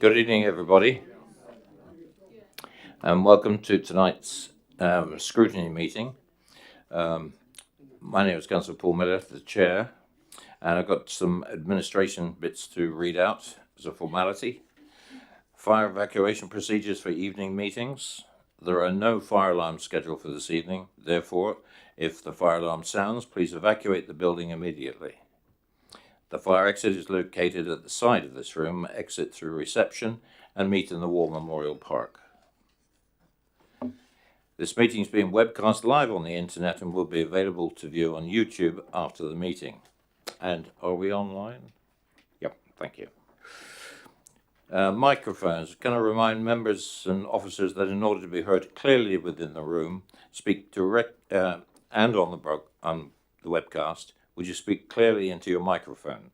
Good evening, everybody, and welcome to tonight's scrutiny meeting. My name is Councillor Paul Miller, the chair, and I've got some administration bits to read out as a formality. Fire evacuation procedures for evening meetings. There are no fire alarms scheduled for this evening. Therefore, if the fire alarm sounds, please evacuate the building immediately. The fire exit is located at the side of this room. Exit through reception and meet in the War Memorial Park. This meeting is being webcast live on the internet and will be available to view on YouTube after the meeting. And are we online? Yep, thank you. Microphones. Can I remind members and officers that in order to be heard clearly within the room, speak direct and on the webcast, would you speak clearly into your microphone?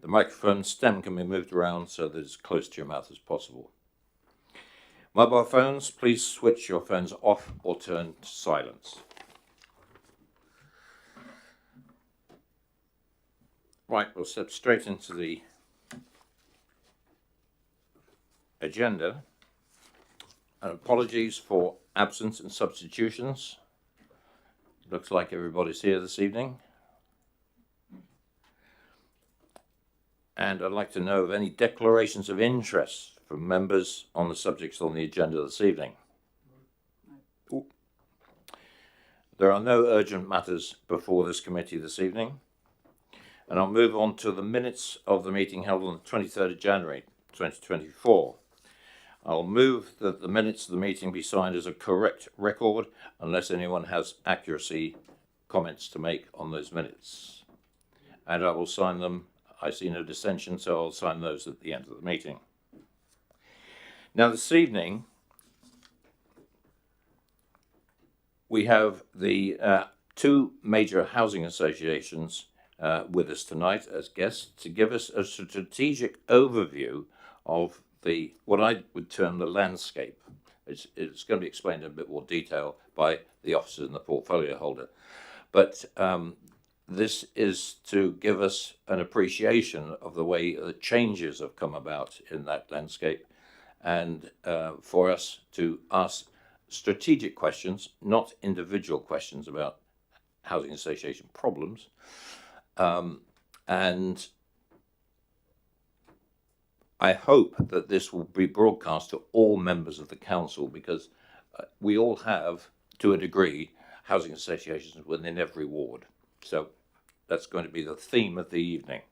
The microphone stem can be moved around so that it's close to your mouth as possible. Mobile phones, please switch your phones off or turn to silence. Right, we'll step straight into the agenda. And apologies for absence and substitutions. Looks like everybody's here this evening. And I'd like to know of any declarations of interest from members on the subjects on the agenda this evening. Ooh. There are no urgent matters before this committee this evening. And I'll move on to the minutes of the meeting held on the 23rd of January 2024. I'll move that the minutes of the meeting be signed as a correct record unless anyone has accuracy comments to make on those minutes. And I will sign them. I see no dissension, so I'll sign those at the end of the meeting. Now, this evening, we have the two major housing associations with us tonight as guests to give us a strategic overview of what I would term the landscape. It's going to be explained in a bit more detail by the officers and the portfolio holder. But this is to give us an appreciation of the way the changes have come about in that landscape and for us to ask strategic questions, not individual questions about housing association problems. And I hope that this will be broadcast to all members of the council because we all have, to a degree, housing associations within every ward. So that's going to be the theme of the evening.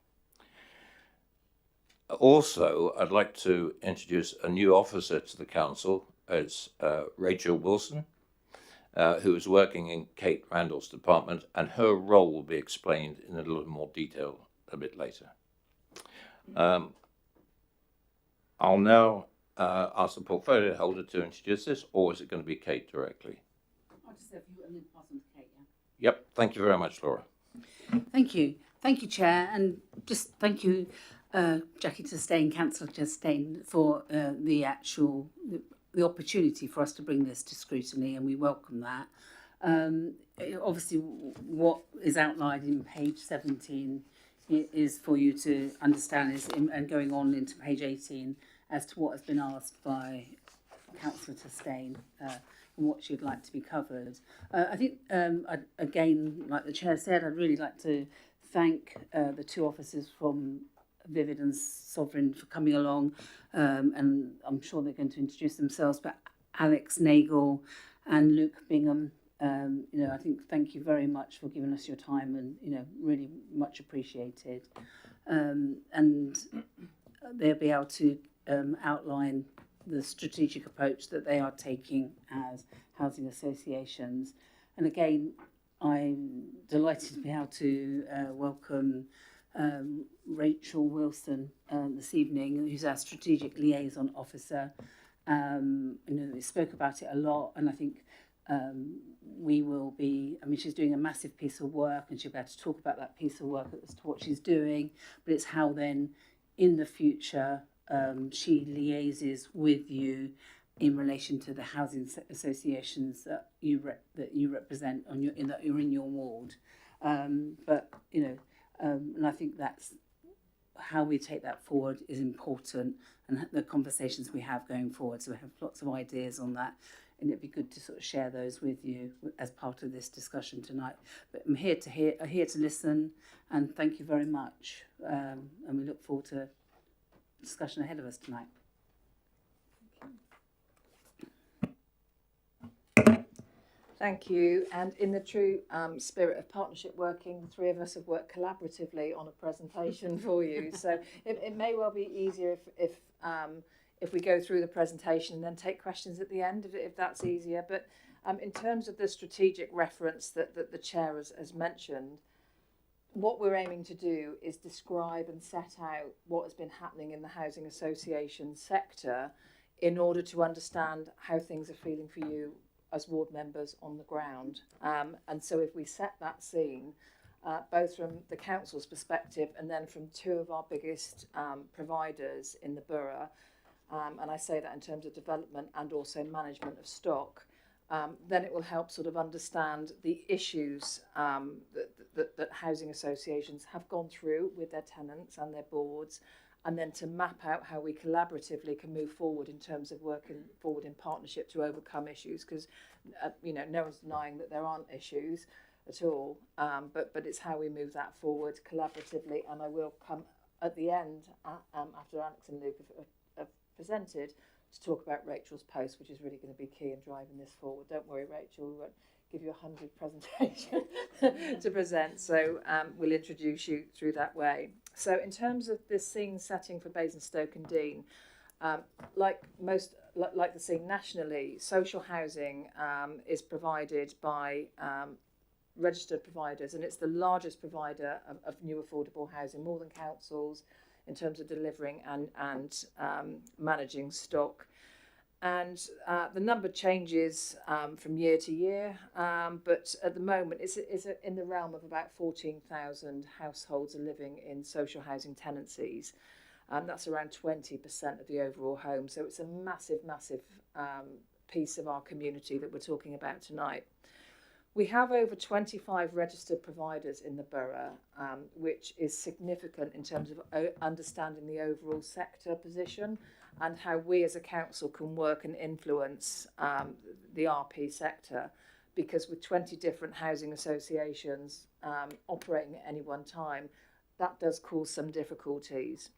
Also, I'd like to introduce a new officer to the council. It's Rachel Wilson, who is working in Kate Randall's department, and her role will be explained in a little more detail a bit later. I'll now ask the portfolio holder to introduce this, or is it going to be Kate directly? I'll just have you and then pass on to Kate, yeah. Yep, thank you very much, Laura. Thank you. Thank you, Chair, and just thank you, Jackie Chastain, Councillor Chastain, for the opportunity for us to bring this to scrutiny, and we welcome that. Obviously, what is outlined in page 17 is for you to understand and going on into page 18 as to what has been asked by Councillor Chastain and what she'd like to be covered. I think, again, like the Chair said, I'd really like to thank the two officers from Vivid and Sovereign for coming along, and I'm sure they're going to introduce themselves, but Alex Nagel and Luke Bingham, I think thank you very much for giving us your time and, really much appreciated. And they'll be able to outline the strategic approach that they are taking as housing associations. And again, I'm delighted to be able to welcome Rachel Wilson this evening, who's our strategic liaison officer. We spoke about it a lot, and I think we will be, she's doing a massive piece of work, and she'll be able to talk about that piece of work as to what she's doing, but it's how then in the future she liaises with you in relation to the housing associations that you represent that you're in your ward. And I think that's how we take that forward is important, and the conversations we have going forward. So we have lots of ideas on that, and it'd be good to sort of share those with you as part of this discussion tonight. But I'm here to listen, and thank you very much. And we look forward to discussion ahead of us tonight. Thank you. And in the true spirit of partnership working, the three of us have worked collaboratively on a presentation for you. So it may well be easier if we go through the presentation and then take questions at the end, if that's easier. But in terms of the strategic reference that the chair has mentioned, what we're aiming to do is describe and set out what has been happening in the housing association sector in order to understand how things are feeling for you as ward members on the ground. And so if we set that scene, both from the council's perspective and then from two of our biggest providers in the borough, and I say that in terms of development and also management of stock, then it will help sort of understand the issues that housing associations have gone through with their tenants and their boards, and then to map out how we collaboratively can move forward in terms of working forward in partnership to overcome issues, because no one's denying that there aren't issues at all, but it's how we move that forward collaboratively. And I will come at the end after Alex and Luke have presented to talk about Rachel's post, which is really going to be key in driving this forward. Don't worry, Rachel, we won't give you 100 presentations to present, so we'll introduce you through that way. So in terms of the scene setting for Basingstoke and Deane, like the scene nationally, social housing is provided by registered providers, and it's the largest provider of new affordable housing, more than councils, in terms of delivering and managing stock. And the number changes from year to year, but at the moment it's in the realm of about 14,000 households are living in social housing tenancies. That's around 20% of the overall home. So it's a massive piece of our community that we're talking about tonight. We have over 25 registered providers in the borough, which is significant in terms of understanding the overall sector position and how we as a council can work and influence the RP sector, because with 20 different housing associations operating at any one time, that does cause some difficulties.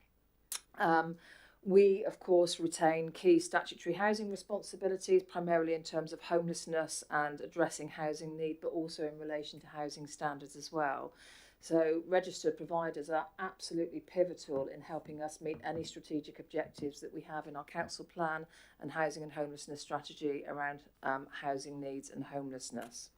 We, of course, retain key statutory housing responsibilities, primarily in terms of homelessness and addressing housing need, but also in relation to housing standards as well. So registered providers are absolutely pivotal in helping us meet any strategic objectives that we have in our council plan and housing and homelessness strategy around housing needs and homelessness.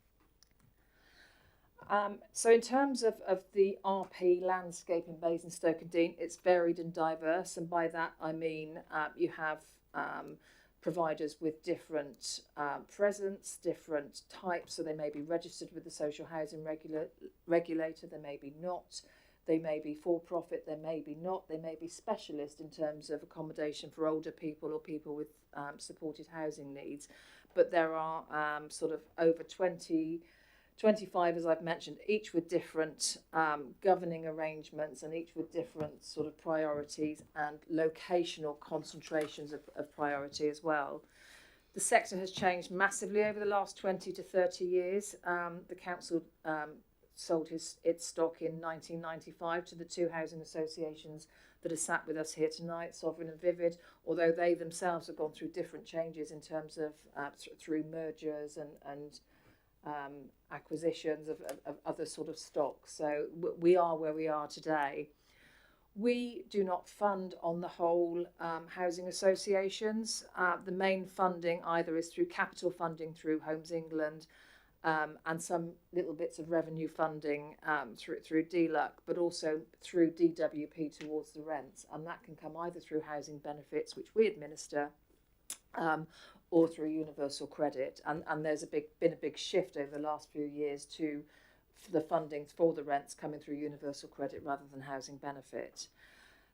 So in terms of the RP landscape in Basingstoke and Deane, it's varied and diverse, and by that I mean you have providers with different presence, different types, so they may be registered with the social housing regulator, they may be not, they may be for-profit, they may be not, they may be specialist in terms of accommodation for older people or people with supported housing needs, but there are sort of over 25, as I've mentioned, each with different governing arrangements and each with different sort of priorities and locational concentrations of priority as well. The sector has changed massively over the last 20 to 30 years. The council sold its stock in 1995 to the two housing associations that are sat with us here tonight, Sovereign and Vivid, although they themselves have gone through different changes in terms of through mergers and acquisitions of other sort of stock. So we are where we are today. We do not fund on the whole housing associations. The main funding either is through capital funding through Homes England and some little bits of revenue funding through DLUC, but also through DWP towards the rents, and that can come either through housing benefits, which we administer, or through universal credit, and there's been a big shift over the last few years to the funding for the rents coming through universal credit rather than housing benefit.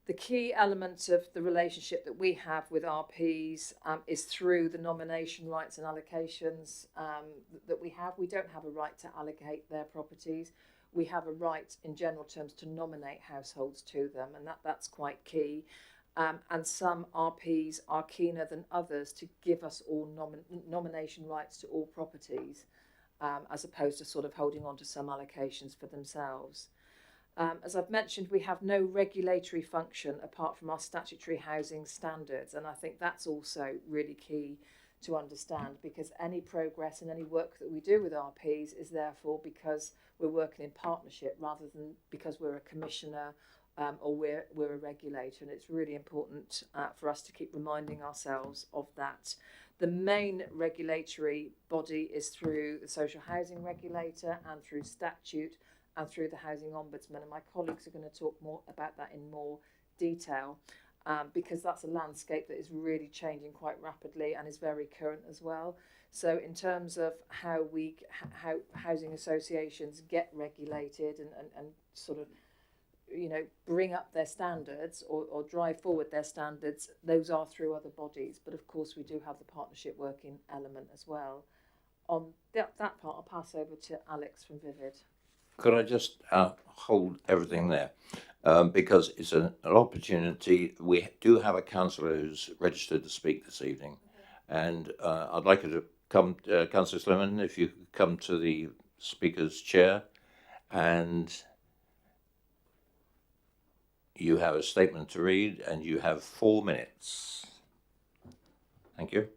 The key element of the relationship that we have with RPs is through the nomination rights and allocations that we have. We don't have a right to allocate their properties. we have a right in general terms to nominate households to them, and that's quite key. And some RPs are keener than others to give us all nomination rights to all properties, as opposed to sort of holding on to some allocations for themselves. As I've mentioned, we have no regulatory function apart from our statutory housing standards, and I think that's also really key to understand, because any progress and any work that we do with RPs is therefore because we're working in partnership rather than because we're a commissioner or we're a regulator, and it's really important for us to keep reminding ourselves of that. The main regulatory body is through the social housing regulator and through statute and through the housing ombudsman, and my colleagues are going to talk more about that in more detail, because that's a landscape that is really changing quite rapidly and is very current as well. So in terms of how housing associations get regulated and sort of, you know, bring up their standards or drive forward their standards, those are through other bodies. But of course we do have the partnership working element as well. On that part, I'll pass over to Alex from Vivid. Could I just hold everything there? Because it's an opportunity. We do have a councillor who's registered to speak this evening, and I'd like her to come, Councillor Slimon, if you could come to the speaker's chair, and you have a statement to read, and you have 4 minutes. Thank you.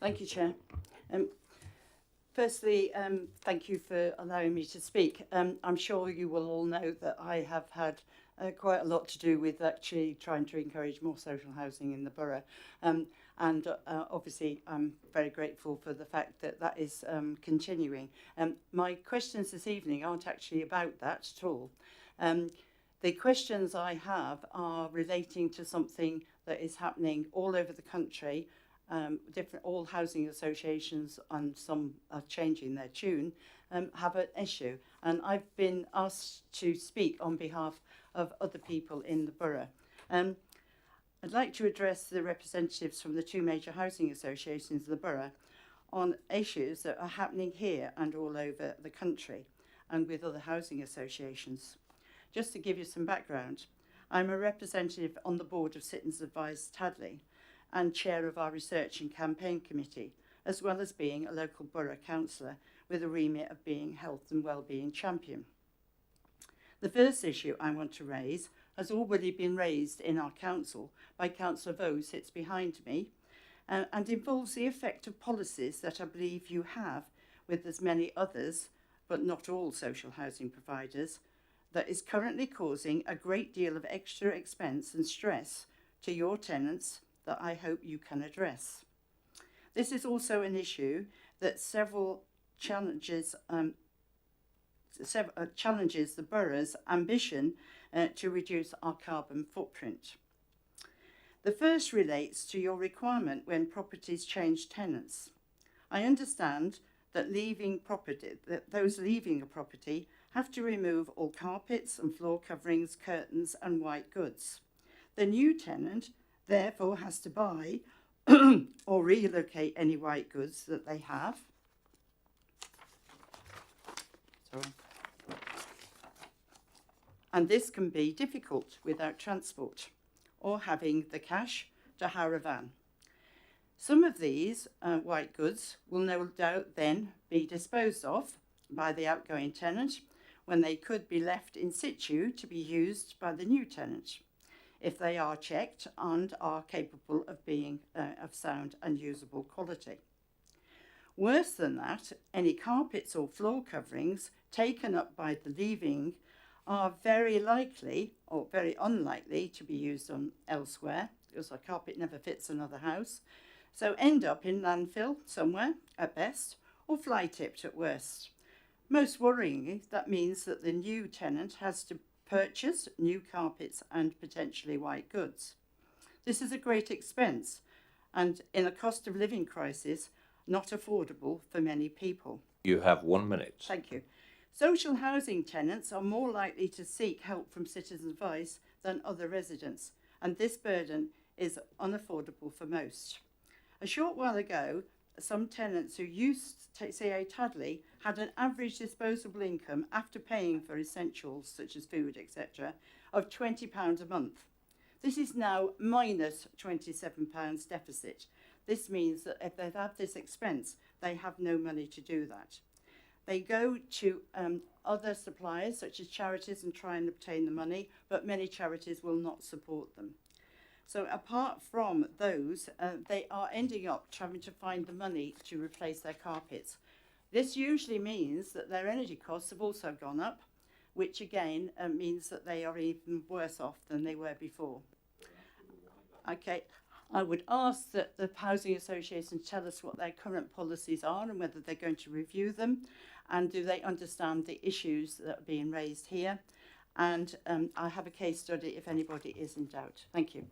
Thank you, Chair. Firstly, thank you for allowing me to speak. I'm sure you will all know that I have had quite a lot to do with actually trying to encourage more social housing in the borough. And obviously, I'm very grateful for the fact that that is continuing. My questions this evening aren't actually about that at all. The questions I have are relating to something that is happening all over the country. All housing associations, and some are changing their tune, have an issue. And I've been asked to speak on behalf of other people in the borough. I'd like to address the representatives from the two major housing associations of the borough on issues that are happening here and all over the country and with other housing associations. Just to give you some background, I'm a representative on the board of Citizens Advice Tadley and chair of our research and campaign committee, as well as being a local borough councillor with a remit of being health and wellbeing champion. The first issue I want to raise has already been raised in our council by Councillor Vaux, who sits behind me, and involves the effect of policies that I believe you have with as many others, but not all social housing providers, that is currently causing a great deal of extra expense and stress to your tenants that I hope you can address. This is also an issue that challenges the borough's ambition to reduce our carbon footprint. The first relates to your requirement when properties change tenants. I understand that those leaving a property have to remove all carpets and floor coverings, curtains and white goods. The new tenant therefore has to buy or relocate any white goods that they have. And this can be difficult without transport or having the cash to hire a van. Some of these white goods will no doubt then be disposed of by the outgoing tenant when they could be left in situ to be used by the new tenant, if they are checked and are capable of being of sound and usable quality. Worse than that, any carpets or floor coverings taken up by the leaving are very likely or very unlikely to be used on elsewhere, because a carpet never fits another house, so end up in landfill somewhere at best, or fly tipped at worst. Most worryingly, that means that the new tenant has to purchase new carpets and potentially white goods. This is a great expense and, in a cost of living crisis, not affordable for many people. You have 1 minute. Thank you. Social housing tenants are more likely to seek help from Citizens Advice than other residents, and this burden is unaffordable for most. A short while ago, some tenants who used CA Tadley had an average disposable income after paying for essentials such as food, etc., of £20 a month. This is now minus £27 deficit. This means that if they have this expense, they have no money to do that. They go to other suppliers such as charities and try and obtain the money, but many charities will not support them. So apart from those, they are ending up having to find the money to replace their carpets. This usually means that their energy costs have also gone up, which again means that they are even worse off than they were before. Okay, I would ask that the housing associations tell us what their current policies are and whether they're going to review them, and do they understand the issues that are being raised here. And I have a case study if anybody is in doubt. Thank you.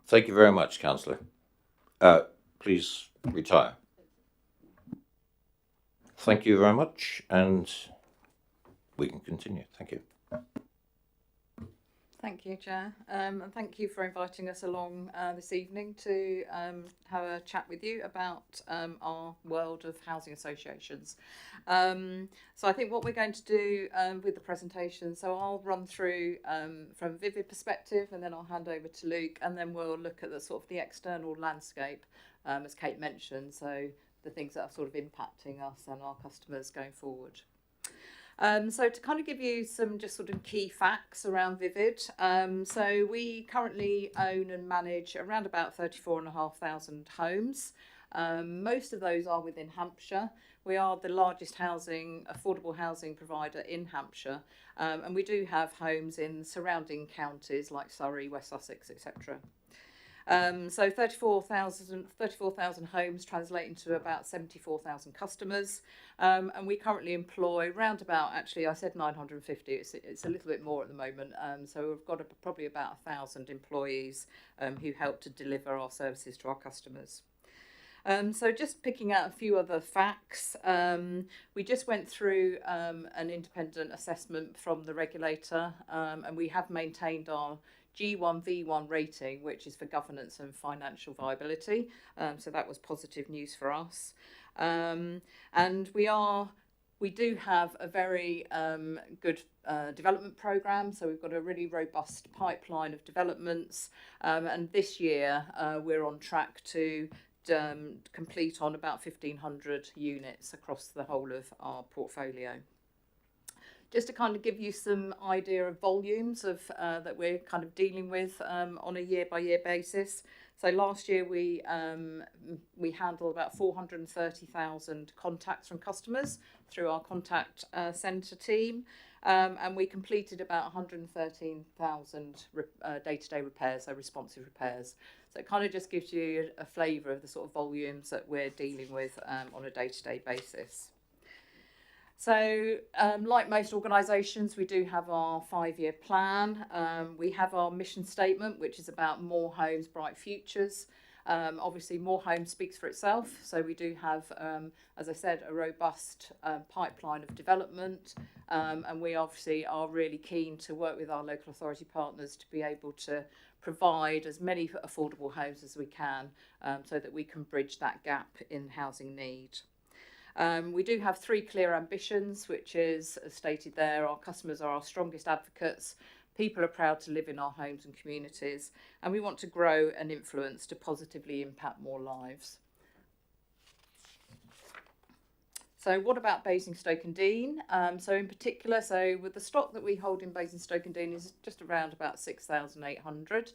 Thank you very much, Councillor. Please retire. Thank you very much, and we can continue. Thank you. Thank you, Chair, and thank you for inviting us along this evening to have a chat with you about our world of housing associations. So I think what we're going to do with the presentation, so I'll run through from a Vivid perspective, and then I'll hand over to Luke, and then we'll look at the sort of the external landscape, as Kate mentioned, so the things that are sort of impacting us and our customers going forward. So to kind of give you some just sort of key facts around Vivid, so we currently own and manage around about 34,500 homes. Most of those are within Hampshire. We are the largest affordable housing provider in Hampshire, and we do have homes in surrounding counties like Surrey, West Sussex, etc. So 34,000 homes translating to about 74,000 customers, and we currently employ round about, actually I said 950, it's a little bit more at the moment, so we've got probably about 1,000 employees who help to deliver our services to our customers. So just picking out a few other facts, we just went through an independent assessment from the regulator, and we have maintained our G1V1 rating, which is for governance and financial viability. So that was positive news for us. And we do have a very good development programme. So we've got a really robust pipeline of developments. And this year we're on track to complete on about 1,500 units across the whole of our portfolio. Just to kind of give you some idea of volumes of that we're kind of dealing with on a year-by-year basis. So last year we handled about 430,000 contacts from customers through our contact centre team, and we completed about 113,000 day-to-day repairs, so responsive repairs. So it kind of just gives you a flavour of the sort of volumes that we're dealing with on a day-to-day basis. So like most organisations, we do have our 5-year plan. We have our mission statement, which is about more homes, bright futures. Obviously, more homes speaks for itself. So we do have, as I said, a robust pipeline of development. And we obviously are really keen to work with our local authority partners to be able to provide as many affordable homes as we can, so that we can bridge that gap in housing need. We do have 3 clear ambitions, which is, as stated there, our customers are our strongest advocates, people are proud to live in our homes and communities, and we want to grow and influence to positively impact more lives. So what about Basingstoke and Deane? So in particular, so with the stock that we hold in Basingstoke and Deane is just around about 6,800.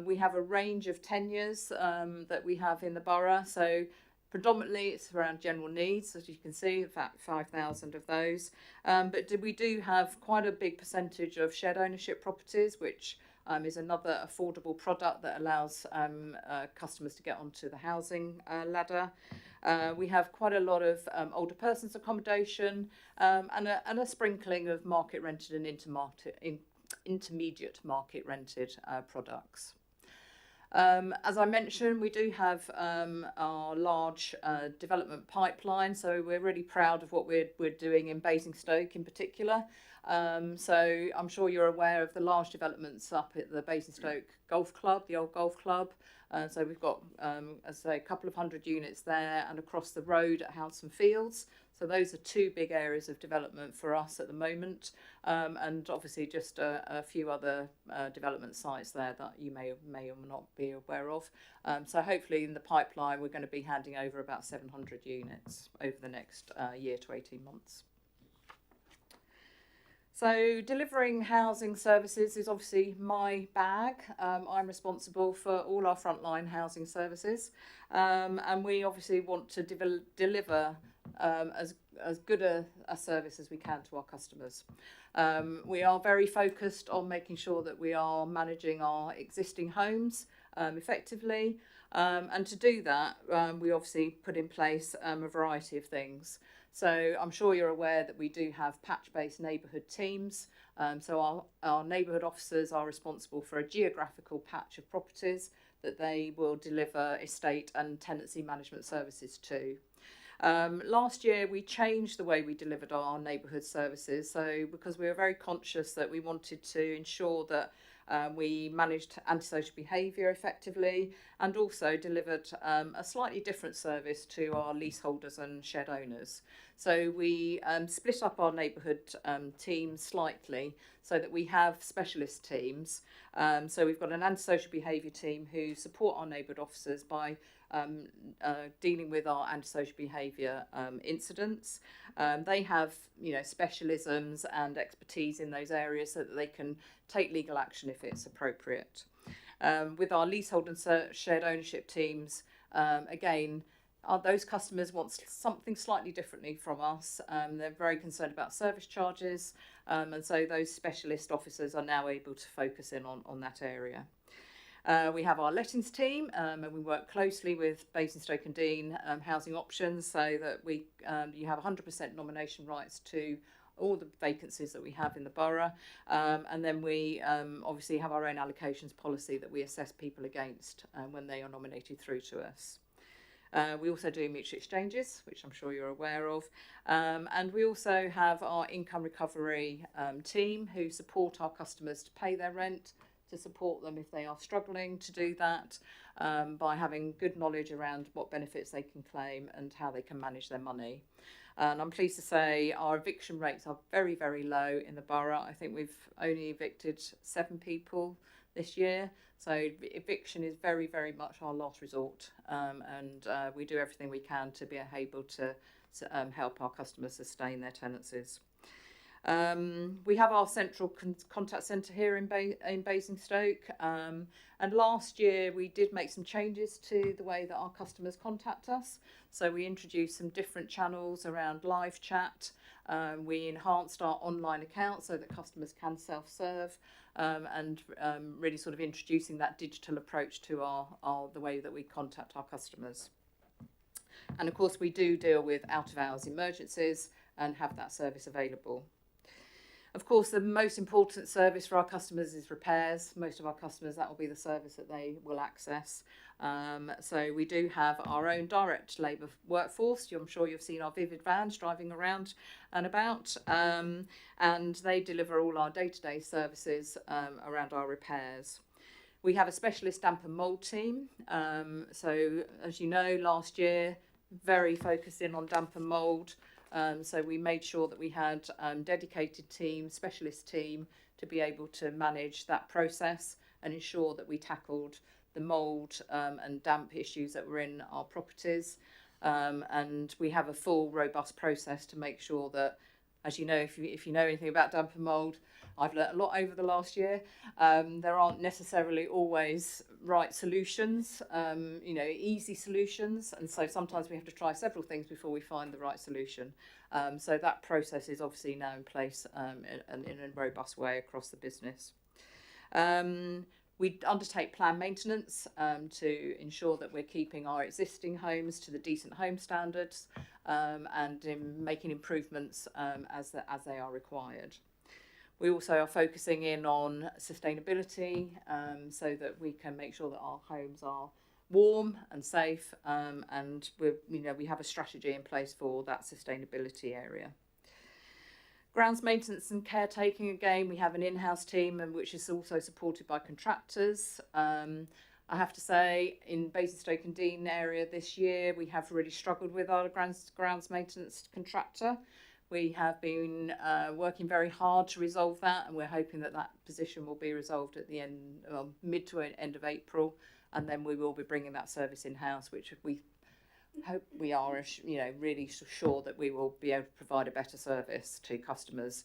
We have a range of tenures that we have in the borough. So predominantly it's around general needs, as you can see, about 5,000 of those. But we do have quite a big percentage of shared ownership properties, which is another affordable product that allows customers to get onto the housing ladder. We have quite a lot of older persons accommodation and a sprinkling of market rented and intermediate market rented products. As I mentioned, we do have our large development pipeline, so we're really proud of what we're doing in Basingstoke in particular. So I'm sure you're aware of the large developments up at the Basingstoke Golf Club, the old golf club. So we've got, as I say, a couple of hundred units there, and across the road at Hounsome Fields. So those are two big areas of development for us at the moment, and obviously just a few other development sites there that you may or may not be aware of. So hopefully in the pipeline we're going to be handing over about 700 units over the next year to 18 months. So delivering housing services is obviously my bag. I'm responsible for all our frontline housing services, and we obviously want to deliver as good a service as we can to our customers. We are very focused on making sure that we are managing our existing homes effectively, and to do that we obviously put in place a variety of things. So I'm sure you're aware that we do have patch-based neighbourhood teams. So our neighbourhood officers are responsible for a geographical patch of properties that they will deliver estate and tenancy management services to. Last year we changed the way we delivered our neighbourhood services, so because we were very conscious that we wanted to ensure that we managed antisocial behaviour effectively, and also delivered a slightly different service to our leaseholders and shed owners. So we split up our neighbourhood teams slightly so that we have specialist teams. So we've got an antisocial behaviour team who support our neighbourhood officers by dealing with our antisocial behaviour incidents. They have, specialisms and expertise in those areas so that they can take legal action if it's appropriate. With our leasehold and shared ownership teams, again, those customers want something slightly differently from us. They're very concerned about service charges, and so those specialist officers are now able to focus in on that area. We have our lettings team, and we work closely with Basingstoke and Dean Housing Options so that you have 100% nomination rights to all the vacancies that we have in the borough, and then we obviously have our own allocations policy that we assess people against when they are nominated through to us. We also do mutual exchanges, which I'm sure you're aware of, and we also have our income recovery team who support our customers to pay their rent, to support them if they are struggling to do that, by having good knowledge around what benefits they can claim and how they can manage their money. And I'm pleased to say our eviction rates are very, very low in the borough. I think we've only evicted 7 people this year. So eviction is very, very much our last resort, and we do everything we can to be able to help our customers sustain their tenancies. We have our central contact centre here in Basingstoke, and last year we did make some changes to the way that our customers contact us. So we introduced some different channels around live chat. We enhanced our online account so that customers can self-serve, and really sort of introducing that digital approach to the way that we contact our customers. And of course we do deal with out-of-hours emergencies and have that service available. Of course, the most important service for our customers is repairs. Most of our customers, that will be the service that they will access. So we do have our own direct labour workforce. I'm sure you've seen our Vivid vans driving around and about, and they deliver all our day-to-day services around our repairs. We have a specialist damp and mould team. So as you know, last year, very focused in on damp and mould. So we made sure that we had dedicated team, specialist team, to be able to manage that process and ensure that we tackled the mould and damp issues that were in our properties. And we have a full, robust process to make sure that, as you know, if you know anything about damp and mould, I've learnt a lot over the last year. There aren't necessarily always right solutions, easy solutions, and so sometimes we have to try several things before we find the right solution. So that process is obviously now in place in a robust way across the business. We undertake planned maintenance to ensure that we're keeping our existing homes to the decent home standards, and in making improvements as they are required. We also are focusing in on sustainability, so that we can make sure that our homes are warm and safe, and we have a strategy in place for that sustainability area. Grounds maintenance and caretaking, again, we have an in-house team, and which is also supported by contractors. I have to say, in Basingstoke and Dean area this year, we have really struggled with our grounds maintenance contractor. We have been working very hard to resolve that, and we're hoping that that position will be resolved at the mid to end of April, and then we will be bringing that service in-house, which we hope we are, really sure that we will be able to provide a better service to customers.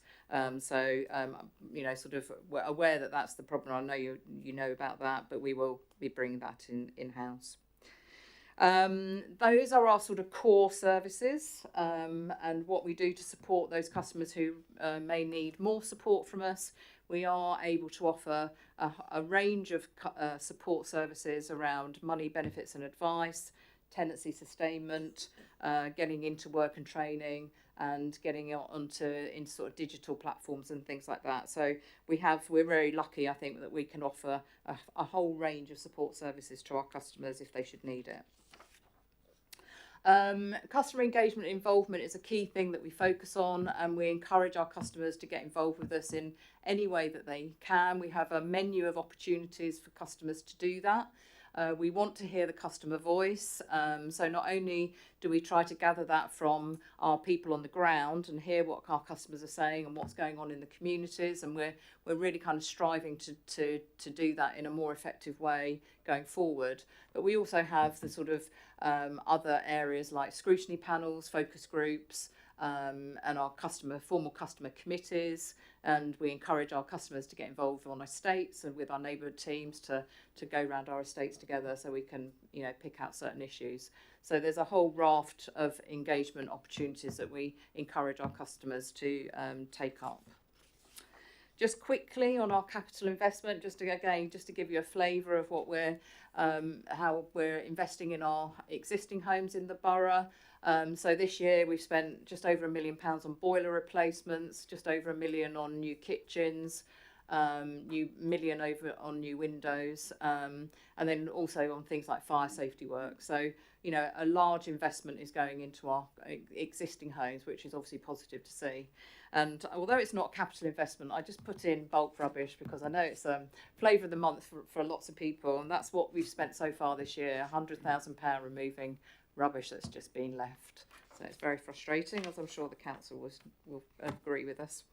Sort of we're aware that that's the problem. I know you know about that, but we will be bringing that in-house. Those are our sort of core services, and what we do to support those customers who may need more support from us. We are able to offer a range of support services around money, benefits and advice, tenancy sustainment, getting into work and training, and getting into sort of digital platforms and things like that. So we're very lucky, I think, that we can offer a whole range of support services to our customers if they should need it. Customer engagement and involvement is a key thing that we focus on, and we encourage our customers to get involved with us in any way that they can. We have a menu of opportunities for customers to do that. We want to hear the customer voice, so not only do we try to gather that from our people on the ground and hear what our customers are saying and what's going on in the communities, and we're really kind of striving to do that in a more effective way going forward. But we also have the sort of other areas like scrutiny panels, focus groups, and our formal customer committees, and we encourage our customers to get involved on estates and with our neighbourhood teams to go around our estates together so we can pick out certain issues. So there's a whole raft of engagement opportunities that we encourage our customers to take up. Just quickly on our capital investment, just to give you a flavour of what how we're investing in our existing homes in the borough. So this year we've spent just over £1 million on boiler replacements, just over £1 million on new kitchens, $1 million over on new windows, and then also on things like fire safety work. So a large investment is going into our existing homes, which is obviously positive to see. And although it's not capital investment, I just put in bulk rubbish because I know it's flavour of the month for lots of people, and that's what we've spent so far this year, £100,000 removing rubbish that's just been left. So it's very frustrating, as I'm sure the council will agree with us.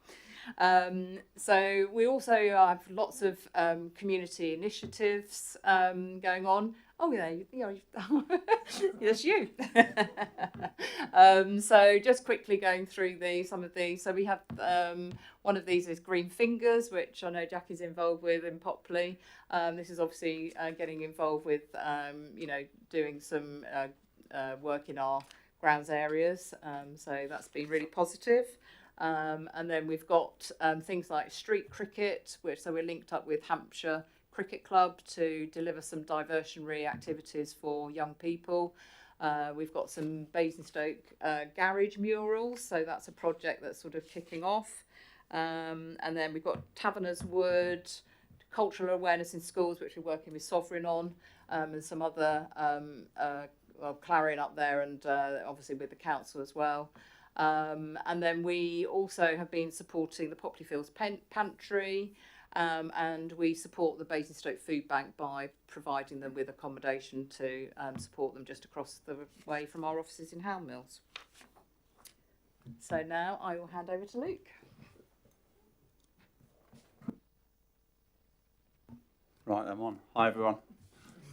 So we also have lots of community initiatives going on. Oh yeah, that's you. So just quickly going through some of these. So we have one of these is Green Fingers, which I know Jackie's involved with in Popley. This is obviously getting involved with doing some work in our grounds areas, so that's been really positive. And then we've got things like street cricket, so we're linked up with Hampshire Cricket Club to deliver some diversionary activities for young people. We've got some Basingstoke garage murals, so that's a project that's sort of kicking off. And then we've got Taverners Wood, cultural awareness in schools, which we're working with Sovereign on, and some other Clarion up there, and obviously with the council as well. And then we also have been supporting the Popley Fields Pantry, and we support the Basingstoke Food Bank by providing them with accommodation to support them just across the way from our offices in Hound Mills. So now I will hand over to Luke. Right, I'm on. Hi everyone.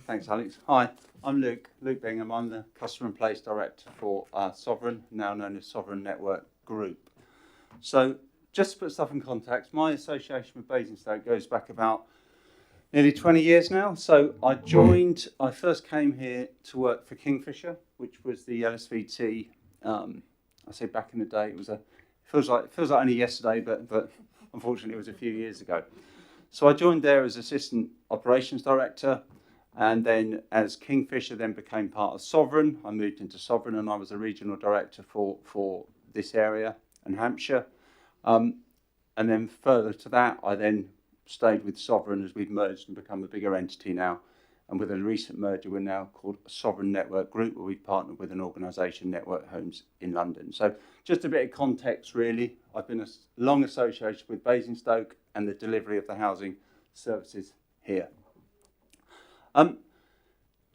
Thanks, Alex. Hi, I'm Luke Bingham. I'm the Customer and Place Director for Sovereign, now known as Sovereign Network Group. So just to put stuff in context, my association with Basingstoke goes back about nearly 20 years now. So I first came here to work for Kingfisher, which was the LSVT. I say back in the day, it feels like only yesterday, but unfortunately it was a few years ago. So I joined there as Assistant Operations Director, and then as Kingfisher then became part of Sovereign, I moved into Sovereign and I was a Regional Director for this area in Hampshire. And then further to that, I then stayed with Sovereign as we've merged and become a bigger entity now. And with a recent merger, we're now called Sovereign Network Group, where we've partnered with an organisation, Network Homes in London. So just a bit of context, really. I've been long associated with Basingstoke and the delivery of the housing services here.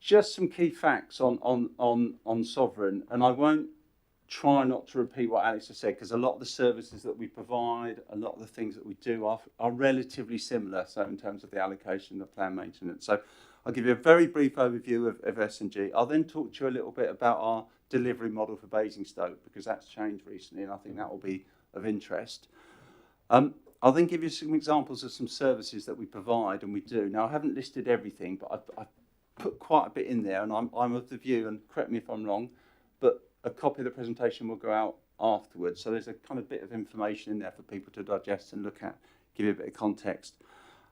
Just some key facts on Sovereign, and I won't try not to repeat what Alex has said, because a lot of the services that we provide, a lot of the things that we do are relatively similar, so in terms of the allocation, the plan maintenance. So I'll give you a very brief overview of S&G. I'll then talk to you a little bit about our delivery model for Basingstoke, because that's changed recently, and I think that will be of interest. I'll then give you some examples of some services that we provide and we do. Now, I haven't listed everything, but I've put quite a bit in there, and I'm of the view, and correct me if I'm wrong, but a copy of the presentation will go out afterwards. So there's a kind of bit of information in there for people to digest and look at, give you a bit of context.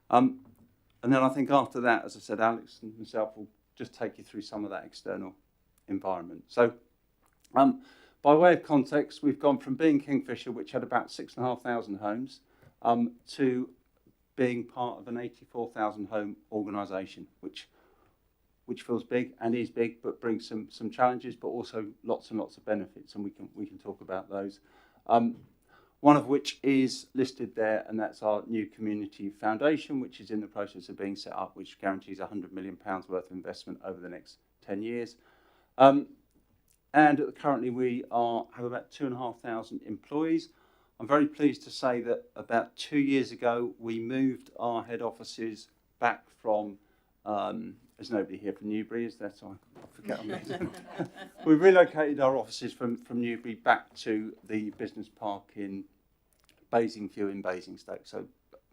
And then I think after that, as I said, Alex and myself will just take you through some of that external environment. So by way of context, we've gone from being Kingfisher, which had about 6,500 homes, to being part of an 84,000 home organisation, which feels big and is big, but brings some challenges, but also lots and lots of benefits, and we can talk about those. One of which is listed there, and that's our new community foundation, which is in the process of being set up, which guarantees £100 million worth of investment over the next 10 years. And currently we have about 2,500 employees. I'm very pleased to say that about 2 years ago, we moved our head offices back from there's nobody here from Newbury, is there? So I forget on this. We relocated our offices from Newbury back to the business park in Basingview in Basingstoke. So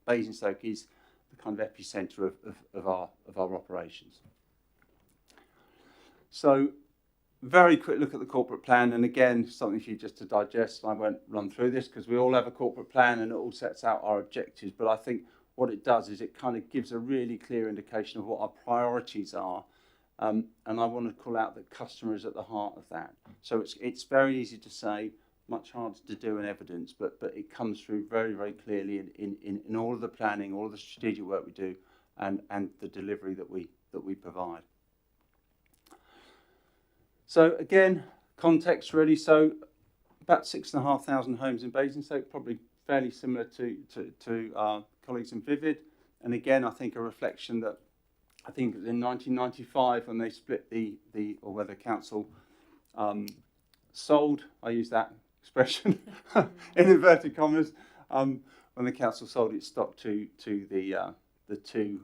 Basingstoke is the kind of epicentre of our operations. So very quick look at the corporate plan, and again, something for you just to digest. I won't run through this because we all have a corporate plan and it all sets out our objectives, but I think what it does is it kind of gives a really clear indication of what our priorities are. And I want to call out that customer is at the heart of that. So it's very easy to say, much harder to do in evidence, but it comes through very, very clearly in all of the planning, all of the strategic work we do, and the delivery that we provide. So again, context really. So about 6,500 homes in Basingstoke, probably fairly similar to our colleagues in Vivid, and again I think a reflection that I think in 1995 when they split or where the council sold, I use that expression in inverted commas, when the council sold its stock to the two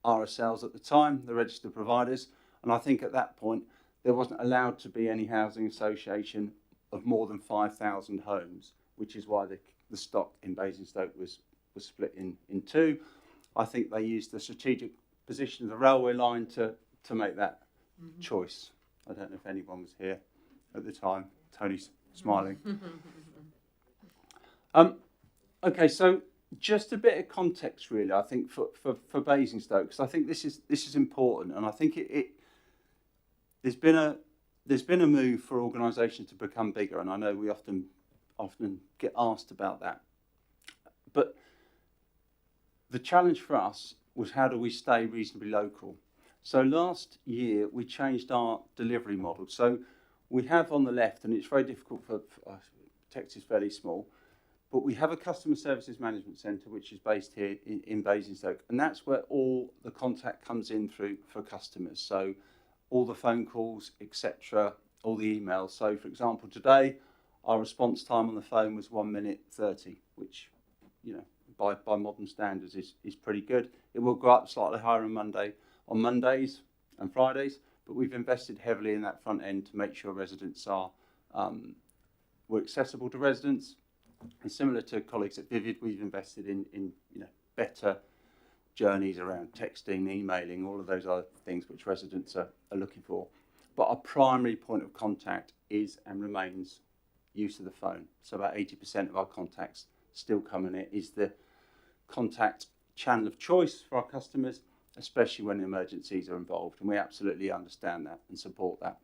RSLs at the time, the registered providers, and I think at that point there wasn't allowed to be any housing association of more than 5,000 homes, which is why the stock in Basingstoke was split in two. I think they used the strategic position of the railway line to make that choice. I don't know if anyone was here at the time. Tony's smiling. Okay, so just a bit of context, really. I think for Basingstoke, because I think this is important, and I think there's been a move for organisations to become bigger, and I know we often get asked about that. But the challenge for us was, how do we stay reasonably local? So last year we changed our delivery model. So we have on the left, and it's very difficult for text is fairly small, but we have a customer services management centre which is based here in Basingstoke, and that's where all the contact comes in through for customers. So all the phone calls, etc., all the emails. So for example, today our response time on the phone was 1 minute 30, which, you know, by modern standards is pretty good. It will go up slightly higher on Mondays and Fridays, but we've invested heavily in that front end to make sure residents we're accessible to residents. And similar to colleagues at Vivid, we've invested in better journeys around texting, emailing, all of those other things which residents are looking for. But our primary point of contact is and remains use of the phone. So about 80% of our contacts still coming in is the contact channel of choice for our customers, especially when emergencies are involved, and we absolutely understand that and support that.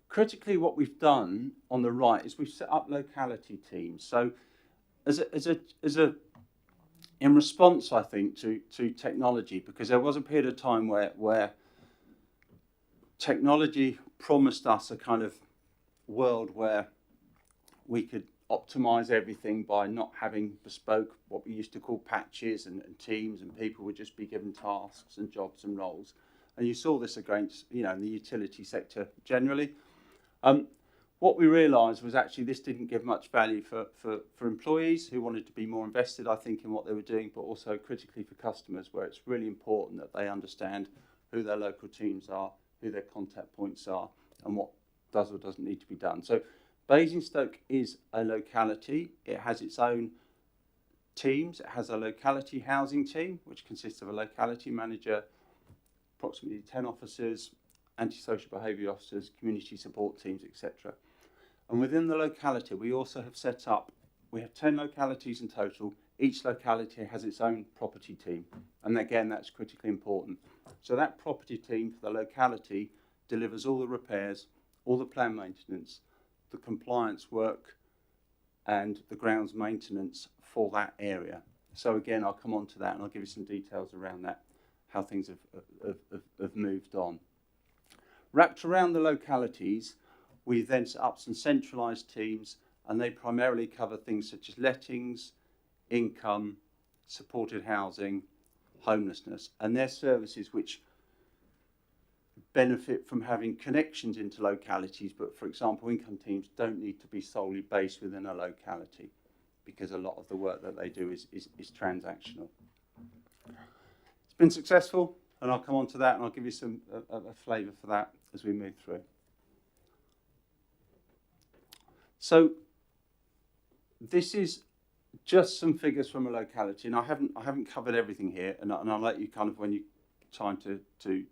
Critically, what we've done on the right is we've set up locality teams. So in response, I think, to technology, because there was a period of time where technology promised us a kind of world where we could optimize everything by not having bespoke, what we used to call patches and teams, and people would just be given tasks and jobs and roles. And you saw this against, in the utility sector generally. What we realised was actually this didn't give much value for employees who wanted to be more invested, I think, in what they were doing, but also critically for customers, where it's really important that they understand who their local teams are, who their contact points are, and what does or doesn't need to be done. So Basingstoke is a locality. It has its own teams. It has a locality housing team, which consists of a locality manager, approximately 10 officers, antisocial behaviour officers, community support teams, etc. And within the locality, we also have set up, we have 10 localities in total. Each locality has its own property team. And again, that's critically important. So that property team for the locality delivers all the repairs, all the planned maintenance, the compliance work, and the grounds maintenance for that area. So again, I'll come on to that and I'll give you some details around that, how things have moved on. Wrapped around the localities, we then set up some centralised teams, and they primarily cover things such as lettings, income, supported housing, homelessness, and they're services which benefit from having connections into localities, but for example, income teams don't need to be solely based within a locality, because a lot of the work that they do is transactional. It's been successful, and I'll come on to that and I'll give you some a flavour for that as we move through. So this is just some figures from a locality, and I haven't covered everything here, and I'll let you kind of, when you time to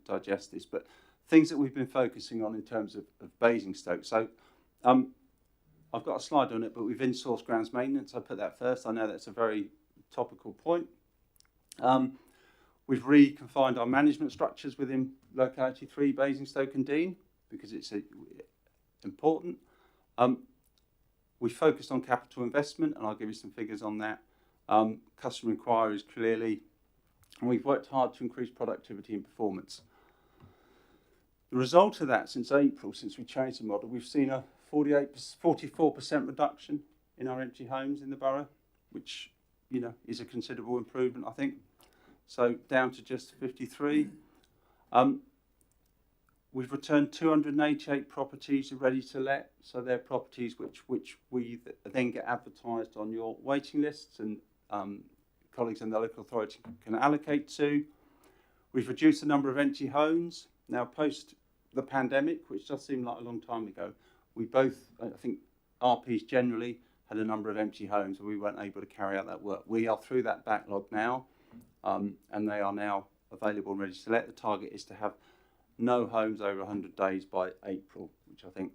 digest this, but things that we've been focusing on in terms of Basingstoke. So I've got a slide on it, but we've insourced grounds maintenance. I put that first. I know that's a very topical point. We've reconfined our management structures within locality 3, Basingstoke and Dean, because it's important. We focused on capital investment, and I'll give you some figures on that. Customer inquiries, clearly. And we've worked hard to increase productivity and performance. The result of that, since April, since we changed the model, we've seen a 44% reduction in our empty homes in the borough, which is a considerable improvement, I think. So down to just 53. We've returned 288 properties ready to let. So they're properties which we then get advertised on your waiting lists, and colleagues in the local authority can allocate to. We've reduced the number of empty homes. Now, post the pandemic, which does seem like a long time ago, we both, I think RPs generally, had a number of empty homes and we weren't able to carry out that work. We are through that backlog now, and they are now available and ready to let. The target is to have no homes over 100 days by April, which I think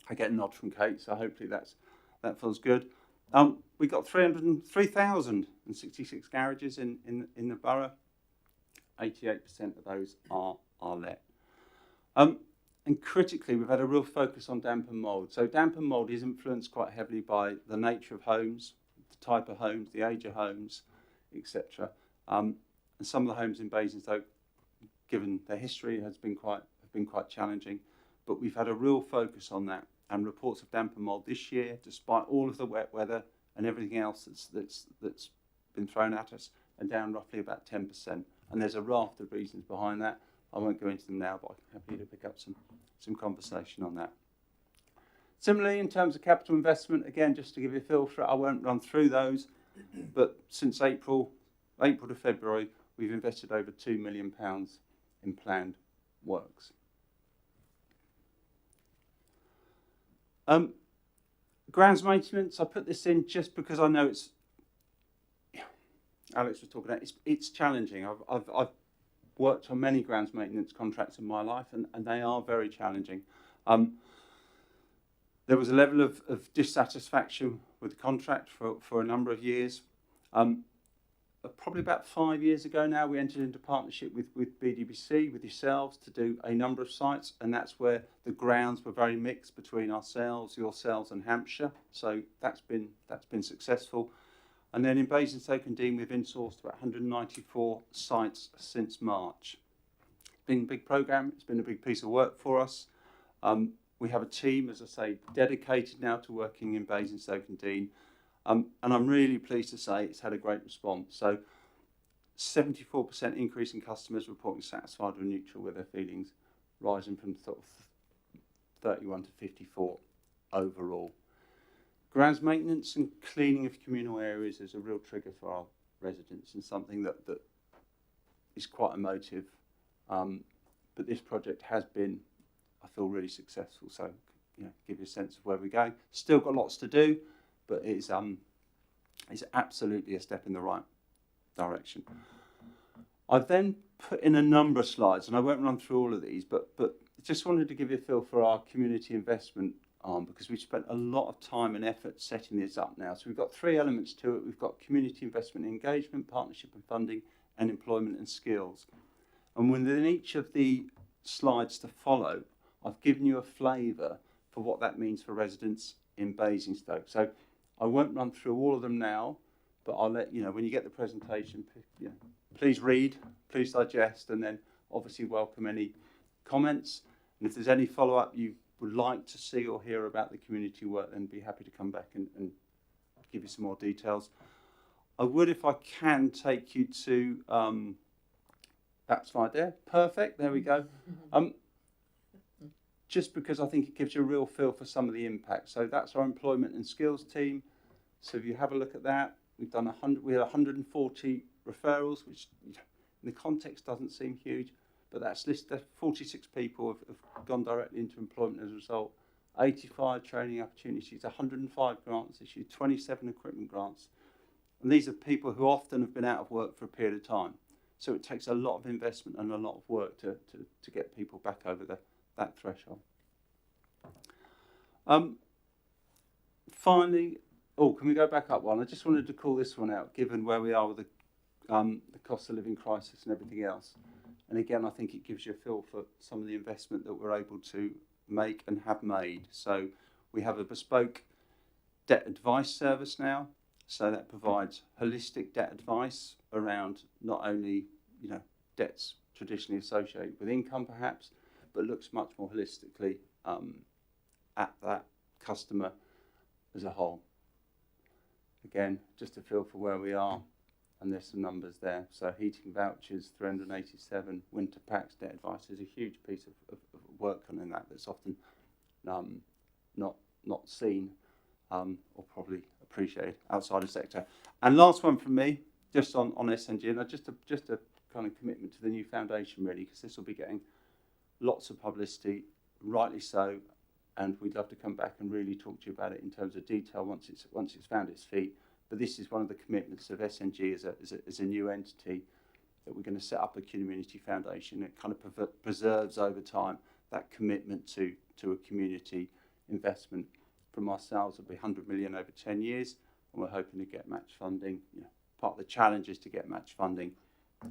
I get a nod from Kate, so hopefully that feels good. We've got 3,066 garages in the borough. 88% of those are let. And critically, we've had a real focus on damp and mould. So damp and mould is influenced quite heavily by the nature of homes, the type of homes, the age of homes, etc. And some of the homes in Basingstoke, given their history, have been quite challenging. But we've had a real focus on that, and reports of damp and mould this year, despite all of the wet weather and everything else that's been thrown at us, are down roughly about 10%. And there's a raft of reasons behind that. I won't go into them now, but I'm happy to pick up some conversation on that. Similarly, in terms of capital investment, again, just to give you a feel for it, I won't run through those, but since April to February, we've invested over £2 million in planned works. Grounds maintenance, I put this in just because I know Alex was talking about, it's challenging. I've worked on many grounds maintenance contracts in my life, and they are very challenging. There was a level of dissatisfaction with the contract for a number of years. A probably about 5 years ago now, we entered into partnership with BDBC, with yourselves, to do a number of sites, and that's where the grounds were very mixed between ourselves, yourselves, and Hampshire. So that's been successful. And then in Basingstoke and Dean, we've insourced about 194 sites since March. It's been a big programme. It's been a big piece of work for us. We have a team, as I say, dedicated now to working in Basingstoke and Dean. And I'm really pleased to say it's had a great response. So 74% increase in customers reporting satisfied or neutral with their feelings, rising from sort of 31 to 54 overall. Grounds maintenance and cleaning of communal areas is a real trigger for our residents and something that is quite emotive. But this project has been, I feel, really successful. So, give you a sense of where we're going. Still got lots to do, but it's absolutely a step in the right direction. I've then put in a number of slides, and I won't run through all of these, but just wanted to give you a feel for our community investment arm, because we've spent a lot of time and effort setting this up now. So we've got 3 elements to it. We've got community investment and engagement, partnership and funding, and employment and skills. And within each of the slides to follow, I've given you a flavour for what that means for residents in Basingstoke. So I won't run through all of them now, but I'll let you know when you get the presentation. Please read, please digest, and then obviously welcome any comments. And if there's any follow-up you would like to see or hear about the community work, then be happy to come back and give you some more details. I would, if I can, take you to that slide there. Perfect, there we go. Just because I think it gives you a real feel for some of the impact. So that's our employment and skills team. So if you have a look at that, we had 140 referrals, which in the context doesn't seem huge, but that's listed. 46 people have gone directly into employment as a result. 85 training opportunities, 105 grants issued, 27 equipment grants. And these are people who often have been out of work for a period of time. So it takes a lot of investment and a lot of work to get people back over that threshold. Finally, can we go back up one? I just wanted to call this one out, given where we are with the cost of living crisis and everything else. And again, I think it gives you a feel for some of the investment that we're able to make and have made. So we have a bespoke debt advice service now. So that provides holistic debt advice around not only, debts traditionally associated with income perhaps, but looks much more holistically at that customer as a whole. Again, just a feel for where we are, and there's some numbers there. So heating vouchers, 387, winter packs, debt advice is a huge piece of work on that that's often not seen or probably appreciated outside the sector. And last one from me, just on SNG, and just a kind of commitment to the new foundation really, because this will be getting lots of publicity, rightly so, and we'd love to come back and really talk to you about it in terms of detail once it's found its feet. But this is one of the commitments of SNG as a new entity, that we're going to set up a community foundation. It kind of preserves over time that commitment to a community investment. From ourselves, it'll be 100 million over 10 years, and we're hoping to get match funding. Part of the challenge is to get match funding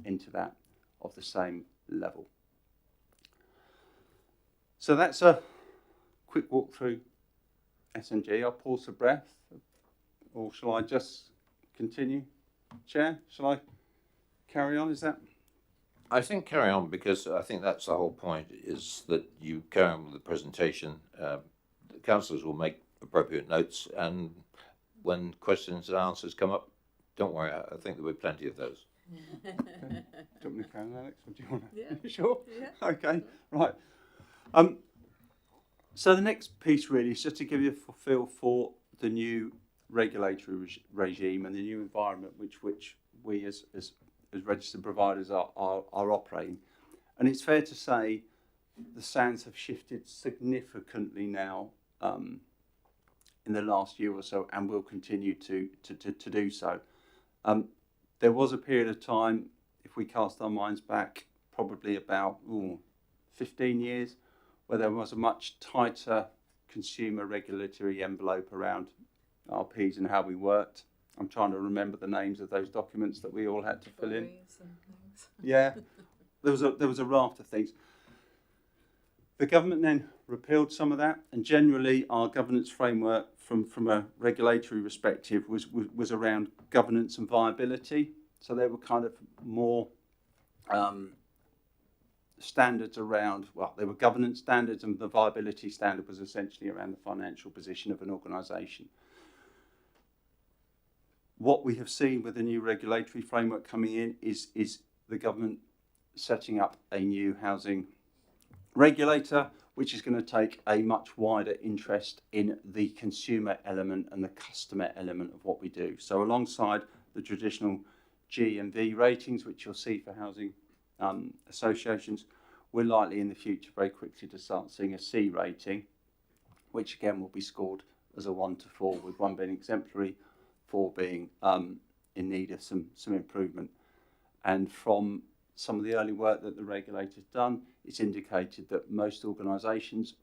into that of the same level. So that's a quick walk through SNG. I'll pause for breath, or shall I just continue? Chair, shall I carry on? Is that? I think carry on, because I think that's the whole point, is that you carry on with the presentation. The councillors will make appropriate notes, and when questions and answers come up, don't worry, I think there'll be plenty of those. Do you want me to carry on, Alex, or do you want to? Yeah. Sure? Yeah. Okay, right. So the next piece really is just to give you a feel for the new regulatory regime and the new environment which we as registered providers are operating. And it's fair to say the sands have shifted significantly now in the last year or so, and will continue to do so. There was a period of time, if we cast our minds back, probably about 15 years, where there was a much tighter consumer regulatory envelope around RPs and how we worked. I'm trying to remember the names of those documents that we all had to fill in. Buoys and things. Yeah, there was a raft of things. The government then repealed some of that, and generally our governance framework from a regulatory perspective was around governance and viability. So there were kind of more standards around, well, there were governance standards, and the viability standard was essentially around the financial position of an organisation. What we have seen with the new regulatory framework coming in is the government setting up a new housing regulator, which is going to take a much wider interest in the consumer element and the customer element of what we do. So alongside the traditional G and V ratings, which you'll see for housing associations, we're likely in the future very quickly to start seeing a C rating, which again will be scored as a 1 to 4, with 1 being exemplary, 4 being in need of some improvement. And from some of the early work that the regulator's done, it's indicated that most organisations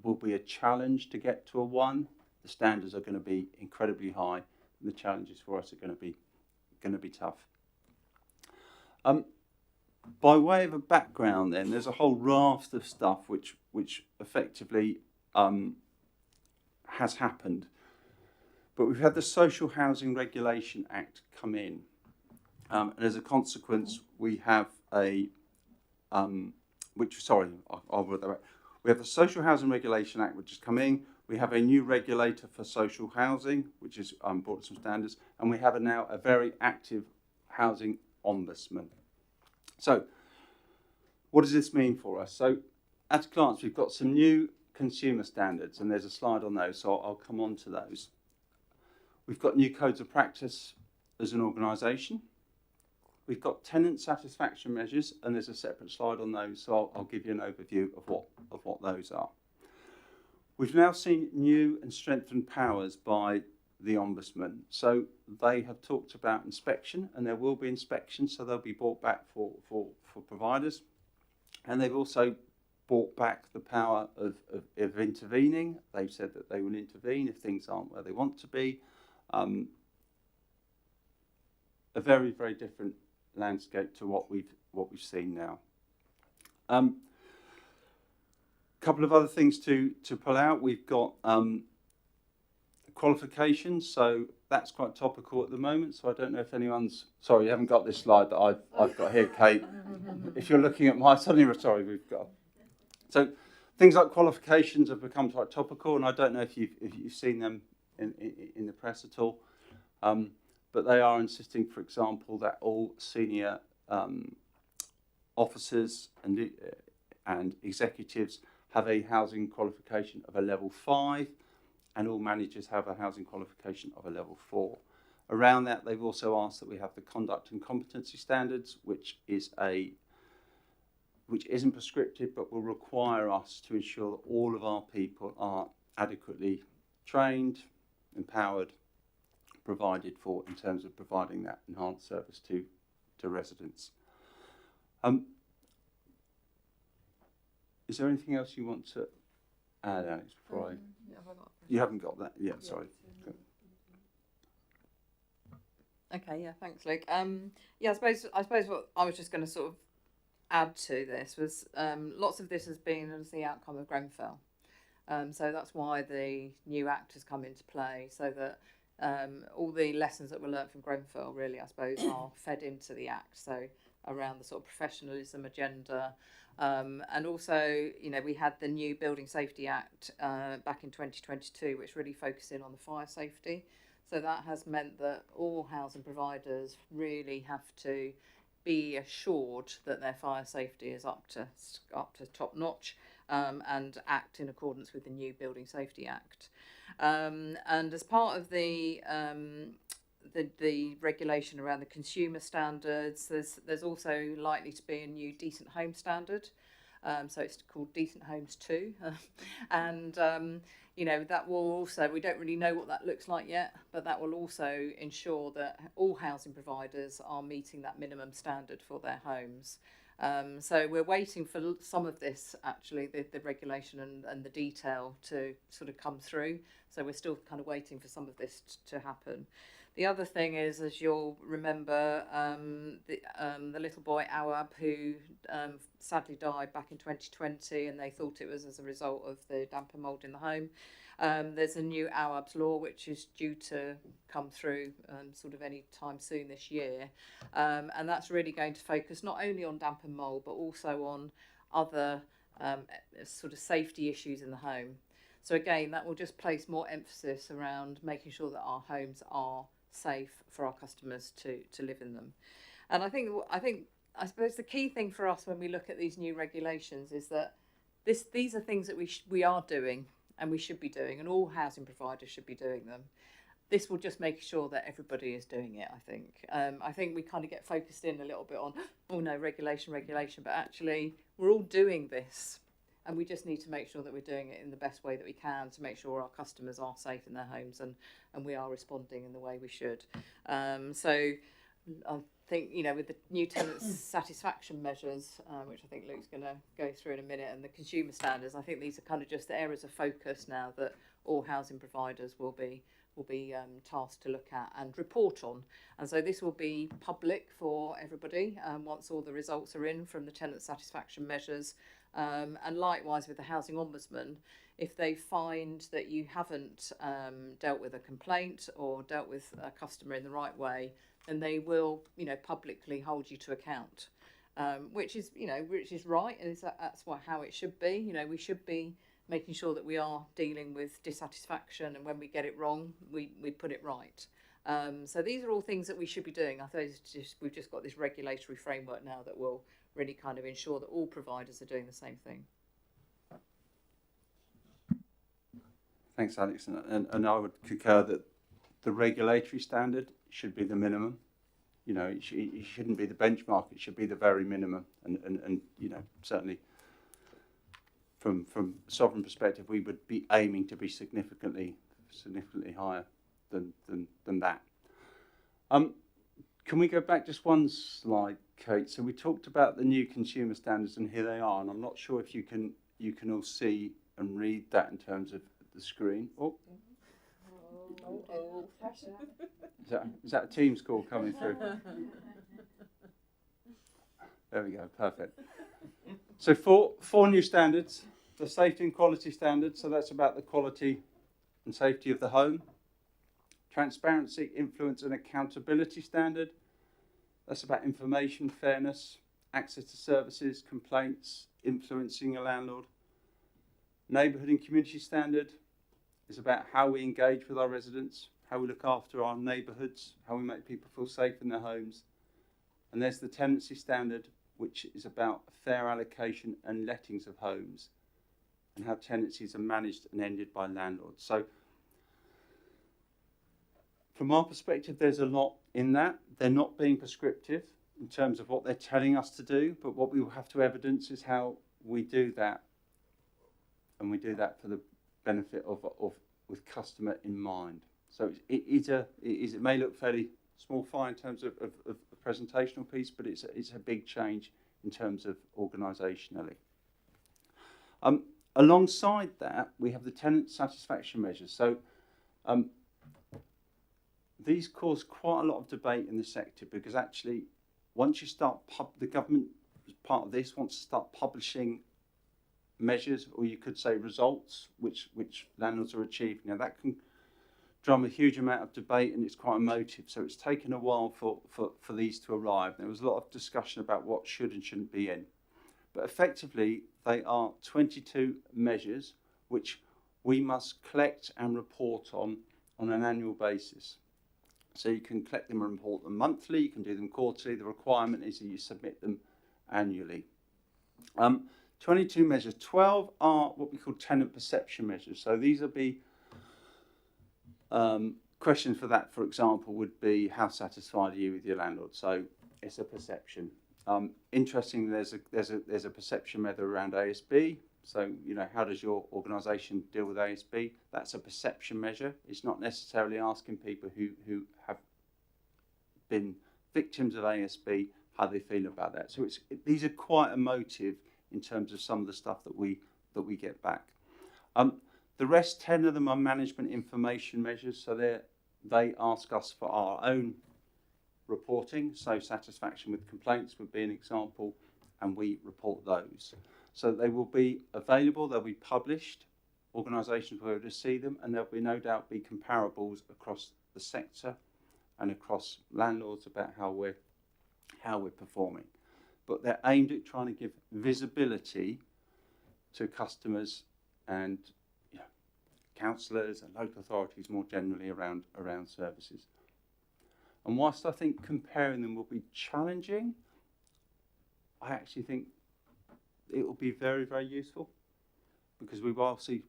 will be a challenge to get to a 1. The standards are going to be incredibly high, and the challenges for us are going to be tough. By way of a background, then, there's a whole raft of stuff which effectively has happened. But we've had the Social Housing Regulation Act come in. And as a consequence, we have a, I'll read that back. We have the Social Housing Regulation Act, which has come in. We have a new regulator for social housing, which has brought some standards. And we have now a very active housing ombudsman. So what does this mean for us? So at a glance, we've got some new consumer standards, and there's a slide on those, so I'll come on to those. We've got new codes of practice as an organisation. We've got tenant satisfaction measures, and there's a separate slide on those, so I'll give you an overview of what those are. We've now seen new and strengthened powers by the Ombudsman. So they have talked about inspection, and there will be inspections, so they'll be brought back for providers. And they've also brought back the power of intervening. They've said that they will intervene if things aren't where they want to be. A very, very different landscape to what we've seen now. A couple of other things to pull out. We've got qualifications, so that's quite topical at the moment. So I don't know if anyone's sorry, you haven't got this slide that I've got here, Kate. If you're looking at my we've got. So things like qualifications have become quite topical, and I don't know if you've seen them in the press at all. But they are insisting, for example, that all senior officers and executives have a housing qualification of a level 5, and all managers have a housing qualification of a level 4. Around that, they've also asked that we have the conduct and competency standards, which isn't prescriptive, but will require us to ensure that all of our people are adequately trained, empowered, provided for in terms of providing that enhanced service to residents. Is there anything else you want to add, Alex, before I... You haven't got that? Yeah, sorry. Okay, yeah, thanks, Luke. Yeah, I suppose what I was just going to sort of add to this was lots of this has been as the outcome of Grenfell. So that's why the new Act has come into play, so that all the lessons that were learnt from Grenfell really, I suppose, are fed into the Act. So around the sort of professionalism agenda, and also, you know, we had the new Building Safety Act back in 2022, which really focused in on the fire safety. So that has meant that all housing providers really have to be assured that their fire safety is up to top notch, and act in accordance with the new Building Safety Act. And as part of the regulation around the consumer standards, there's also likely to be a new Decent Home standard. So it's called Decent Homes 2. And, you know, that will also, we don't really know what that looks like yet, but that will also ensure that all housing providers are meeting that minimum standard for their homes. So we're waiting for some of this, actually, the regulation and the detail to sort of come through. So we're still kind of waiting for some of this to happen. The other thing is, as you'll remember, the little boy Awab, who sadly died back in 2020, and they thought it was as a result of the damp and mould in the home. There's a new Awab's law which is due to come through sort of any time soon this year, and that's really going to focus not only on damp and mould but also on other sort of safety issues in the home. So again, that will just place more emphasis around making sure that our homes are safe for our customers to live in them. And I suppose the key thing for us when we look at these new regulations is that these are things that we are doing and we should be doing, and all housing providers should be doing them. This will just make sure that everybody is doing it, I think. I think we kind of get focused in a little bit on, oh no, regulation, but actually we're all doing this, and we just need to make sure that we're doing it in the best way that we can to make sure our customers are safe in their homes and we are responding in the way we should. So I think, you know, with the new tenant satisfaction measures, which I think Luke's going to go through in a minute, and the consumer standards, I think these are kind of just the areas of focus now that all housing providers will be tasked to look at and report on. And so this will be public for everybody once all the results are in from the tenant satisfaction measures. And likewise with the Housing Ombudsman, if they find that you haven't dealt with a complaint or dealt with a customer in the right way, then they will, you know, publicly hold you to account, which is right, and that's how it should be. You know, we should be making sure that we are dealing with dissatisfaction, and when we get it wrong, we put it right. So these are all things that we should be doing. I think we've just got this regulatory framework now that will really kind of ensure that all providers are doing the same thing. Thanks, Alex. And I would concur that the regulatory standard should be the minimum. You know, it shouldn't be the benchmark. It should be the very minimum. And you know, certainly from Sovereign perspective, we would be aiming to be significantly higher than that. Can we go back just one slide, Kate? So we talked about the new consumer standards, and here they are. And I'm not sure if you can all see and read that in terms of the screen. Oh. Is that a Teams call coming through? There we go, perfect. So four new standards. The safety and quality standards, so that's about the quality and safety of the home. Transparency, influence and accountability standard. That's about information, fairness, access to services, complaints, influencing a landlord. Neighbourhood and community standard is about how we engage with our residents, how we look after our neighbourhoods, how we make people feel safe in their homes. And there's the tenancy standard, which is about fair allocation and lettings of homes, and how tenancies are managed and ended by landlords. So from our perspective, there's a lot in that. They're not being prescriptive in terms of what they're telling us to do, but what we will have to evidence is how we do that, and we do that for the benefit of with customer in mind. So it may look fairly small fry in terms of a presentational piece, but it's a big change in terms of organisationally. Alongside that, we have the tenant satisfaction measures. So these cause quite a lot of debate in the sector, because actually once you start, the government as part of this wants to start publishing measures, or you could say results, which landlords are achieving. Now that can drum a huge amount of debate, and it's quite emotive. So it's taken a while for these to arrive. There was a lot of discussion about what should and shouldn't be in. But effectively, they are 22 measures which we must collect and report on an annual basis. So you can collect them and report them monthly, you can do them quarterly. The requirement is that you submit them annually. 22 measures. 12 are what we call tenant perception measures. So these will be questions for that, for example, would be how satisfied are you with your landlord? So it's a perception. Interestingly, there's a perception measure around ASB. So, you know, how does your organisation deal with ASB? That's a perception measure. It's not necessarily asking people who have been victims of ASB how they feel about that. So these are quite emotive in terms of some of the stuff that we The rest, 10 of them, are management information measures. So they're They ask us for our own reporting, so satisfaction with complaints would be an example, and we report those. So they will be available, they'll be published, organisations will be able to see them, and there'll be no doubt be comparables across the sector and across landlords about how we're performing. But they're aimed at trying to give visibility to customers and councillors and local authorities more generally around services. And whilst I think comparing them will be challenging, I actually think it will be very, very useful, because we will see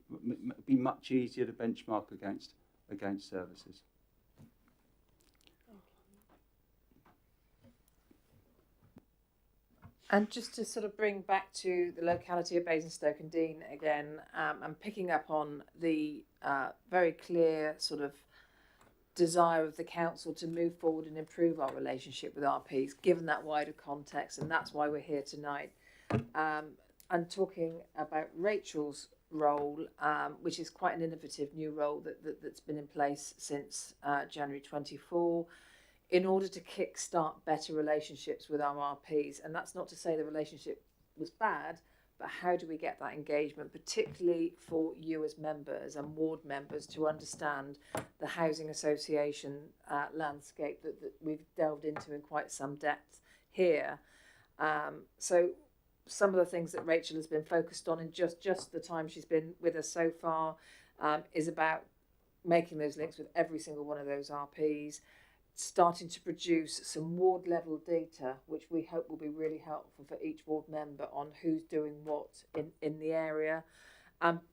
be much easier to benchmark against services. And just to sort of bring back to the locality of Basingstoke and Dean again, and picking up on the very clear sort of desire of the council to move forward and improve our relationship with RPs, given that wider context, and that's why we're here tonight. And talking about Rachel's role, which is quite an innovative new role that's been in place since January 24, in order to kickstart better relationships with our RPs. And that's not to say the relationship was bad, but how do we get that engagement, particularly for you as members and ward members, to understand the housing association landscape that we've delved into in quite some depth here. So some of the things that Rachel has been focused on in just the time she's been with us so far is about making those links with every single one of those RPs, starting to produce some ward level data, which we hope will be really helpful for each ward member on who's doing what in the area.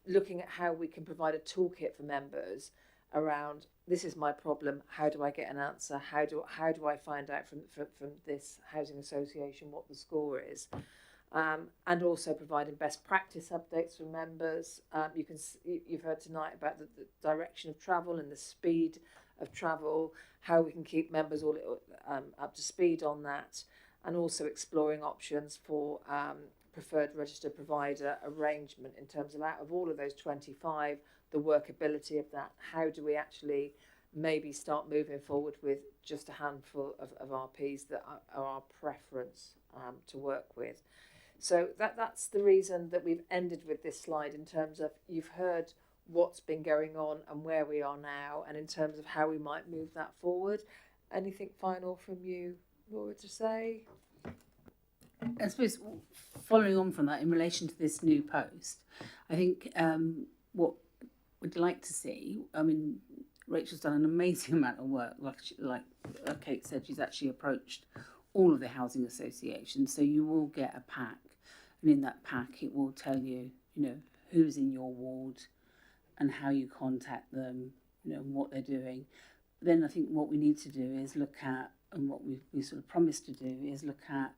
Looking at how we can provide a toolkit for members around, this is my problem, how do I get an answer, how do I find out from this housing association what the score is, and also providing best practice updates for members. You've heard tonight about the direction of travel and the speed of travel, how we can keep members all up to speed on that, and also exploring options for preferred registered provider arrangement in terms of, out of all of those 25, the workability of that. How do we actually maybe start moving forward with just a handful of RPs that are our preference to work with? So that's the reason that we've ended with this slide, in terms of you've heard what's been going on and where we are now, and in terms of how we might move that forward. Anything final from you, Laura, to say? I suppose following on from that, in relation to this new post, I think what we'd like to see, I mean, Rachel's done an amazing amount of work. Like Kate said, she's actually approached all of the housing associations. So you will get a pack, and in that pack it will tell you, who's in your ward and how you contact them, what they're doing. Then I think what we need to do is look at, and what we sort of promised to do is look at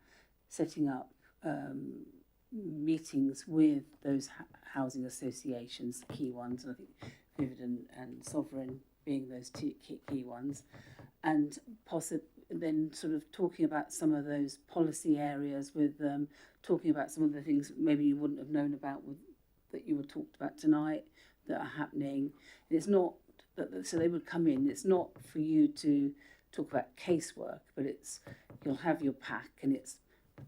setting up meetings with those housing associations, the key ones, and I think Vivid and Sovereign being those two key ones, and then sort of talking about some of those policy areas with them, talking about some of the things that maybe you wouldn't have known about that you were talked about tonight that are happening. And it's not that, so they would come in, it's not for you to talk about casework, but you'll have your pack, and it's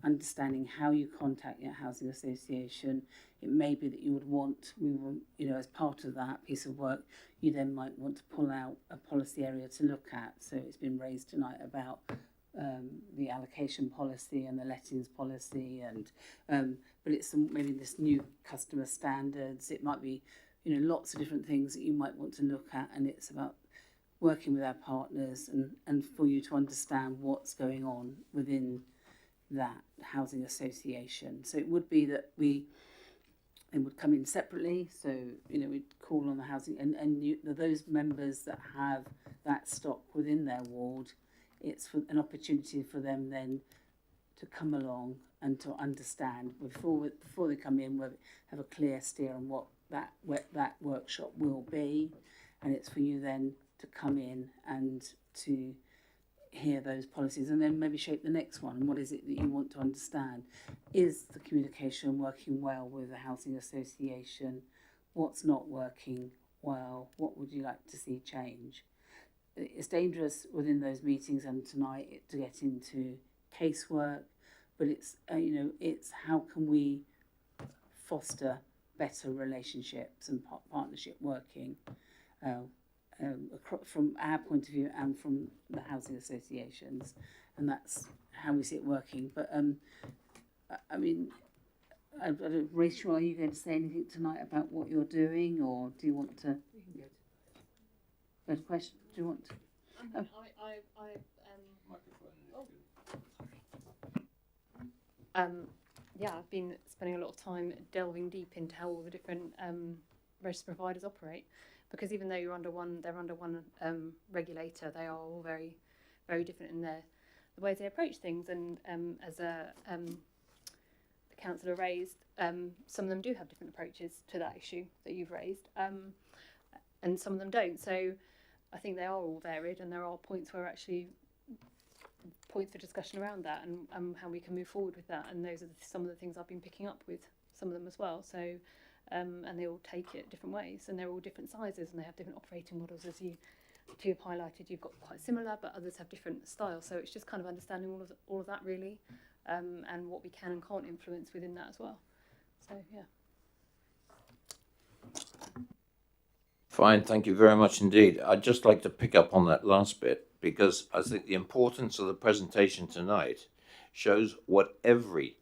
understanding how you contact your housing association. It may be that you would want, as part of that piece of work, you then might want to pull out a policy area to look at. So it's been raised tonight about the allocation policy and the lettings policy, and but it's maybe this new customer standards. It might be, lots of different things that you might want to look at, and it's about working with our partners and for you to understand what's going on within that housing association. So it would be that they would come in separately, so we'd call on the housing, and those members that have that stock within their ward, it's an opportunity for them then to come along and to understand before they come in, have a clear steer on what that workshop will be, and it's for you then to come in and to hear those policies, and then maybe shape the next one. What is it that you want to understand? Is the communication working well with the housing association? What's not working well? What would you like to see change? it's dangerous within those meetings and tonight to get into casework, but it's it's how can we foster better relationships and partnership working from our point of view and from the housing associations, and that's how we see it working. But I mean, I don't, Rachel, are you going to say anything tonight about what you're doing, or do you want to? Go to question. Do you want to? Yeah, I've been spending a lot of time delving deep into how all the different registered providers operate, because even though they're under one regulator, they are all very, very different in the ways they approach things. And as the councillor raised, some of them do have different approaches to that issue that you've raised, and some of them don't. So I think they are all varied, and there are points for discussion around that, and how we can move forward with that. And those are some of the things I've been picking up with some of them as well. So, and they all take it different ways, and they're all different sizes, and they have different operating models. As you two have highlighted, you've got quite similar, but others have different styles. So it's just kind of understanding all of that really, and what we can and can't influence within that as well. So yeah. Fine, thank you very much indeed. I'd just like to pick up on that last bit, because I think the importance of the presentation tonight shows what every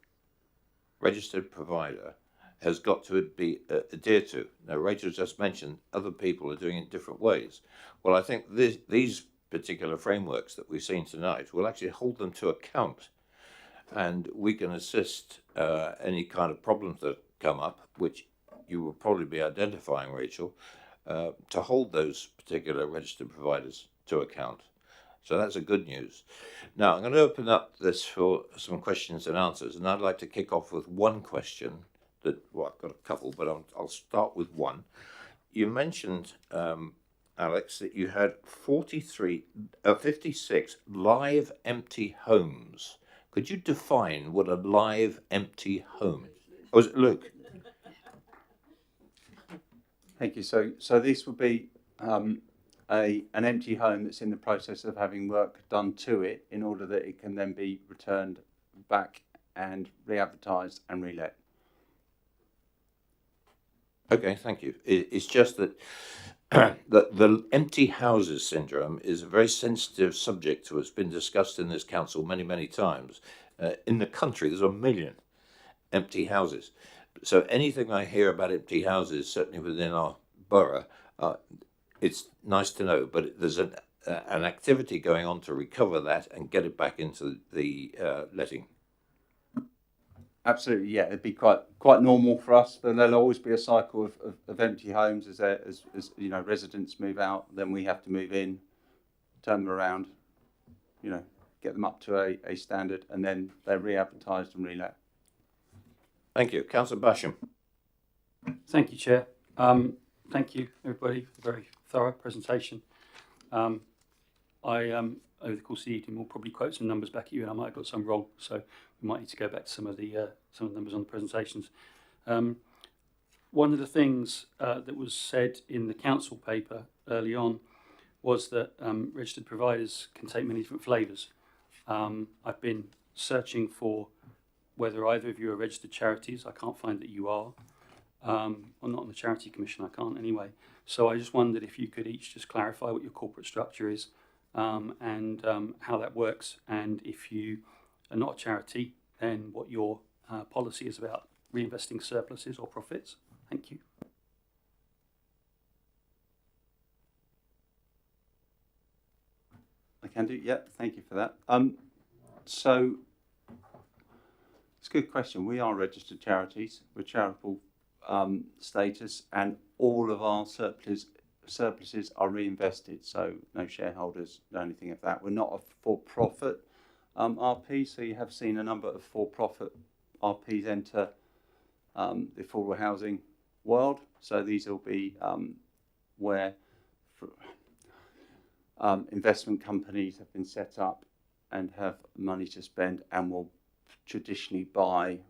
registered provider has got to be adhered to. Now, Rachel just mentioned other people are doing it different ways. Well, I think these particular frameworks that we've seen tonight will actually hold them to account, and we can assist any kind of problems that come up, which you will probably be identifying, Rachel, to hold those particular registered providers to account. So that's a good news. Now, I'm going to open up this for some questions and answers, and I'd like to kick off with one question that, well, I've got a couple, but I'll start with one. You mentioned, Alex, that you had 56 live empty homes. Could you define what a live empty home is? Or was it Luke? Thank you. So this would be an empty home that's in the process of having work done to it in order that it can then be returned back and re-advertised and relet. Okay, thank you. It's just that the empty houses syndrome is a very sensitive subject that's been discussed in this council many, many times. In the country, there's 1 million empty houses. So anything I hear about empty houses, certainly within our borough, it's nice to know, but there's an activity going on to recover that and get it back into the letting. Absolutely, yeah. It'd be quite normal for us, but there'll always be a cycle of empty homes as you know, residents move out, then we have to move in, turn them around, you know, get them up to a standard, and then they're re-advertised and relet. Thank you. Councillor Basham. Thank you, Chair. Thank you, everybody, for a very thorough presentation. Over the course of the evening, we'll probably quote some numbers back at you, and I might have got some wrong, so we might need to go back to some of the numbers on the presentations. One of the things that was said in the council paper early on was that registered providers can take many different flavours. I've been searching for whether either of you are registered charities. I can't find that you are. I'm not on the Charity Commission, I can't anyway. So I just wondered if you could each just clarify what your corporate structure is, and how that works, and if you are not a charity, then what your policy is about reinvesting surpluses or profits. Thank you. I can do, yeah, thank you for that. So it's a good question. We are registered charities. We're charitable status, and all of our surpluses are reinvested, so no shareholders, no anything of that. We're not a for-profit RP, so you have seen a number of for-profit RPs enter the affordable housing world. So these will be where investment companies have been set up and have money to spend and will traditionally buy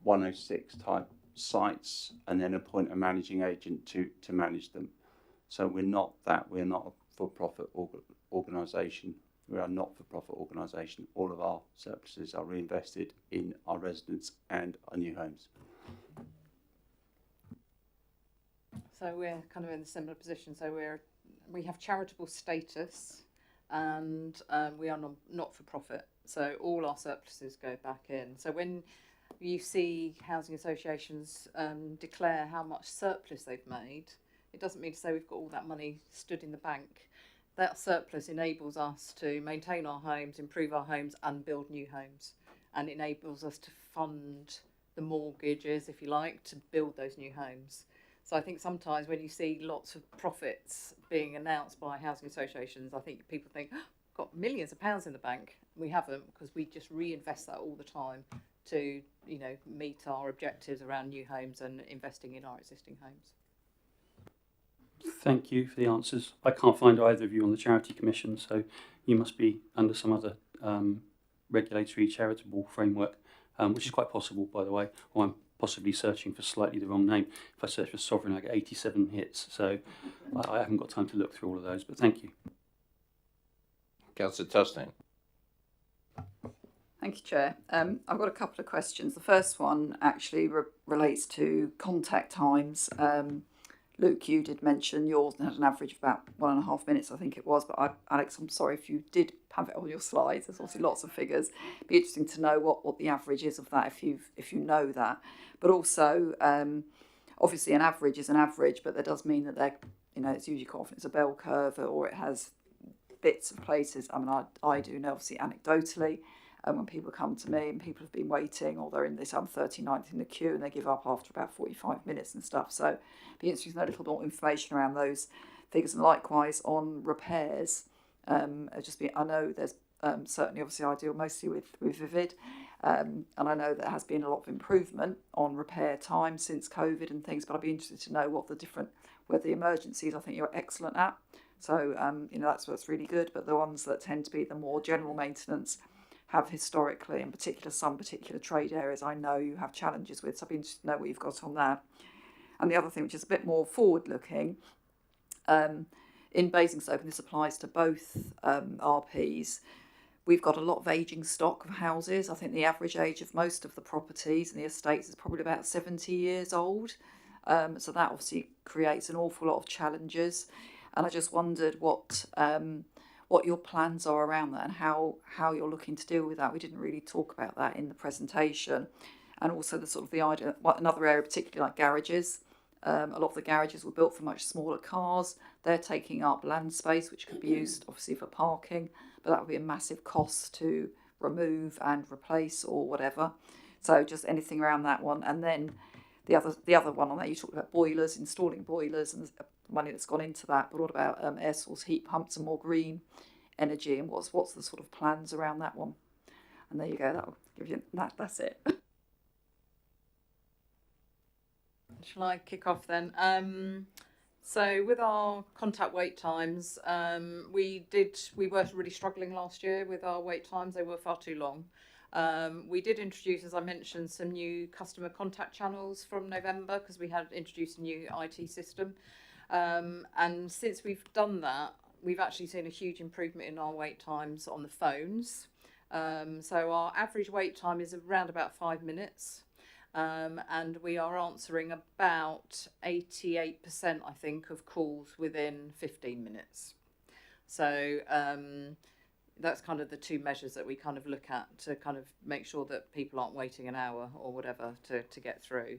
106 type sites and then appoint a managing agent to manage them. So we're not that. We're not a for-profit organisation. We are a not-for-profit organisation. All of our surpluses are reinvested in our residents and our new homes. So we're kind of in a similar position. So we have charitable status, and we are not for profit. So all our surpluses go back in. So when you see housing associations declare how much surplus they've made, it doesn't mean to say we've got all that money stood in the bank. That surplus enables us to maintain our homes, improve our homes, and build new homes, and enables us to fund the mortgages, if you like, to build those new homes. So I think sometimes when you see lots of profits being announced by housing associations, I think people think, oh, we've got millions of pounds in the bank. We haven't, because we just reinvest that all the time to, you know, meet our objectives around new homes and investing in our existing homes. Thank you for the answers. I can't find either of you on the Charity Commission, so you must be under some other regulatory charitable framework, which is quite possible, by the way, or I'm possibly searching for slightly the wrong name. If I search for Sovereign, I get 87 hits, so I haven't got time to look through all of those, but thank you. Councillor Tustin. Thank you, Chair. I've got a couple of questions. The first one actually relates to contact times. Luke, you did mention yours had an average of about 1.5 minutes, I think it was. But Alex, I'm sorry if you did have it on your slides. There's obviously lots of figures. It'd be interesting to know what the average is of that, if you know that. But also, obviously, an average is an average, but that does mean that it's usually quite often it's a bell curve, or it has bits of places. I mean, I do know, obviously, anecdotally. When people come to me and people have been waiting, or they're in this, I'm 39th in the queue, and they give up after about 45 minutes and stuff. So it'd be interesting to know a little more information around those figures. And likewise on repairs, I know there's certainly, obviously I deal mostly with Vivid, and I know there has been a lot of improvement on repair time since COVID and things, but I'd be interested to know whether the emergencies I think you're excellent at. So, that's what's really good, but the ones that tend to be the more general maintenance have historically, in particular, some particular trade areas I know you have challenges with, so I'd be interested to know what you've got on that. And the other thing, which is a bit more forward-looking, in Basingstoke, and this applies to both RPs, we've got a lot of ageing stock of houses. I think the average age of most of the properties in the estates is probably about 70 years old. So that obviously creates an awful lot of challenges. And I just wondered what your plans are around that and how you're looking to deal with that. We didn't really talk about that in the presentation. And also the idea, another area particularly like garages. A lot of the garages were built for much smaller cars. They're taking up land space, which could be used obviously for parking, but that would be a massive cost to remove and replace or whatever. So just anything around that one. And then the other one on that, you talked about boilers, installing boilers, and the money that's gone into that. But what about air source heat pumps and more green energy, and what's the sort of plans around that one? And there you go. That'll give you that. That's it. Shall I kick off then? So with our contact wait times, we were really struggling last year with our wait times. They were far too long. We did introduce, as I mentioned, some new customer contact channels from November, because we had introduced a new IT system. And since we've done that, we've actually seen a huge improvement in our wait times on the phones. So our average wait time is around about 5 minutes. And we are answering about 88%, I think, of calls within 15 minutes. So that's kind of the two measures that we kind of look at to kind of make sure that people aren't waiting an hour or whatever to get through.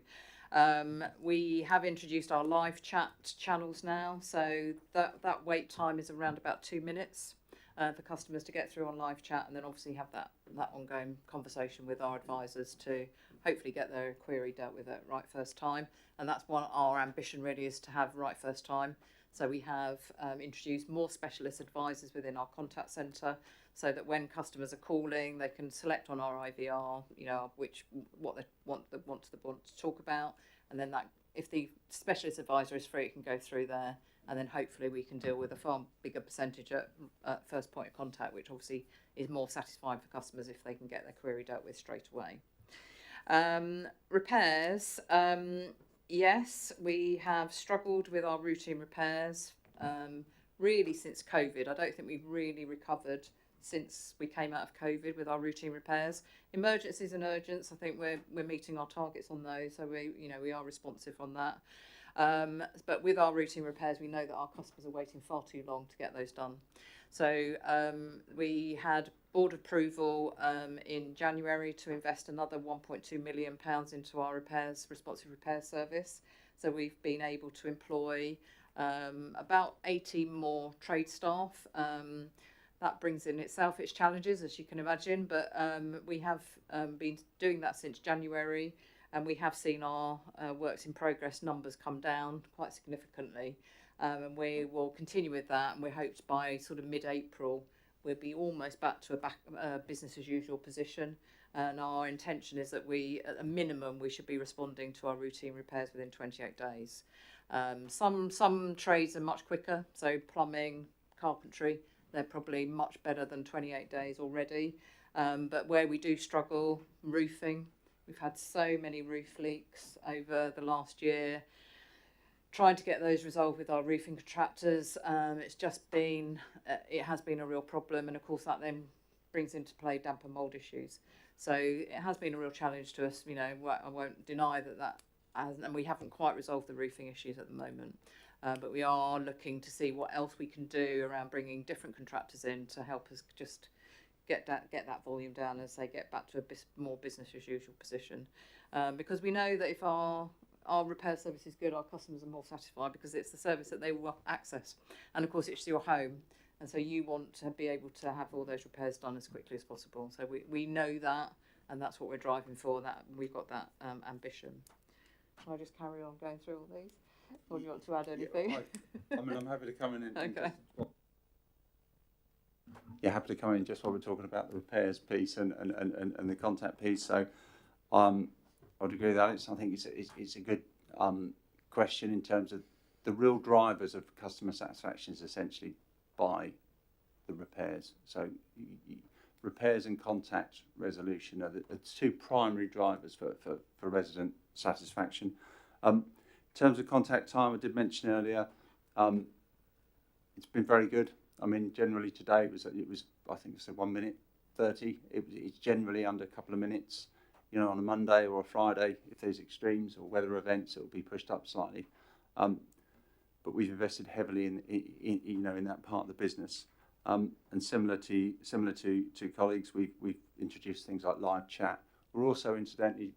We have introduced our live chat channels now, so that wait time is around about 2 minutes for customers to get through on live chat, and then obviously have that ongoing conversation with our advisors to hopefully get their query dealt with at right first time. And that's what our ambition really is, to have right first time. So we have introduced more specialist advisors within our contact centre, so that when customers are calling, they can select on our IVR, what they want to talk about, and then that, if the specialist advisor is free, it can go through there, and then hopefully we can deal with a far bigger percentage at first point of contact, which obviously is more satisfying for customers if they can get their query dealt with straight away. Repairs. Yes, we have struggled with our routine repairs. really since COVID. I don't think we've really recovered since we came out of COVID with our routine repairs. Emergencies and urgents, I think we're meeting our targets on those, so we are responsive on that. But with our routine repairs, we know that our customers are waiting far too long to get those done. So we had board approval in January to invest another £1.2 million into our responsive repair service. So we've been able to employ about 80 more trade staff. That brings in itself its challenges, as you can imagine, but we have been doing that since January, and we have seen our works in progress numbers come down quite significantly. And we will continue with that, and we hope by sort of mid-April we'll be almost back to a business as usual position. And our intention is that at a minimum, we should be responding to our routine repairs within 28 days. Some trades are much quicker, so plumbing, carpentry, they're probably much better than 28 days already. But where we do struggle, roofing, we've had so many roof leaks over the last year. Trying to get those resolved with our roofing contractors, it has been a real problem, and of course that then brings into play damp and mould issues. So it has been a real challenge to us. I won't deny that and we haven't quite resolved the roofing issues at the moment. But we are looking to see what else we can do around bringing different contractors in to help us just get that volume down as they get back to a more business as usual position. Because we know that if our repair service is good, our customers are more satisfied because it's the service that they will access. And of course it's your home. And so you want to be able to have all those repairs done as quickly as possible. So we know that, and that's what we're driving for, that we've got that ambition. Shall I just carry on going through all these? Or do you want to add anything? Yeah, I'm happy to come in. Okay. Happy to come in just while we're talking about the repairs piece and the contact piece. So I would agree with Alex. I think it's a good question in terms of the real drivers of customer satisfaction is essentially by the repairs. So repairs and contact resolution are the two primary drivers for resident satisfaction. In terms of contact time, I did mention earlier, it's been very good. I mean, generally today it was I think it's 1 minute 30. It's generally under a couple of minutes. On a Monday or a Friday, if there's extremes or weather events, it will be pushed up slightly. But we've invested heavily in that part of the business. And similar to colleagues, we've introduced things like live chat. We're also incidentally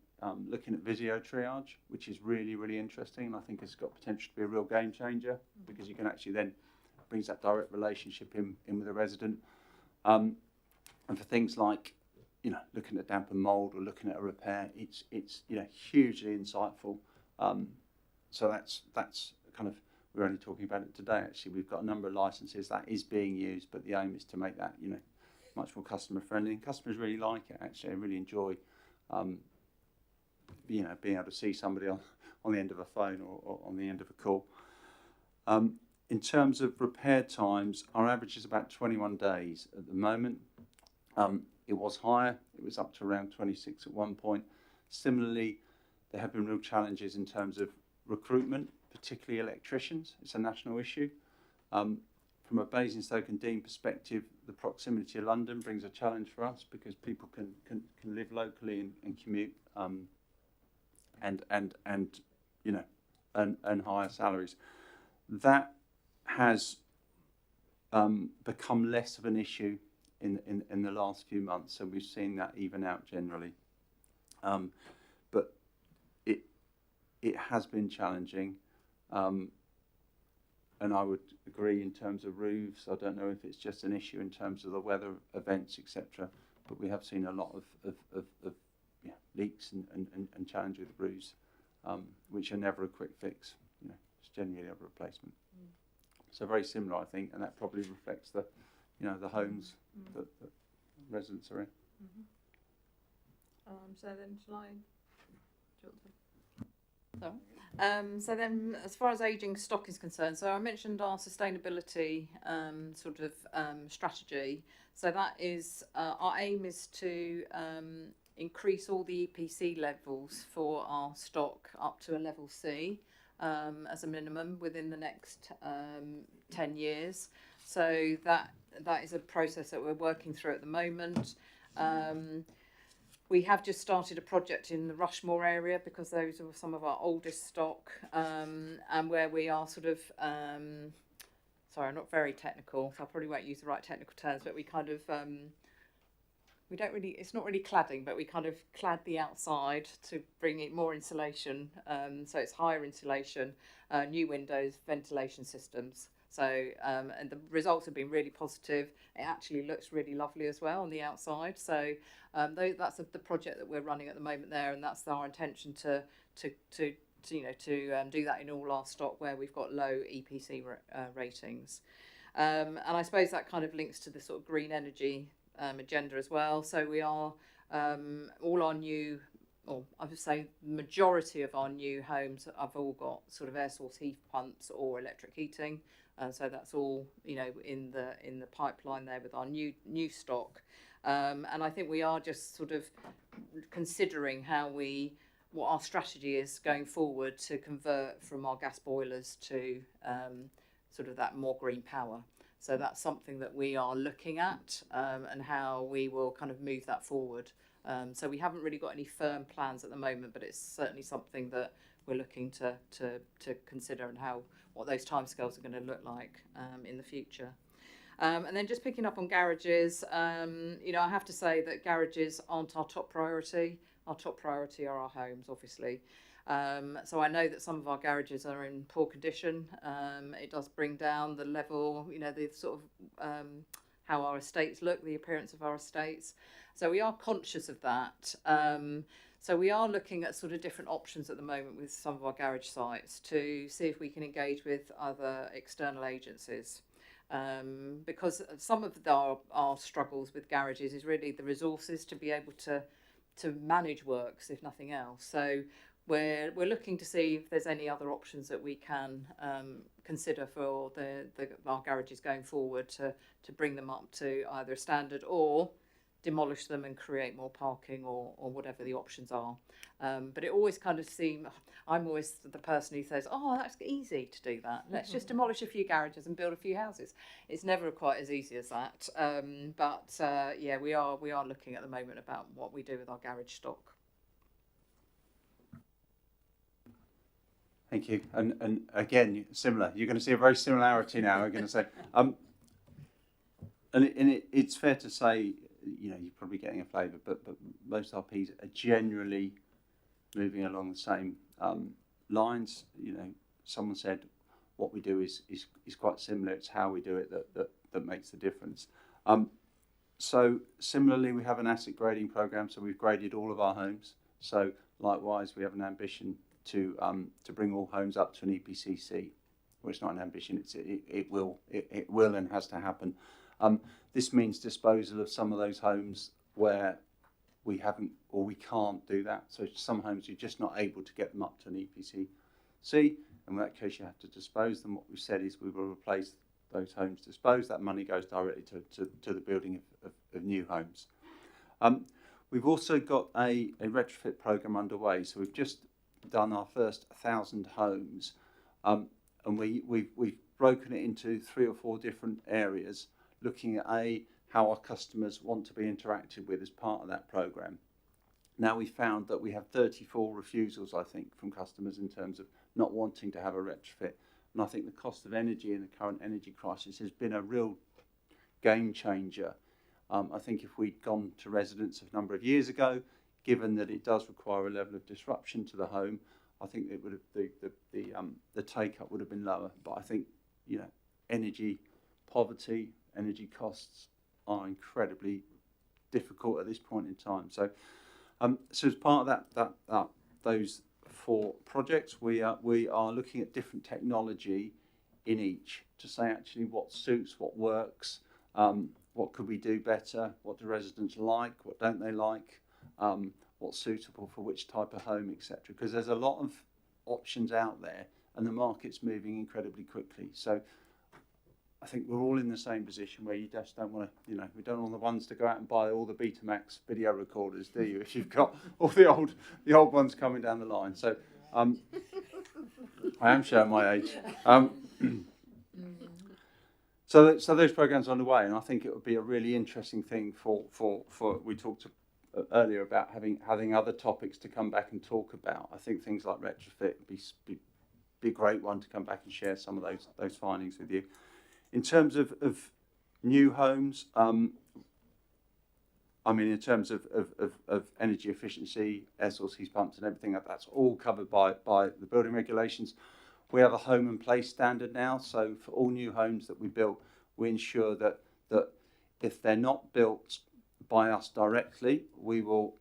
looking at video triage, which is really, really interesting, and I think it's got potential to be a real game changer because you can actually then brings that direct relationship in with a resident. And for things like looking at damp and mould or looking at a repair, it's hugely insightful. So that's kind of, we're only talking about it today. Actually, we've got a number of licenses that is being used, but the aim is to make that much more customer friendly, and customers really like it. Actually, I really enjoy being able to see somebody on the end of a phone or on the end of a call. In terms of repair times, our average is about 21 days at the moment. It was higher. It was up to around 26 at one point. Similarly, there have been real challenges in terms of recruitment, particularly electricians. It's a national issue. From a Basingstoke and Dean perspective, the proximity of London brings a challenge for us because people can live locally and commute and earn higher salaries. That has become less of an issue in the last few months, so we've seen that even out generally. But it has been challenging, and I would agree in terms of roofs. I don't know if it's just an issue in terms of the weather events, etc. But we have seen a lot of leaks and challenge with roofs, which are never a quick fix. It's generally a replacement. So very similar, I think, and that probably reflects the homes that residents are in. So then, shall I? So then, as far as ageing stock is concerned, so I mentioned our sustainability strategy. So that is our aim is to increase all the EPC levels for our stock up to a level C. as a minimum within the next 10 years. So that is a process that we're working through at the moment. We have just started a project in the Rushmore area because those are some of our oldest stock, and where we are sort of, sorry, I'm not very technical, so I probably won't use the right technical terms, but we kind of, we don't really, it's not really cladding, but we kind of clad the outside to bring it more insulation, so it's higher insulation, new windows, ventilation systems. So, and the results have been really positive. It actually looks really lovely as well on the outside. So, that's the project that we're running at the moment there, and that's our intention to do that in all our stock where we've got low EPC ratings. And I suppose that kind of links to the sort of green energy agenda as well. So we are all our new, or I would say majority of our new homes have all got sort of air source heat pumps or electric heating. So that's all, you know, in the pipeline there with our new stock. And I think we are just sort of considering what our strategy is going forward to convert from our gas boilers to sort of that more green power. So that's something that we are looking at, and how we will kind of move that forward. So we haven't really got any firm plans at the moment, but it's certainly something that we're looking to consider, and what those timescales are going to look like in the future. And then just picking up on garages, you know, I have to say that garages aren't our top priority. Our top priority are our homes, obviously. So I know that some of our garages are in poor condition. It does bring down the level, you know, the sort of how our estates look, the appearance of our estates. So we are conscious of that. So we are looking at sort of different options at the moment with some of our garage sites to see if we can engage with other external agencies. Because some of our struggles with garages is really the resources to be able to manage works, if nothing else. So we're looking to see if there's any other options that we can consider for our garages going forward to bring them up to either a standard or demolish them and create more parking or whatever the options are. But it always kind of seems, I'm always the person who says, oh, that's easy to do that. Let's just demolish a few garages and build a few houses. It's never quite as easy as that. But yeah, we are looking at the moment about what we do with our garage stock. Thank you. And again, similar. You're going to see a very similarity now. I'm going to say, it's fair to say, you know, you're probably getting a flavour, but most RPs are generally moving along the same lines. You know, someone said what we do is quite similar. It's how we do it that makes the difference. So similarly, we have an asset grading programme. So we've graded all of our homes. So likewise, we have an ambition to bring all homes up to an EPCC. Well, it's not an ambition. It will and has to happen. This means disposal of some of those homes where we haven't or we can't do that. So some homes you're just not able to get them up to an EPCC. In that case, you have to dispose them. What we've said is we will replace those homes disposed. That money goes directly to the building of new homes. We've also got a retrofit programme underway. So we've just done our first 1,000 homes, and we've broken it into 3 or 4 different areas, looking at how our customers want to be interacted with as part of that programme. Now we found that we have 34 refusals, I think, from customers in terms of not wanting to have a retrofit. And I think the cost of energy in the current energy crisis has been a real game changer. I think if we'd gone to residents a number of years ago, given that it does require a level of disruption to the home, I think it would have the take up would have been lower. But I think, you know, energy poverty, energy costs are incredibly difficult at this point in time. So, so as part of those 4 projects, we are looking at different technology in each to say actually what suits, what works, what could we do better, what do residents like, what don't they like, what's suitable for which type of home, etc. Because there's a lot of options out there, and the market's moving incredibly quickly. So I think we're all in the same position where you just don't want to, you know, we don't want the ones to go out and buy all the Betamax video recorders, do you? If you've got all the old ones coming down the line. So I am showing my age. So those programs are underway, and I think it would be a really interesting thing for we talked earlier about having other topics to come back and talk about. I think things like retrofit would be a great one to come back and share some of those findings with you. In terms of new homes, I mean, in terms of energy efficiency, air source heat pumps and everything, that's all covered by the building regulations. We have a home and place standard now, so for all new homes that we build, we ensure that if they're not built by us directly, we will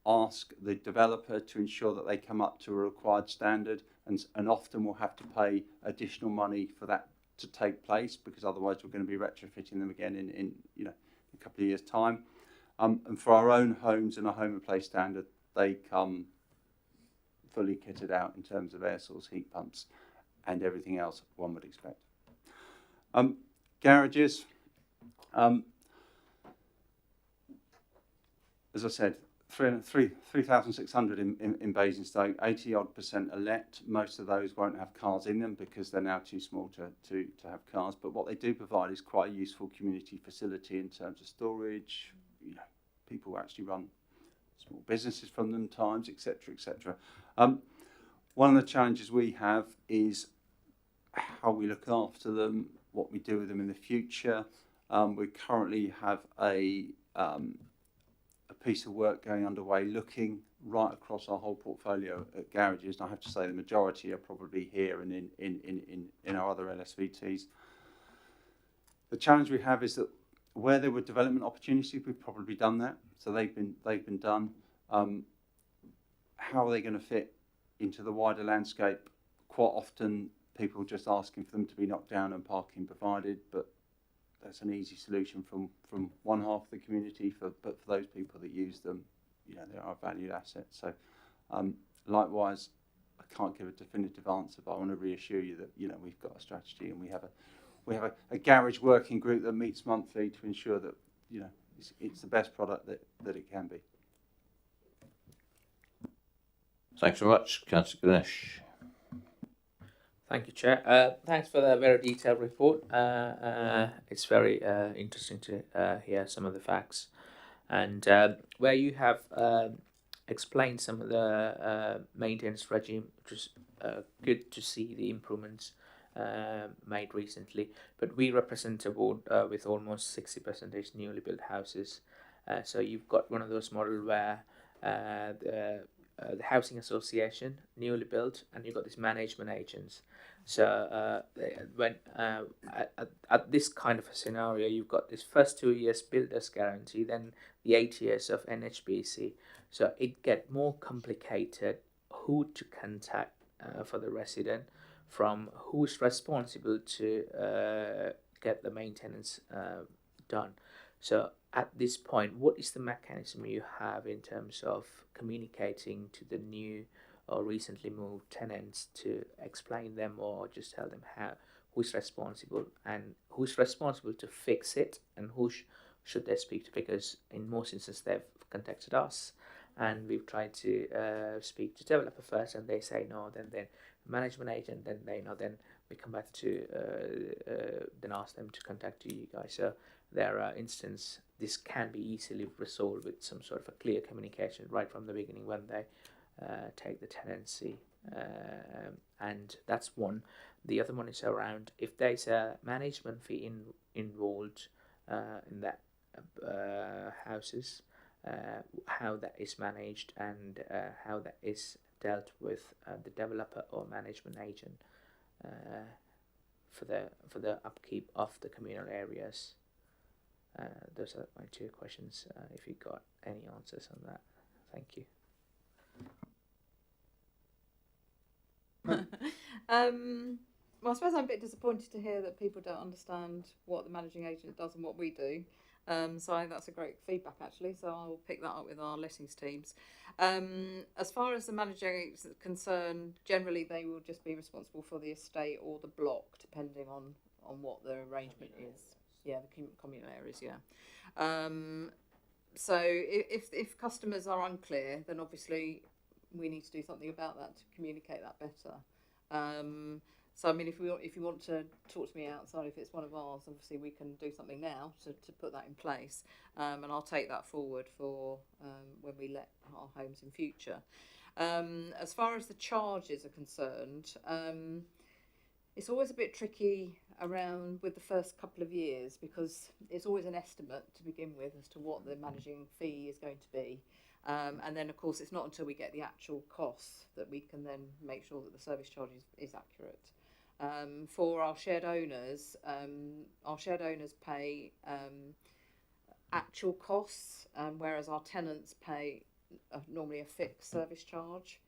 ask the developer to ensure that they come up to a required standard, and often we'll have to pay additional money for that to take place, because otherwise we're going to be retrofitting them again in a couple of years' time. And for our own homes and our home and place standard, they come fully kitted out in terms of air source heat pumps and everything else one would expect. Garages, as I said, 3,600 in Basingstoke, 80-odd% are let. Most of those won't have cars in them because they're now too small to have cars. But what they do provide is quite a useful community facility in terms of storage. People actually run small businesses from them, times, etc., etc. One of the challenges we have is how we look after them, what we do with them in the future. We currently have a piece of work going underway looking right across our whole portfolio at garages, and I have to say the majority are probably here and in our other LSVTs. The challenge we have is that where there were development opportunities, we've probably done that, so they've been done. How are they going to fit into the wider landscape? Quite often people are just asking for them to be knocked down and parking provided, but that's an easy solution from one half of the community, but for those people that use them, they are a valued asset. So likewise, I can't give a definitive answer, but I want to reassure you that we've got a strategy, and we have a garage working group that meets monthly to ensure that it's the best product that it can be. Thanks very much, Councillor Ganesh. Thank you, Chair. Thanks for the very detailed report. It's very interesting to hear some of the facts, and where you have explained some of the maintenance regime, which is good to see the improvements made recently. But we represent a board with almost 60% newly built houses, so you've got one of those models where the housing association newly built, and you've got these management agents. So when at this kind of a scenario, you've got this first 2 years builder's guarantee, then the 8 years of NHBC. So it get more complicated who to contact for the resident, from who's responsible to get the maintenance done. So at this point, what is the mechanism you have in terms of communicating to the new or recently moved tenants to explain them, or just tell them who's responsible and who's responsible to fix it, and who should they speak to? Because in most instances they've contacted us, and we've tried to speak to developer first, and they say no, then management agent, then they know, then we come back to then ask them to contact you guys. So there are instances this can be easily resolved with some sort of a clear communication right from the beginning when they take the tenancy, and that's one. The other one is around if there's a management fee involved in that houses, how that is managed, and how that is dealt with the developer or management agent for the upkeep of the communal areas. Those are my two questions. If you got any answers on that, thank you. Well, I suppose I'm a bit disappointed to hear that people don't understand what the managing agent does and what we do. So I think that's a great feedback, actually. So I'll pick that up with our lettings teams. As far as the managing agent is concerned, generally they will just be responsible for the estate or the block, depending on what the arrangement is. Yeah, the communal areas. Yeah. So if customers are unclear, then obviously we need to do something about that to communicate that better. So I mean, if you want to talk to me outside, if it's one of ours, obviously we can do something now to put that in place, and I'll take that forward for when we let our homes in future. As far as the charges are concerned, it's always a bit tricky around with the first couple of years because it's always an estimate to begin with as to what the managing fee is going to be. And then, of course, it's not until we get the actual costs that we can then make sure that the service charge is accurate. For our shared owners pay actual costs, whereas our tenants pay normally a fixed service charge.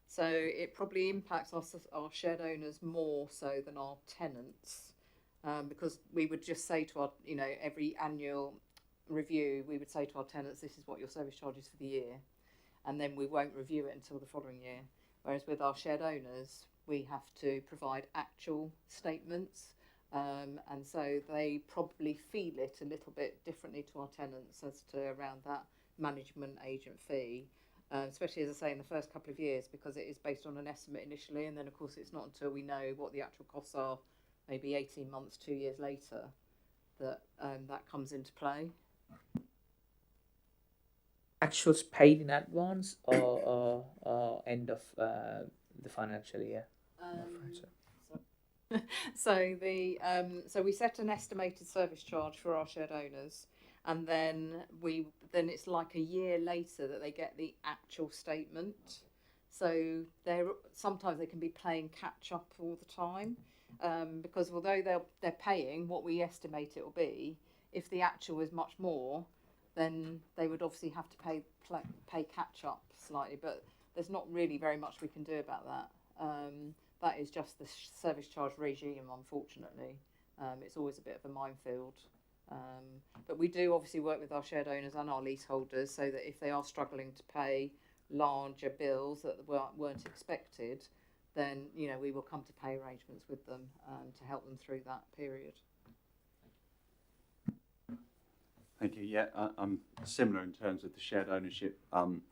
So it probably impacts our shared owners more so than our tenants, because we would just say to our, every annual review, we would say to our tenants, this is what your service charge is for the year, and then we won't review it until the following year. Whereas with our shared owners, we have to provide actual statements, and so they probably feel it a little bit differently to our tenants as to around that management agent fee. Especially, as I say, in the first couple of years, because it is based on an estimate initially, and then of course it's not until we know what the actual costs are, maybe 18 months, 2 years later, that that comes into play. Actuals paid in advance or end of the financial year? So we set an estimated service charge for our shared owners, and then it's like a year later that they get the actual statement. So sometimes they can be playing catch up all the time, because although they're paying what we estimate it will be, if the actual is much more, then they would obviously have to pay catch up slightly. But there's not really very much we can do about that. That is just the service charge regime, unfortunately. It's always a bit of a minefield. But we do obviously work with our shared owners and our leaseholders so that if they are struggling to pay larger bills that weren't expected, then we will come to pay arrangements with them to help them through that period. Thank you. Yeah, I'm similar in terms of the shared ownership, and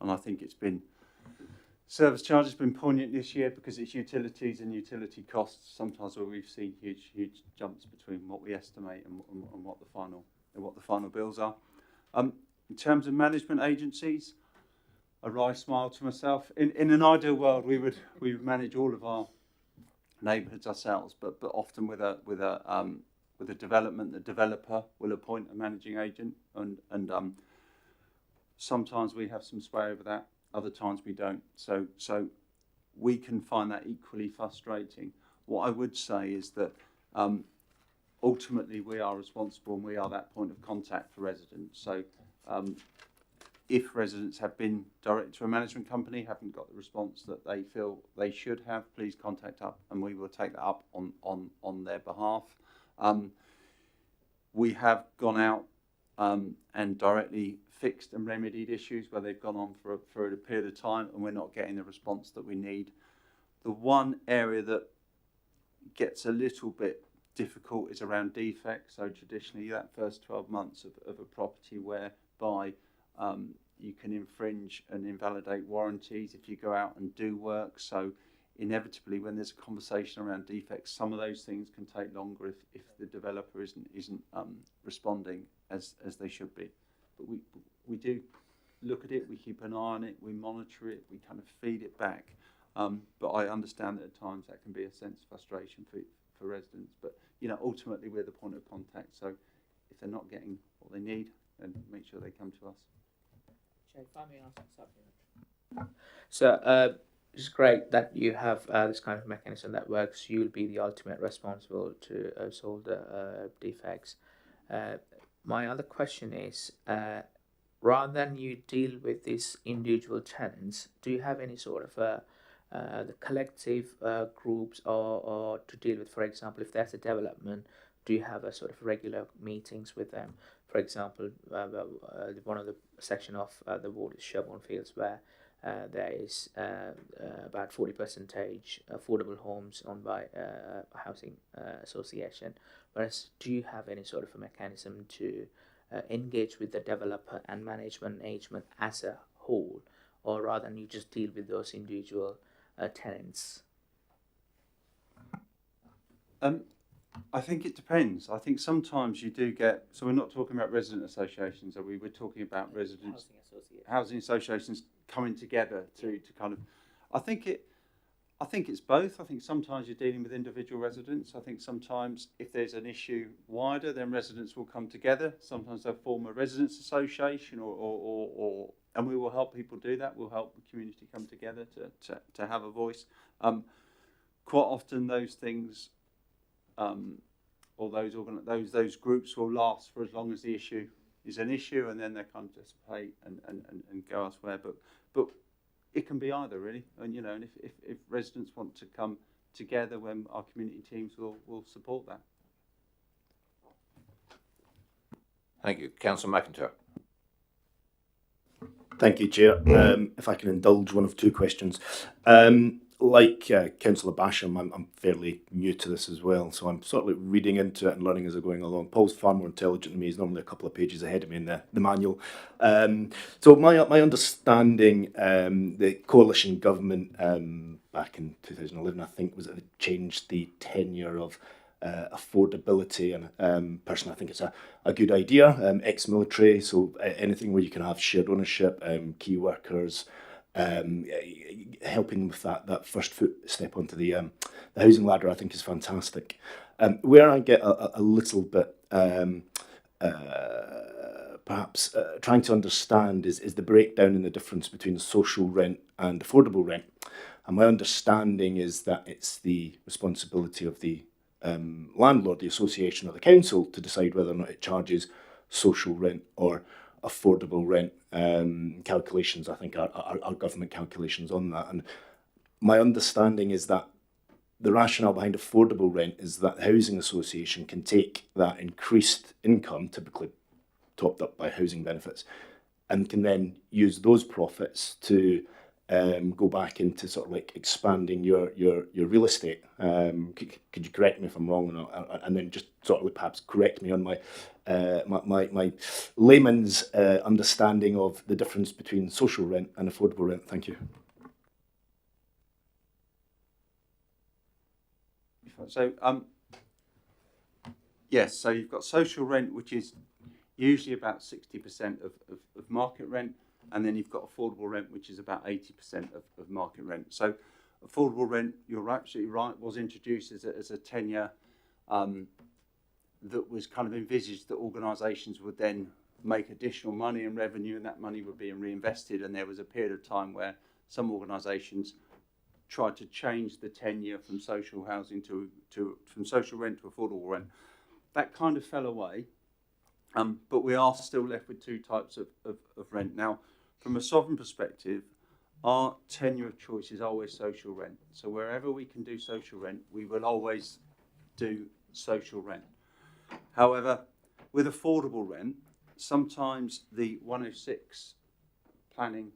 I think it's been service charge has been poignant this year because it's utilities and utility costs. Sometimes where we've seen huge jumps between what we estimate and what the final bills are. In terms of management agencies, a wry smile to myself. In an ideal world, we would manage all of our neighbourhoods ourselves, but often with a development, the developer will appoint a managing agent, and sometimes we have some sway over that. Other times we don't. So we can find that equally frustrating. What I would say is that ultimately we are responsible and we are that point of contact for residents. So if residents have been directed to a management company, haven't got the response that they feel they should have, please contact us and we will take that up on their behalf. We have gone out and directly fixed and remedied issues where they've gone on for a period of time and we're not getting the response that we need. The one area that gets a little bit difficult is around defects. So traditionally that first 12 months of a property whereby you can infringe and invalidate warranties if you go out and do work. So inevitably when there's a conversation around defects, some of those things can take longer if the developer isn't responding as they should be. But we do look at it, we keep an eye on it, we monitor it, we kind of feed it back. But I understand that at times that can be a sense of frustration for residents. But ultimately we're the point of contact. So if they're not getting what they need, then make sure they come to us. If I may ask something. So it's great that you have this kind of mechanism that works. You'll be the ultimate responsible to solve the defects. My other question is, rather than you deal with these individual tenants, do you have any sort of the collective groups or to deal with, for example, if there's a development, do you have a sort of regular meetings with them? For example, one of the section of the ward is Sherborne Fields where there is about 40% affordable homes owned by a housing association. Whereas, do you have any sort of a mechanism to engage with the developer and management agent as a whole, or rather than you just deal with those individual tenants? I think it depends. I think sometimes you do get, so we're not talking about resident associations, are we? We're talking about residents, housing associations coming together to kind of, I think it's both. I think sometimes you're dealing with individual residents. I think sometimes if there's an issue wider, then residents will come together. Sometimes they'll form a residents association and we will help people do that. We'll help the community come together to have a voice. Quite often those things, or those groups will last for as long as the issue is an issue, and then they kind of dissipate and go elsewhere. But it can be either, really. And and if residents want to come together, when our community teams will support that. Thank you. Councillor McIntyre. Thank you, Chair. If I can indulge one of two questions. Like Councillor Basham, I'm fairly new to this as well, so I'm sort of like reading into it and learning as I'm going along. Paul's far more intelligent than me. He's normally a couple of pages ahead of me in the manual. So my understanding, the coalition government back in 2011, I think, was that they changed the tenure of affordability, and personally I think it's a good idea. Ex-military, so anything where you can have shared ownership, key workers, helping with that first footstep onto the housing ladder, I think is fantastic. Where I get a little bit perhaps trying to understand is the breakdown in the difference between social rent and affordable rent. And my understanding is that it's the responsibility of the landlord, the association, or the council to decide whether or not it charges social rent or affordable rent. Calculations, I think, are government calculations on that. And my understanding is that the rationale behind affordable rent is that the housing association can take that increased income, typically topped up by housing benefits, and can then use those profits to go back into sort of like expanding your real estate. Could you correct me if I'm wrong or not? And then just sort of perhaps correct me on my my layman's understanding of the difference between social rent and affordable rent. Thank you. So yes, so you've got social rent, which is usually about 60% of market rent, and then you've got affordable rent, which is about 80% of market rent. So affordable rent, you're absolutely right, was introduced as a tenure that was kind of envisaged that organisations would then make additional money and revenue, and that money would be reinvested. And there was a period of time where some organisations tried to change the tenure from social housing from social rent to affordable rent. That kind of fell away, but we are still left with two types of rent. Now, from a sovereign perspective, our tenure of choice is always social rent. So wherever we can do social rent, we will always do social rent. However, with affordable rent, sometimes the 106 planning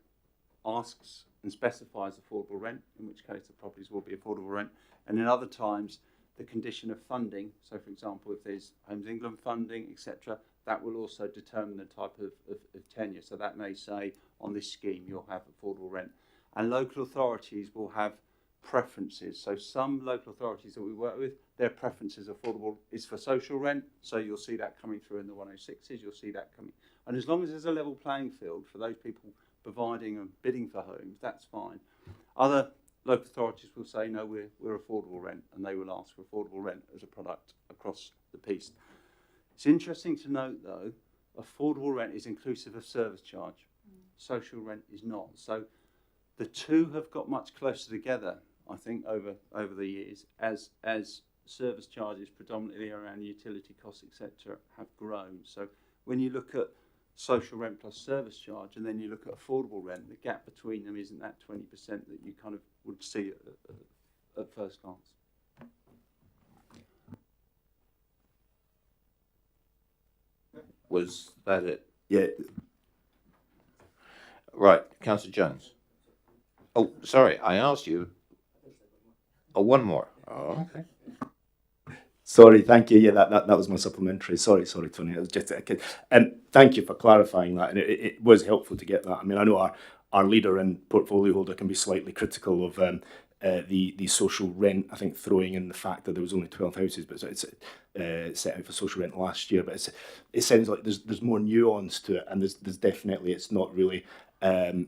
asks and specifies affordable rent, in which case the properties will be affordable rent. And in other times, the condition of funding, so for example, if there's Homes England funding, etc., that will also determine the type of tenure. So that may say, on this scheme, you'll have affordable rent. And local authorities will have preferences. So some local authorities that we work with, their preferences affordable is for social rent. So you'll see that coming through in the 106s, you'll see that coming. And as long as there's a level playing field for those people providing and bidding for homes, that's fine. Other local authorities will say, no, we're affordable rent, and they will ask for affordable rent as a product across the piece. It's interesting to note, though, affordable rent is inclusive of service charge. Social rent is not. So the two have got much closer together, I think, over the years, as service charges, predominantly around utility costs, etc., have grown. So when you look at social rent plus service charge, and then you look at affordable rent, the gap between them isn't that 20% that you kind of would see at first glance. Was that it? Yeah. Right, Councillor Jones. Oh, sorry, I asked you. Oh, one more. Oh, okay. Sorry, thank you. Yeah, that was my supplementary. Sorry, Tony. It was just thank you for clarifying that, and it was helpful to get that. I mean, I know our leader and portfolio holder can be slightly critical of the social rent. I think throwing in the fact that there was only 12 houses, but it's set out for social rent last year. But it sounds like there's more nuance to it, and there's definitely, it's not really an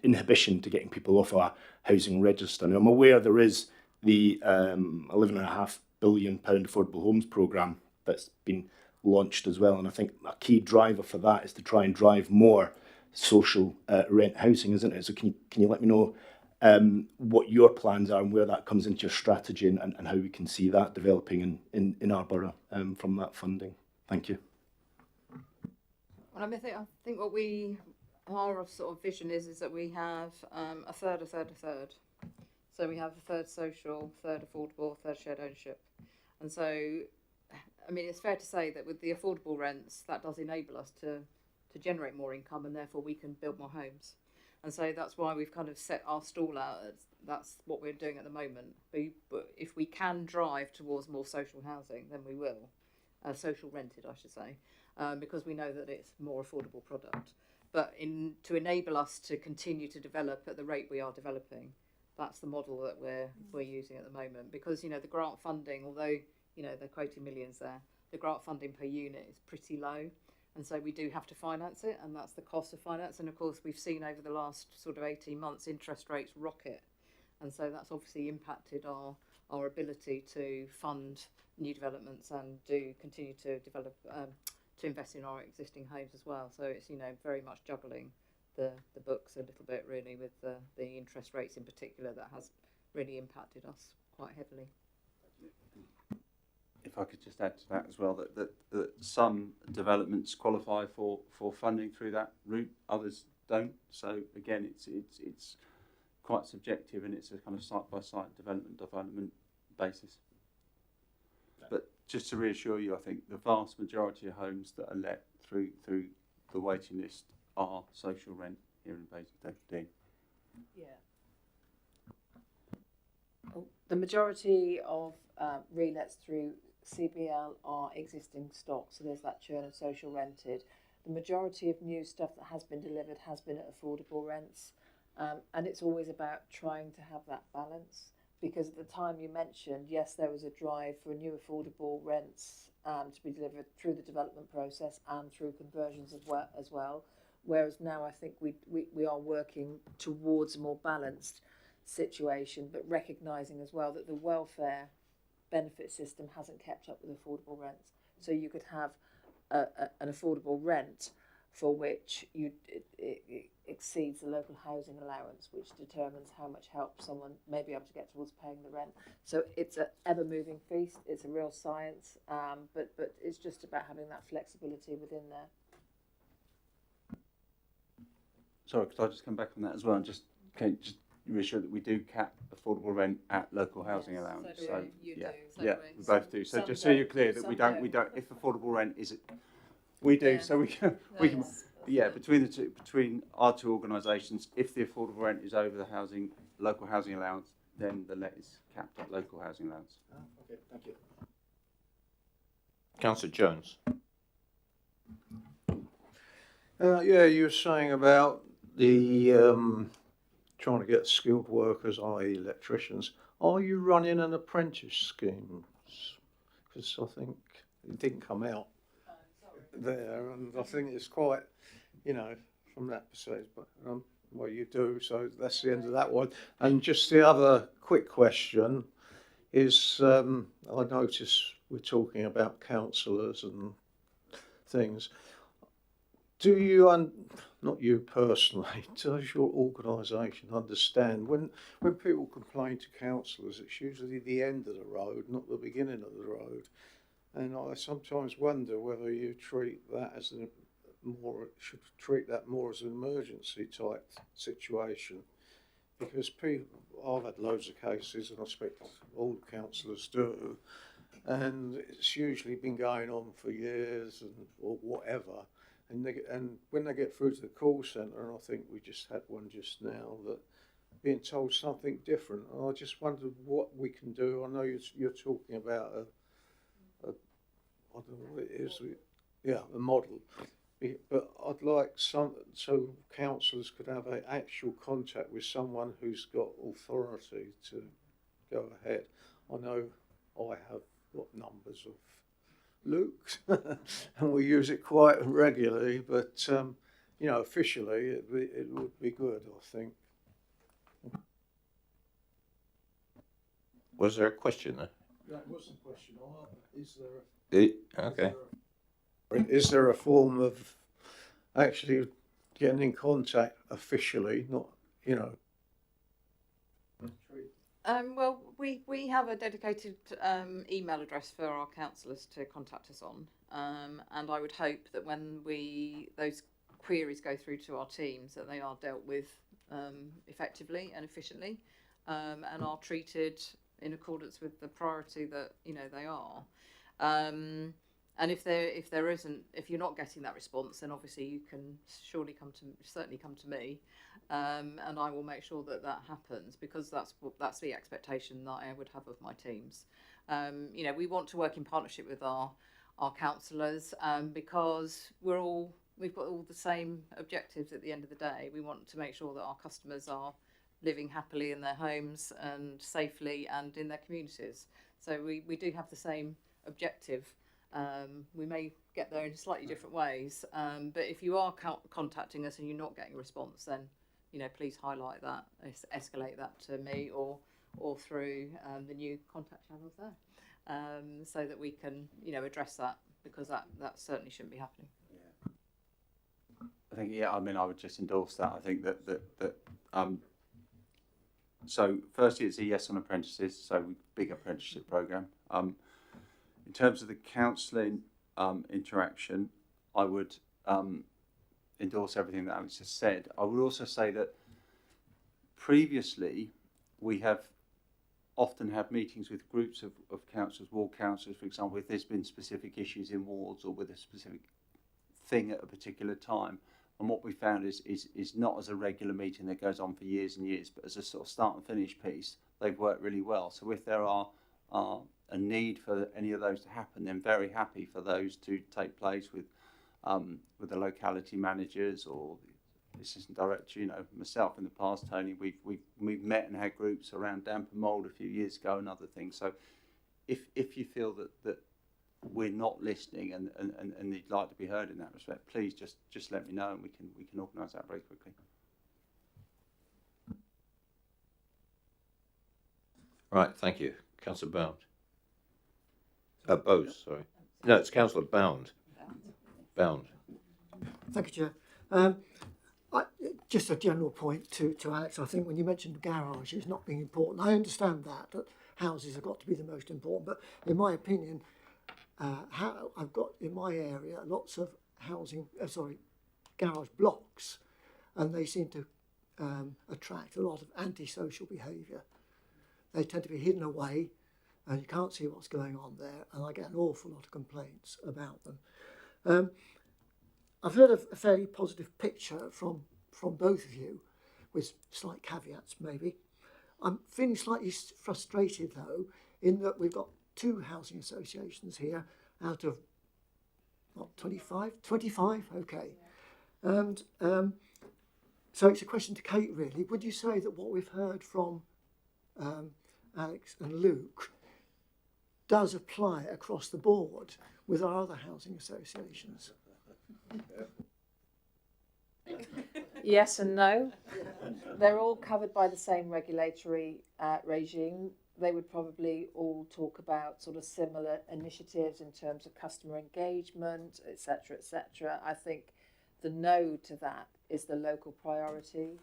inhibition to getting people off a housing register. Now, I'm aware there is the £11.5 billion affordable homes programme that's been launched as well, and I think a key driver for that is to try and drive more social rent housing, isn't it? So can you let me know what your plans are and where that comes into your strategy, and how we can see that developing in our borough from that funding? Thank you. Well, I think what our sort of vision is that we have a third. So we have a third social, third affordable, third shared ownership. And so, I mean, it's fair to say that with the affordable rents, that does enable us to generate more income, and therefore we can build more homes. And so that's why we've kind of set our stall out. That's what we're doing at the moment. But if we can drive towards more social housing, then we will. Social rented, I should say, because we know that it's a more affordable product. But to enable us to continue to develop at the rate we are developing, that's the model that we're using at the moment. Because, you know, the grant funding, although, you know, they're quoting millions there, the grant funding per unit is pretty low. And so we do have to finance it, and that's the cost of finance. And of course, we've seen over the last sort of 18 months interest rates rocket. And so that's obviously impacted our ability to fund new developments and do continue to develop, to invest in our existing homes as well. So it's, you know, very much juggling the books a little bit, really, with the interest rates in particular that has really impacted us quite heavily. If I could just add to that as well, that some developments qualify for funding through that route, others don't. So again, it's quite subjective, and it's a kind of site-by-site development basis. But just to reassure you, I think the vast majority of homes that are let through the waiting list are social rent here in Basingstoke. Dean. Yeah. The majority of relets through CBL are existing stock, so there's that churn of social rented. The majority of new stuff that has been delivered has been at affordable rents, and it's always about trying to have that balance, because at the time you mentioned, yes, there was a drive for new affordable rents to be delivered through the development process and through conversions as well, whereas now I think we are working towards a more balanced situation, but recognising as well that the welfare benefit system hasn't kept up with affordable rents. So you could have an affordable rent for which it exceeds the local housing allowance, which determines how much help someone may be able to get towards paying the rent. So it's an ever-moving feast. It's a real science, but it's just about having that flexibility within there. Sorry, could I just come back on that as well, and just reassure that we do cap affordable rent at local housing allowance. So you yeah, do. yeah, we both do. So just so you're clear that we don't. If affordable rent is, we do. Yeah. So we can. Yeah, between our two organisations, if the affordable rent is over the local housing allowance, then the let is capped at local housing allowance. Okay, thank you. Councillor Jones. Yeah, you were saying about the trying to get skilled workers, i.e. electricians. Are you running an apprentice scheme? Because I think it didn't come out there, and I think it's quite, you know, from that perspective, but well, you do, so that's the end of that one. And just the other quick question is, I notice we're talking about councillors and things. Do you, not you personally, does your organisation understand when people complain to councillors, it's usually the end of the road, not the beginning of the road? And I sometimes wonder whether you treat that as should treat that more as an emergency type situation, because I've had loads of cases, and I expect all councillors do, and it's usually been going on for years or whatever. And when they get through to the call centre, and I think we just had one just now, that being told something different. And I just wondered what we can do. I know you're talking about I don't know what it is. A model. But I'd like so councillors could have an actual contact with someone who's got authority to go ahead. I know I have got numbers of Luke's, and we use it quite regularly. But you know, officially, it would be good, I think. Was there a question there? That was the question. Is there? Okay. Is there a form of actually getting in contact officially? Not, you know. Well, we have a dedicated email address for our councillors to contact us on, and I would hope that when those queries go through to our teams, that they are dealt with effectively and efficiently, and are treated in accordance with the priority that they are. And if you're not getting that response, then obviously you can certainly come to me, and I will make sure that happens, because that's the expectation that I would have of my teams. We want to work in partnership with our councillors, because we've got all the same objectives at the end of the day. We want to make sure that our customers are living happily in their homes and safely and in their communities. So we do have the same objective. We may get there in slightly different ways, but if you are contacting us and you're not getting a response, then please highlight that, escalate that to me or through the new contact channels there, so that we can address that, because that certainly shouldn't be happening. I think, I mean, I would just endorse that. I think that so firstly, it's a yes on apprentices, so big apprenticeship programme. In terms of the counselling interaction, I would endorse everything that Alex has said. I would also say that previously we have often had meetings with groups of councillors, ward councillors, for example, if there's been specific issues in wards or with a specific thing at a particular time. And what we found is not as a regular meeting that goes on for years and years, but as a sort of start and finish piece, they've worked really well. So if there are a need for any of those to happen, then very happy for those to take place with the locality managers or the assistant director. Myself in the past, Tony, we've met and had groups around damp and mould a few years ago and other things. So if you feel that we're not listening and you'd like to be heard in that respect, please just let me know, and we can organise that very quickly. Right, thank you. Councillor Bound. Bowes, sorry. No, it's Councillor Bound. Bound. Thank you, Chair. Just a general point to Alex. I think when you mentioned garages not being important, I understand that houses have got to be the most important, but in my opinion, I've got in my area lots of garage blocks, and they seem to attract a lot of antisocial behaviour. They tend to be hidden away, and you can't see what's going on there, and I get an awful lot of complaints about them. I've heard a fairly positive picture from both of you, with slight caveats maybe. I'm feeling slightly frustrated though, in that we've got 2 housing associations here out of, what, 25? 25, okay. And so it's a question to Kate really. Would you say that what we've heard from Alex and Luke does apply across the board with our other housing associations? Yes and no. They're all covered by the same regulatory regime. They would probably all talk about sort of similar initiatives in terms of customer engagement, etc., etc. I think the no to that is the local priority.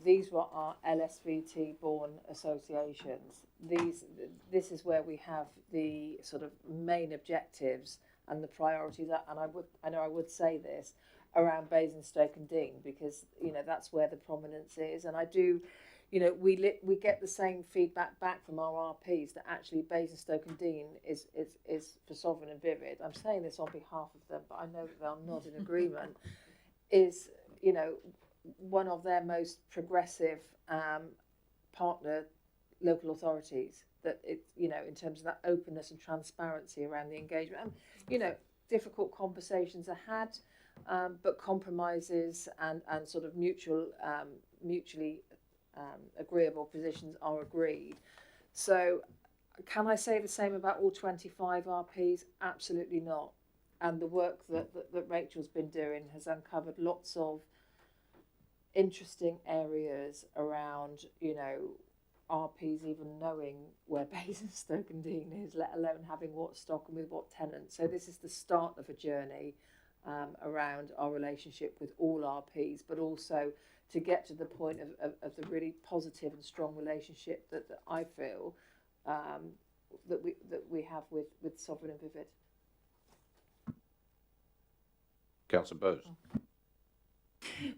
These were our LSVT born associations. This is where we have the sort of main objectives and the priorities. And I would say this around Basingstoke and Dean, because that's where the prominence is. And I do, we get the same feedback back from our RPs that actually Basingstoke and Dean is for Sovereign and Vivid. I'm saying this on behalf of them, but I know that they'll nod in agreement. Is one of their most progressive partner local authorities. That in terms of that openness and transparency around the engagement. And difficult conversations are had. but compromises and sort of mutually agreeable positions are agreed. So can I say the same about all 25 RPs? Absolutely not. And the work that Rachel's been doing has uncovered lots of interesting areas around, you know, RPs even knowing where Basingstoke and Dean is, let alone having what stock and with what tenant. So this is the start of a journey around our relationship with all RPs, but also to get to the point of the really positive and strong relationship that I feel that we have with Sovereign and Vivid. Councillor Bowes.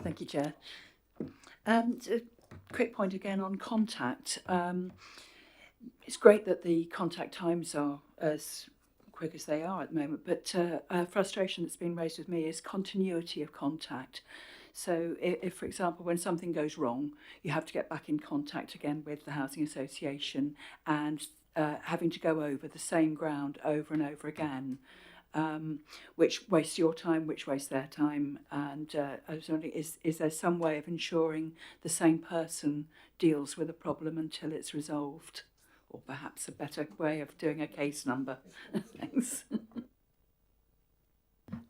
Thank you, Chair. A quick point again on contact. It's great that the contact times are as quick as they are at the moment, but a frustration that's been raised with me is continuity of contact. So if, for example, when something goes wrong, you have to get back in contact again with the housing association and having to go over the same ground over and over again, which wastes your time, which wastes their time. And I was wondering, is there some way of ensuring the same person deals with a problem until it's resolved? Or perhaps a better way of doing a case number? Thanks.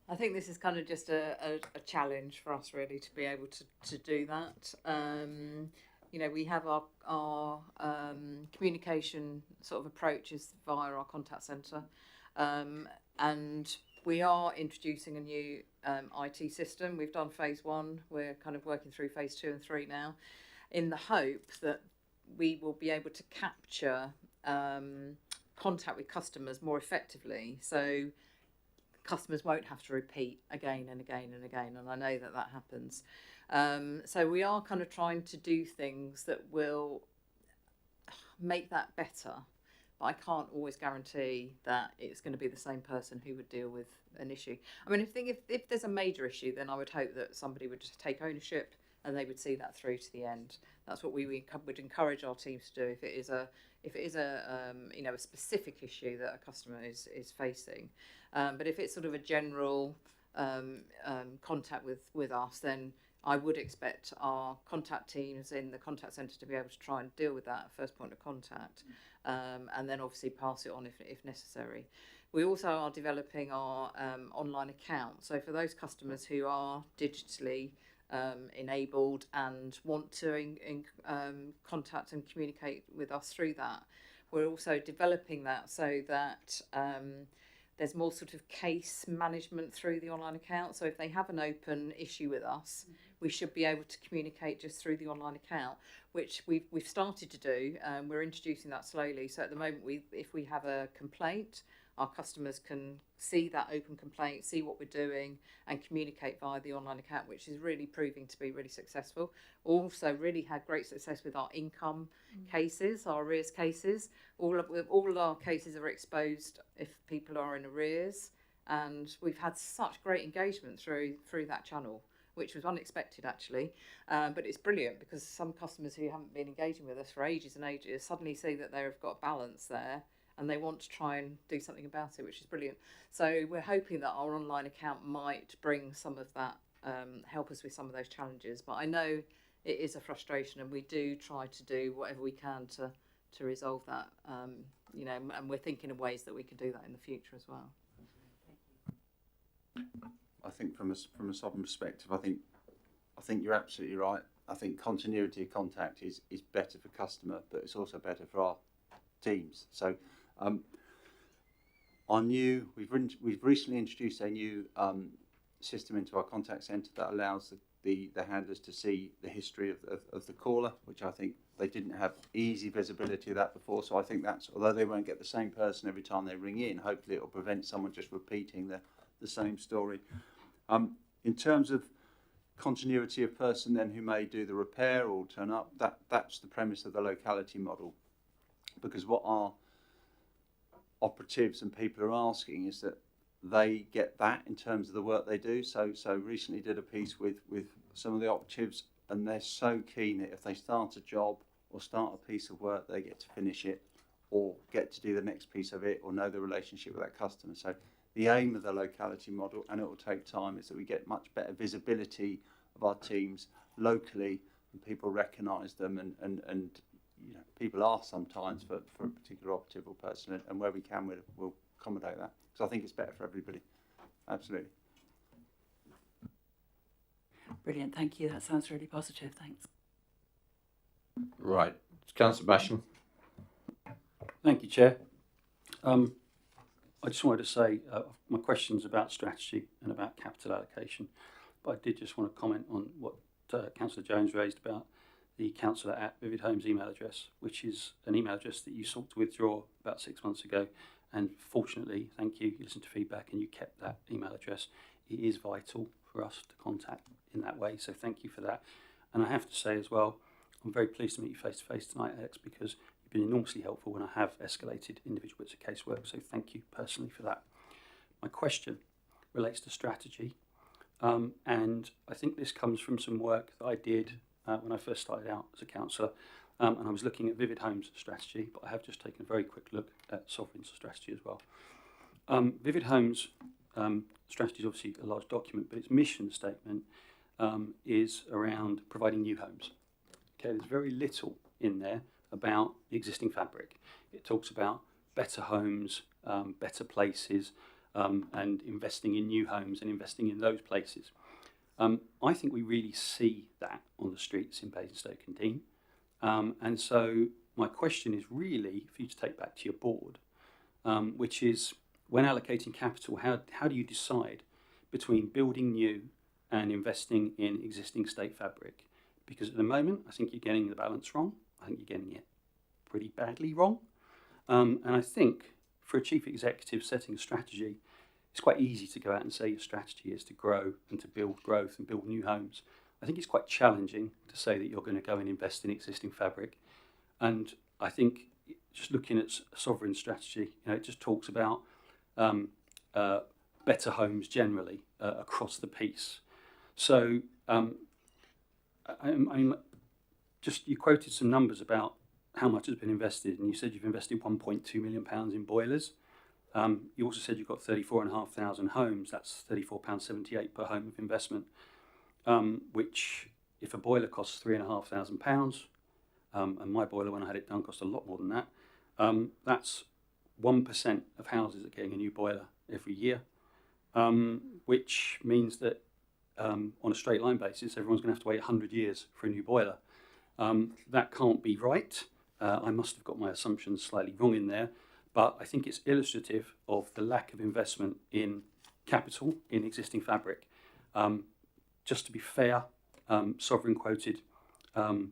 I think this is kind of just a challenge for us really to be able to do that. You know, we have our communication sort of approaches via our contact centre, and we are introducing a new IT system. We've done phase 1. We're kind of working through phase 2 and 3 now, in the hope that we will be able to capture contact with customers more effectively. So customers won't have to repeat again and again and again, and I know that happens. So we are kind of trying to do things that will make that better, but I can't always guarantee that it's going to be the same person who would deal with an issue. I mean, if there's a major issue, then I would hope that somebody would just take ownership and they would see that through to the end. That's what we would encourage our teams to do. If it is a you know, a specific issue that a customer is facing, but if it's sort of a general contact with us, then I would expect our contact teams in the contact centre to be able to try and deal with that at first point of contact, and then obviously pass it on if necessary. We also are developing our online account. So for those customers who are digitally enabled and want to contact and communicate with us through that, we're also developing that so that there's more sort of case management through the online account. So if they have an open issue with us, we should be able to communicate just through the online account, which we've started to do. We're introducing that slowly. So at the moment, if we have a complaint, our customers can see that open complaint, see what we're doing, and communicate via the online account, which is really proving to be really successful. Also really had great success with our income cases, our arrears cases. All of our cases are exposed if people are in arrears, and we've had such great engagement through that channel, which was unexpected actually, but it's brilliant because some customers who haven't been engaging with us for ages and ages suddenly see that they've got balance there, and they want to try and do something about it, which is brilliant. So we're hoping that our online account might bring some of that, help us with some of those challenges. But I know it is a frustration, and we do try to do whatever we can to resolve that. You know, and we're thinking of ways that we can do that in the future as well. I think from a Sovereign perspective, I think you're absolutely right. I think continuity of contact is better for customer, but it's also better for our teams. So we've recently introduced a new system into our contact centre that allows the handlers to see the history of the caller, which I think they didn't have easy visibility of that before. So I think that's, although they won't get the same person every time they ring in, hopefully it will prevent someone just repeating the same story. In terms of continuity of person then who may do the repair or turn up, that's the premise of the locality model. Because what our operatives and people are asking is that they get that in terms of the work they do. So recently did a piece with some of the operatives, and they're so keen that if they start a job or start a piece of work, they get to finish it or get to do the next piece of it or know the relationship with that customer. So the aim of the locality model, and it will take time, is that we get much better visibility of our teams locally, and people recognise them, and you know, people ask sometimes for a particular operative or person, and where we can, we'll accommodate that. So I think it's better for everybody. Absolutely. Brilliant, thank you. That sounds really positive. Thanks. Right. Councillor Basham. Thank you, Chair. I just wanted to say my questions about strategy and about capital allocation, but I did just want to comment on what Councillor Jones raised about the councillor@Vivid Homes email address, which is an email address that you sought to withdraw about 6 months ago. And fortunately, thank you, you listened to feedback and you kept that email address. It is vital for us to contact in that way, so thank you for that. And I have to say as well, I'm very pleased to meet you face to face tonight, Alex, because you've been enormously helpful when I have escalated individual bits of casework, so thank you personally for that. My question relates to strategy, and I think this comes from some work that I did when I first started out as a councillor, and I was looking at Vivid Homes strategy, but I have just taken a very quick look at Sovereign's strategy as well. Vivid Homes strategy is obviously a large document, but its mission statement is around providing new homes. Okay, there's very little in there about the existing fabric. It talks about better homes, better places, and investing in new homes and investing in those places. I think we really see that on the streets in Basingstoke and Dean. And so my question is really for you to take back to your board, which is, when allocating capital, how do you decide between building new and investing in existing state fabric? Because at the moment, I think you're getting the balance wrong. I think you're getting it pretty badly wrong. And I think for a chief executive setting a strategy, it's quite easy to go out and say your strategy is to grow and to build growth and build new homes. I think it's quite challenging to say that you're going to go and invest in existing fabric. And I think just looking at Sovereign strategy, you know, it just talks about better homes generally across the piece. So just you quoted some numbers about how much has been invested, and you said you've invested £1.2 million in boilers. You also said you've got 34,500 homes. That's £34.78 per home of investment, which if a boiler costs £3,500, and my boiler when I had it done cost a lot more than that, that's 1% of houses are getting a new boiler every year, which means that on a straight line basis, everyone's going to have to wait 100 years for a new boiler. That can't be right. I must have got my assumptions slightly wrong in there, but I think it's illustrative of the lack of investment in capital in existing fabric. Just to be fair, Sovereign quoted £2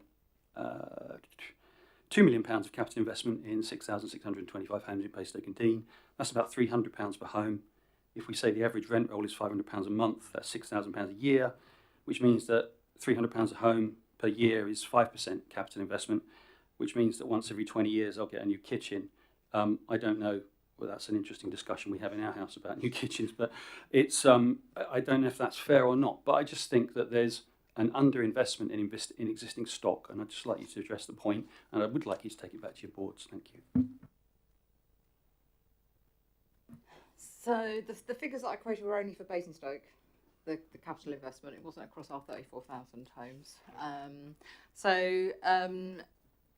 million of capital investment in 6,625 homes in Basingstoke and Dean. That's about £300 per home. If we say the average rent roll is £500 a month, that's £6,000 a year, which means that £300 a home per year is 5% capital investment, which means that once every 20 years I'll get a new kitchen. I don't know, well, that's an interesting discussion we have in our house about new kitchens, but it's I don't know if that's fair or not, but I just think that there's an underinvestment in existing stock, and I'd just like you to address the point, and I would like you to take it back to your boards. Thank you. So the figures that I quoted were only for Basingstoke, the capital investment. It wasn't across our 34,000 homes.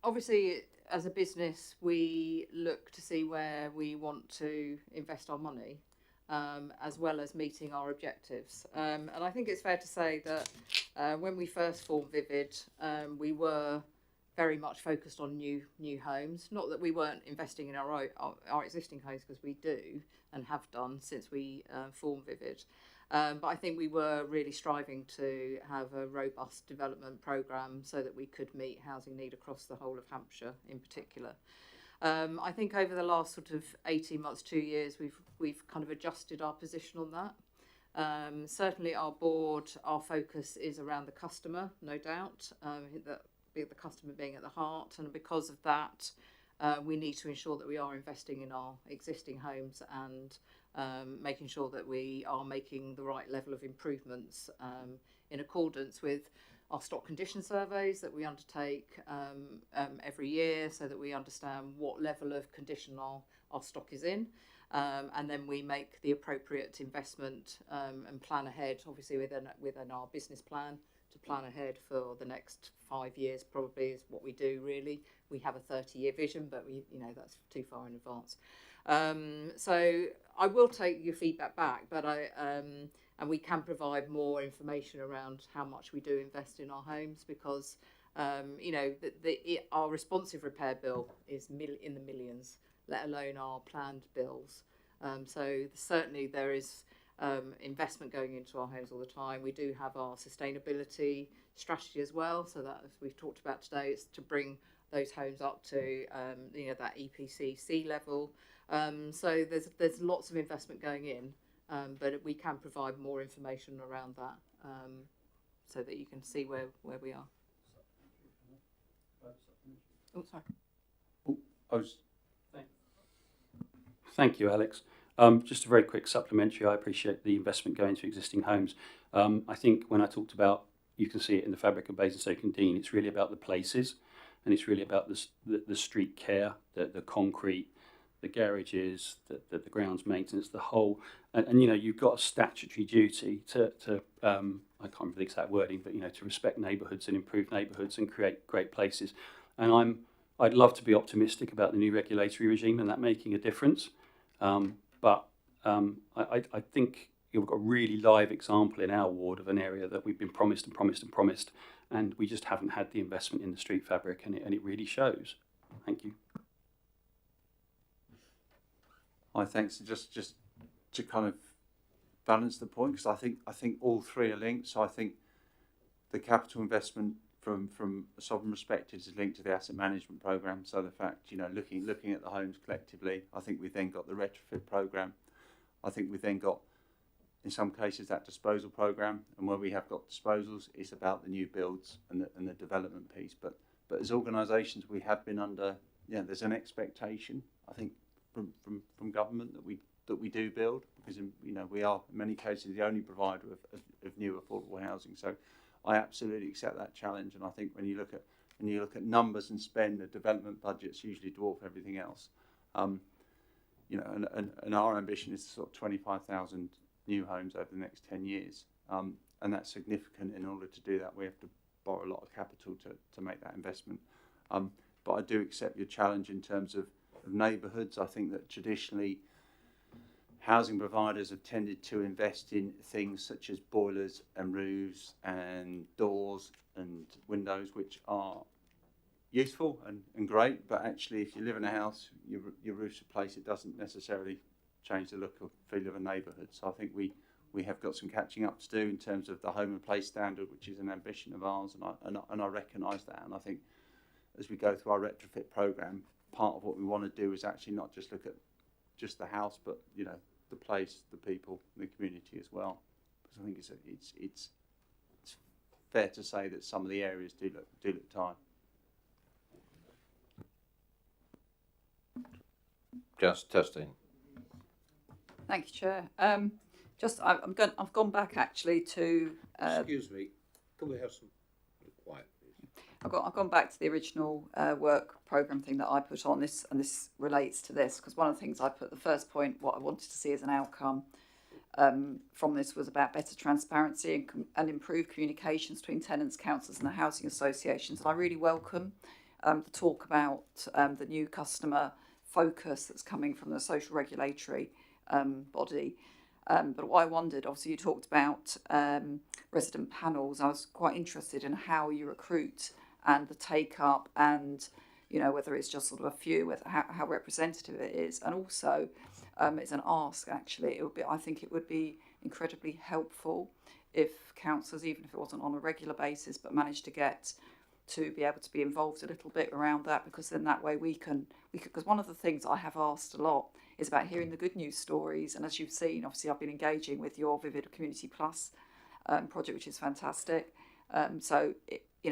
Obviously, as a business, we look to see where we want to invest our money, as well as meeting our objectives. And I think it's fair to say that when we first formed Vivid, we were very much focused on new homes. Not that we weren't investing in our existing homes, because we do and have done since we formed Vivid. But I think we were really striving to have a robust development programme so that we could meet housing need across the whole of Hampshire in particular. I think over the last sort of 18 months, 2 years, we've kind of adjusted our position on that. Certainly our board, our focus is around the customer, no doubt. I think that the customer being at the heart, and because of that, we need to ensure that we are investing in our existing homes and making sure that we are making the right level of improvements in accordance with our stock condition surveys that we undertake every year, so that we understand what level of condition our stock is in, and then we make the appropriate investment and plan ahead, obviously within our business plan, to plan ahead for the next 5 years. Probably is what we do. Really, we have a 30-year vision, but that's too far in advance. So I will take your feedback back, but and we can provide more information around how much we do invest in our homes, because our responsive repair bill is in the millions, let alone our planned bills. So certainly there is investment going into our homes all the time. We do have our sustainability strategy as well, so that, as we've talked about today, is to bring those homes up to that EPC C level. So there's lots of investment going in, but we can provide more information around that, so that you can see where we are. Oh, sorry. Thank you, Alex. Just a very quick supplementary. I appreciate the investment going to existing homes. I think when I talked about, you can see it in the fabric of Basingstoke and Dean, it's really about the places, and it's really about the street care, the concrete, the garages, the grounds maintenance, the whole. And you've got a statutory duty to I can't remember the exact wording, but to respect neighbourhoods and improve neighbourhoods and create great places. And I'd love to be optimistic about the new regulatory regime and that making a difference. But I think you've got a really live example in our ward of an area that we've been promised, and we just haven't had the investment in the street fabric, and it really shows. Thank you. Hi, thanks. Just to kind of balance the point, because I think all three are linked. So I think the capital investment from a sovereign perspective is linked to the asset management programme. So the fact, looking at the homes collectively, I think we've then got the retrofit programme. I think we've then got, in some cases, that disposal programme. And where we have got disposals, it's about the new builds and the development piece. But as organisations, we have been under, there's an expectation, I think, from government that we do build, because we are in many cases the only provider of new affordable housing. So I absolutely accept that challenge, and I think when you look at numbers and spend, the development budgets usually dwarf everything else. And our ambition is sort of 25,000 new homes over the next 10 years, and that's significant. In order to do that, we have to borrow a lot of capital to make that investment. But I do accept your challenge in terms of neighbourhoods. I think that traditionally, housing providers have tended to invest in things such as boilers and roofs and doors and windows, which are useful and great, but actually if you live in a house, your roof's replaced, it doesn't necessarily change the look or feel of a neighbourhood. So I think we have got some catching up to do in terms of the home and place standard, which is an ambition of ours, and I recognise that. And I think as we go through our retrofit programme, part of what we want to do is actually not just look at just the house, but the place, the people, the community as well. Because I think it's fair to say that some of the areas do look tired. Just testing. Thank you, Chair. I've gone back actually to. Excuse me. Can we have some quiet, please? I've gone back to the original work programme thing that I put on this, and this relates to this, because one of the things I put, the first point, what I wanted to see as an outcome from this was about better transparency and improved communications between tenants, councils and the housing associations. And I really welcome the talk about the new customer focus that's coming from the social regulatory body. But what I wondered, obviously you talked about resident panels. I was quite interested in how you recruit and the take up, and whether it's just sort of a few, how representative it is. And also it's an ask actually. I think it would be incredibly helpful if councillors, even if it wasn't on a regular basis, but managed to get to be able to be involved a little bit around that, because then that way we could, because one of the things I have asked a lot is about hearing the good news stories. And as you've seen, obviously I've been engaging with your Vivid Community Plus project, which is fantastic.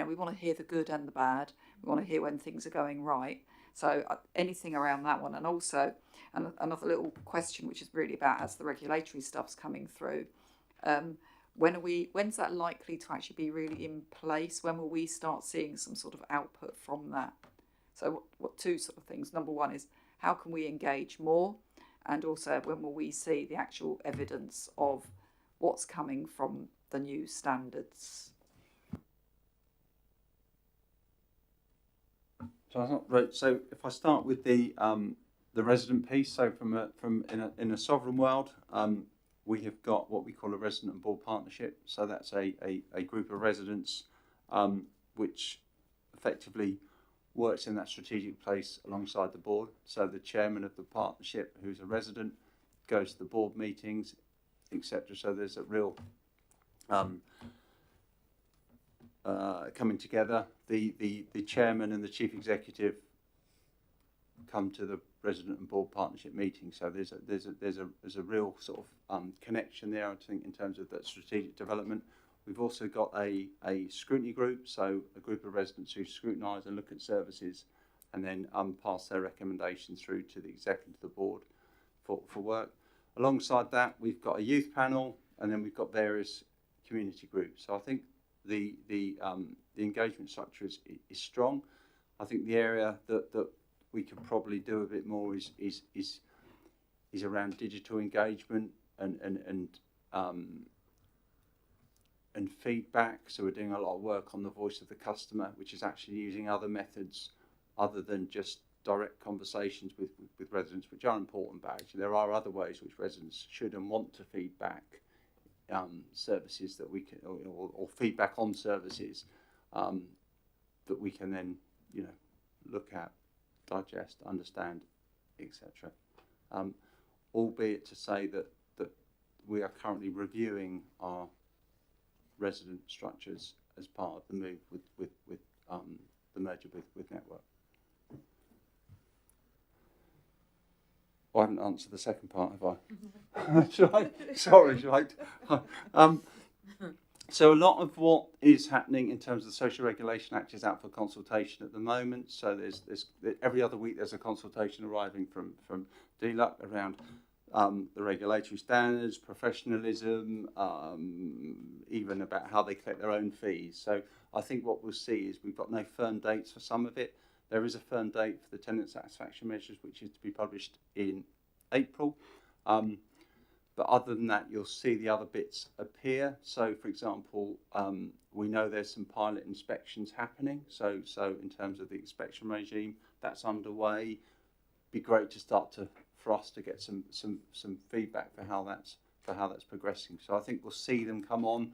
We want to hear the good and the bad. We want to hear when things are going right. So anything around that one. And also another little question, which is really about as the regulatory stuff's coming through, when's that likely to actually be really in place? When will we start seeing some sort of output from that? So what two sort of things. Number one is, how can we engage more? And also, when will we see the actual evidence of what's coming from the new standards? So if I start with the resident piece, so in a sovereign world, we have got what we call a resident and board partnership. So that's a group of residents which effectively works in that strategic place alongside the board. So the chairman of the partnership, who's a resident, goes to the board meetings, etc. So there's a real coming together. The chairman and the chief executive come to the resident and board partnership meeting. So there's a real sort of connection there, I think, in terms of that strategic development. We've also got a scrutiny group, so a group of residents who scrutinise and look at services and then pass their recommendations through to the executive, the board for work. Alongside that, we've got a youth panel, and then we've got various community groups. So I think the engagement structure is strong. I think the area that we could probably do a bit more is around digital engagement and feedback. So we're doing a lot of work on the voice of the customer, which is actually using other methods other than just direct conversations with residents, which are important, but actually there are other ways which residents should and want to feedback services that we can, or feedback on services that we can then, look at, digest, understand, etc. Albeit to say that we are currently reviewing our resident structures as part of the move with the merger with Network. I haven't answered the second part, have I? Should I? Sorry, should I? So a lot of what is happening in terms of the Social Regulation Act is out for consultation at the moment. So there's every other week there's a consultation arriving from DLUC around the regulatory standards, professionalism, even about how they collect their own fees. So I think what we'll see is we've got no firm dates for some of it. There is a firm date for the tenant satisfaction measures, which is to be published in April. But other than that, you'll see the other bits appear. So, for example, we know there's some pilot inspections happening. So in terms of the inspection regime, that's underway. Be great to start for us to get some feedback for how that's progressing. So I think we'll see them come on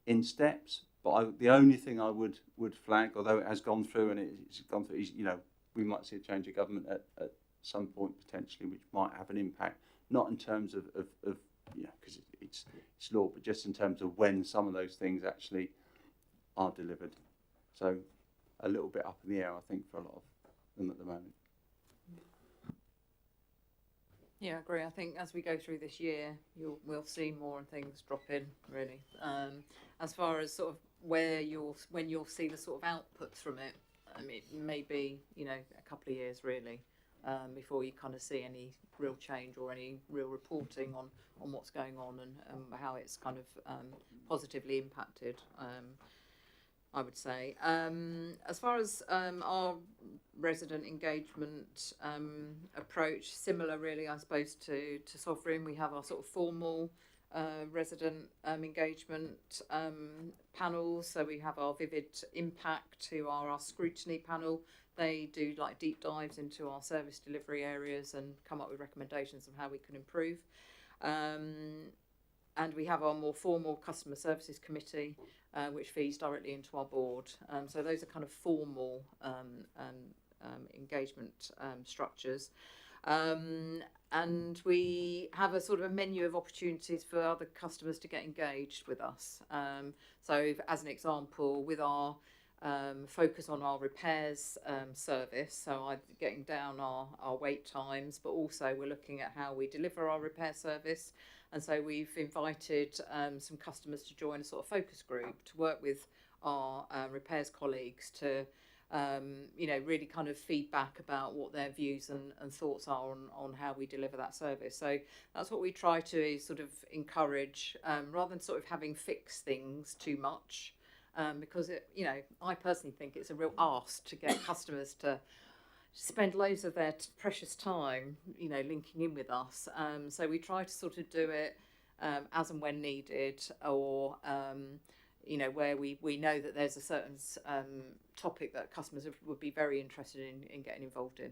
in steps. But the only thing I would flag, although it has gone through and it's gone through, is, we might see a change of government at some point potentially, which might have an impact, not in terms of because it's law, but just in terms of when some of those things actually are delivered. So a little bit up in the air, I think, for a lot of them at the moment. Yeah, I agree. I think as we go through this year, we'll see more and things drop in, really. As far as sort of when you'll see the sort of outputs from it, I mean, maybe a couple of years really, before you kind of see any real change or any real reporting on what's going on and how it's kind of positively impacted. I would say. As far as our resident engagement approach, similar really, I suppose, to Sovereign. We have our sort of formal resident engagement panels. So we have our Vivid Impact, who are our scrutiny panel. They do like deep dives into our service delivery areas and come up with recommendations on how we can improve. And we have our more formal customer services committee, which feeds directly into our board. So those are kind of formal engagement structures. And we have a sort of a menu of opportunities for other customers to get engaged with us. So as an example, with our focus on our repairs service, so getting down our wait times, but also we're looking at how we deliver our repair service. And so we've invited some customers to join a sort of focus group to work with our repairs colleagues to, really kind of feedback about what their views and thoughts are on how we deliver that service. So that's what we try to sort of encourage, rather than sort of having fixed things too much, because I personally think it's a real ask to get customers to spend loads of their precious time, you know, linking in with us. So we try to sort of do it as and when needed, or you know, where we know that there's a certain topic that customers would be very interested in getting involved in.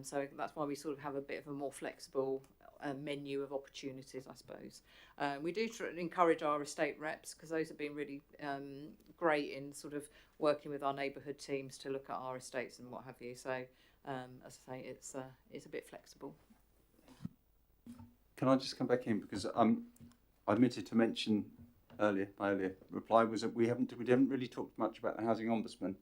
So that's why we sort of have a bit of a more flexible menu of opportunities, I suppose. We do encourage our estate reps, because those have been really great in sort of working with our neighbourhood teams to look at our estates and what have you. So as I say, it's a bit flexible. Can I just come back in, because I omitted to mention earlier, my earlier reply was that we haven't really talked much about the housing ombudsman.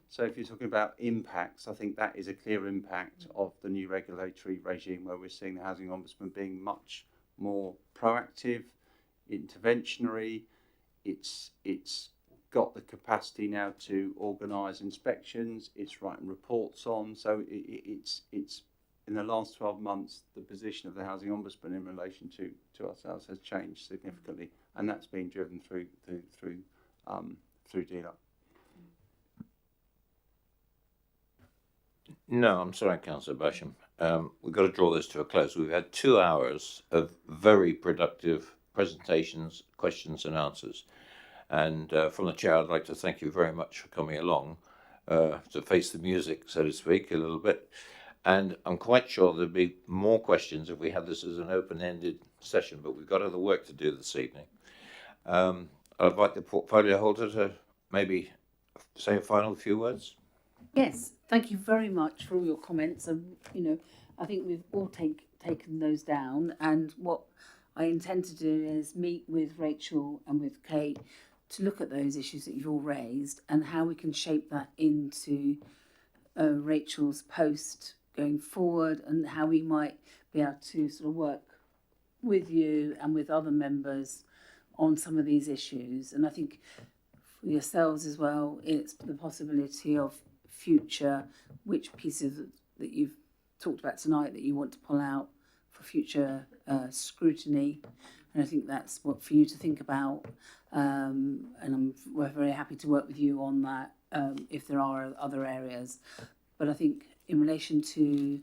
So if you're talking about impacts, I think that is a clear impact of the new regulatory regime, where we're seeing the housing ombudsman being much more proactive, interventionary. It's got the capacity now to organise inspections. It's writing reports on. So it's in the last 12 months, the position of the housing ombudsman in relation to ourselves has changed significantly, and that's been driven through DLUP. No, I'm sorry, Councillor Basham. We've got to draw this to a close. We've had 2 hours of very productive presentations, questions and answers. And from the chair, I'd like to thank you very much for coming along to face the music, so to speak, a little bit. And I'm quite sure there'll be more questions if we had this as an open-ended session, but we've got other work to do this evening. I'd invite the portfolio holder to maybe say a final few words. Yes, thank you very much for all your comments. And you know, I think we've all taken those down. And what I intend to do is meet with Rachel and with Kate to look at those issues that you've all raised and how we can shape that into Rachel's post going forward, and how we might be able to sort of work with you and with other members on some of these issues. And I think for yourselves as well, it's the possibility of future, which pieces that you've talked about tonight that you want to pull out for future scrutiny. And I think that's what for you to think about. And we're very happy to work with you on that if there are other areas. But I think in relation to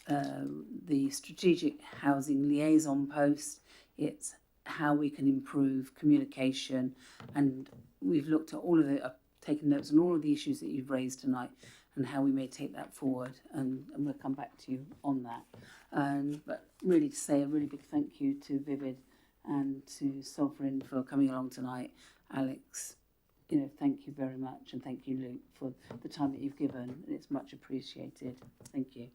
the strategic housing liaison post, it's how we can improve communication. And we've looked at all of it, I've taken notes on all of the issues that you've raised tonight and how we may take that forward. And we'll come back to you on that. But really to say a really big thank you to Vivid and to Sovereign for coming along tonight. Alex, you know, thank you very much, and thank you, Luke, for the time that you've given. It's much appreciated. Thank you.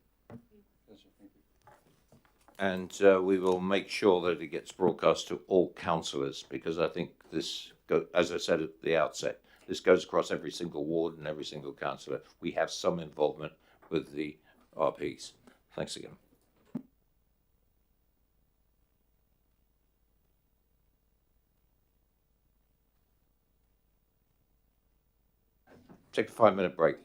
And we will make sure that it gets broadcast to all councillors, because I think this, as I said at the outset, this goes across every single ward and every single councillor. We have some involvement with the RPs. Thanks again. Take a 5-minute break.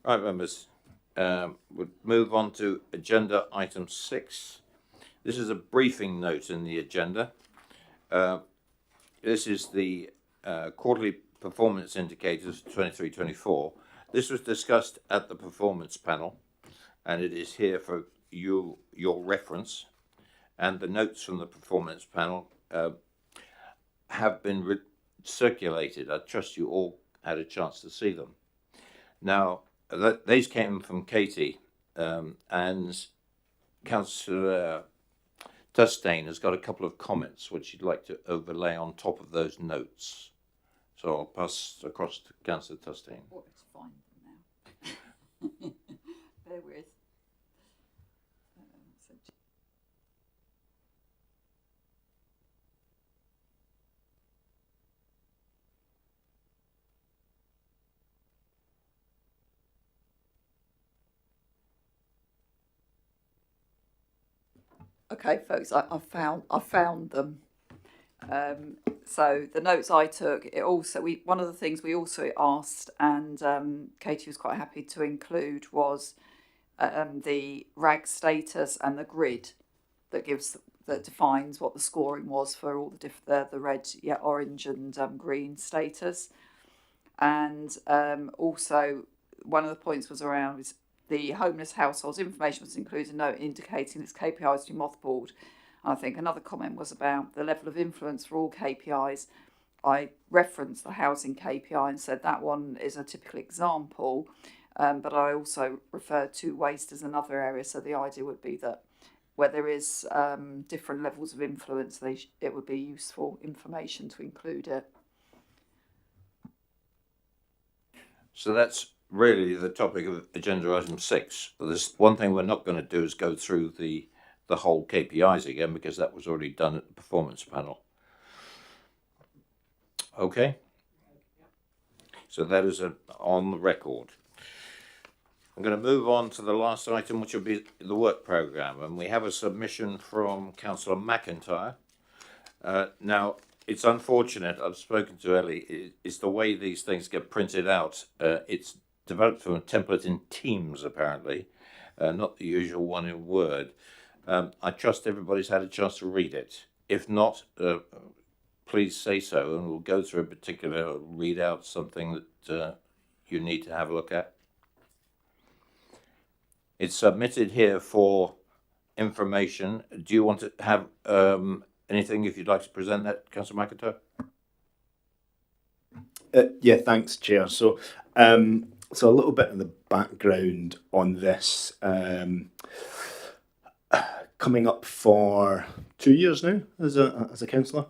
Right, members, we'll move on to agenda item 6. This is a briefing note in the agenda. This is the quarterly performance indicators 23-24. This was discussed at the performance panel, and it is here for your reference. And the notes from the performance panel have been circulated. I trust you all had a chance to see them. Now, these came from Katie, and Councillor Tustain has got a couple of comments which she'd like to overlay on top of those notes. So I'll pass across to Councillor Tustain. Oh, it's fine now. Bear with. Okay, folks, I found them. So the notes I took, one of the things we also asked, and Katie was quite happy to include, was the RAG status and the grid that defines what the scoring was for all the red, orange, and green status. And also one of the points was around the homeless households information was included a note indicating its KPIs to be mothballed. I think another comment was about the level of influence for all KPIs. I referenced the housing KPI and said that one is a typical example, but I also referred to waste as another area. So the idea would be that where there is different levels of influence, it would be useful information to include it. So that's really the topic of agenda item 6. There's one thing we're not going to do is go through the whole KPIs again, because that was already done at the performance panel. Okay? So that is on the record. I'm going to move on to the last item, which will be the work programme. And we have a submission from Councillor McIntyre. Now, it's unfortunate, I've spoken to Ellie, it's the way these things get printed out. It's developed from a template in Teams, apparently, not the usual one in Word. I trust everybody's had a chance to read it. If not, please say so, and we'll go through a particular, read out something that you need to have a look at. It's submitted here for information. Do you want to have anything, if you'd like to present that, Councillor McIntyre? Yeah, thanks, Chair. So a little bit of the background on this. Coming up for 2 years now as a councillor,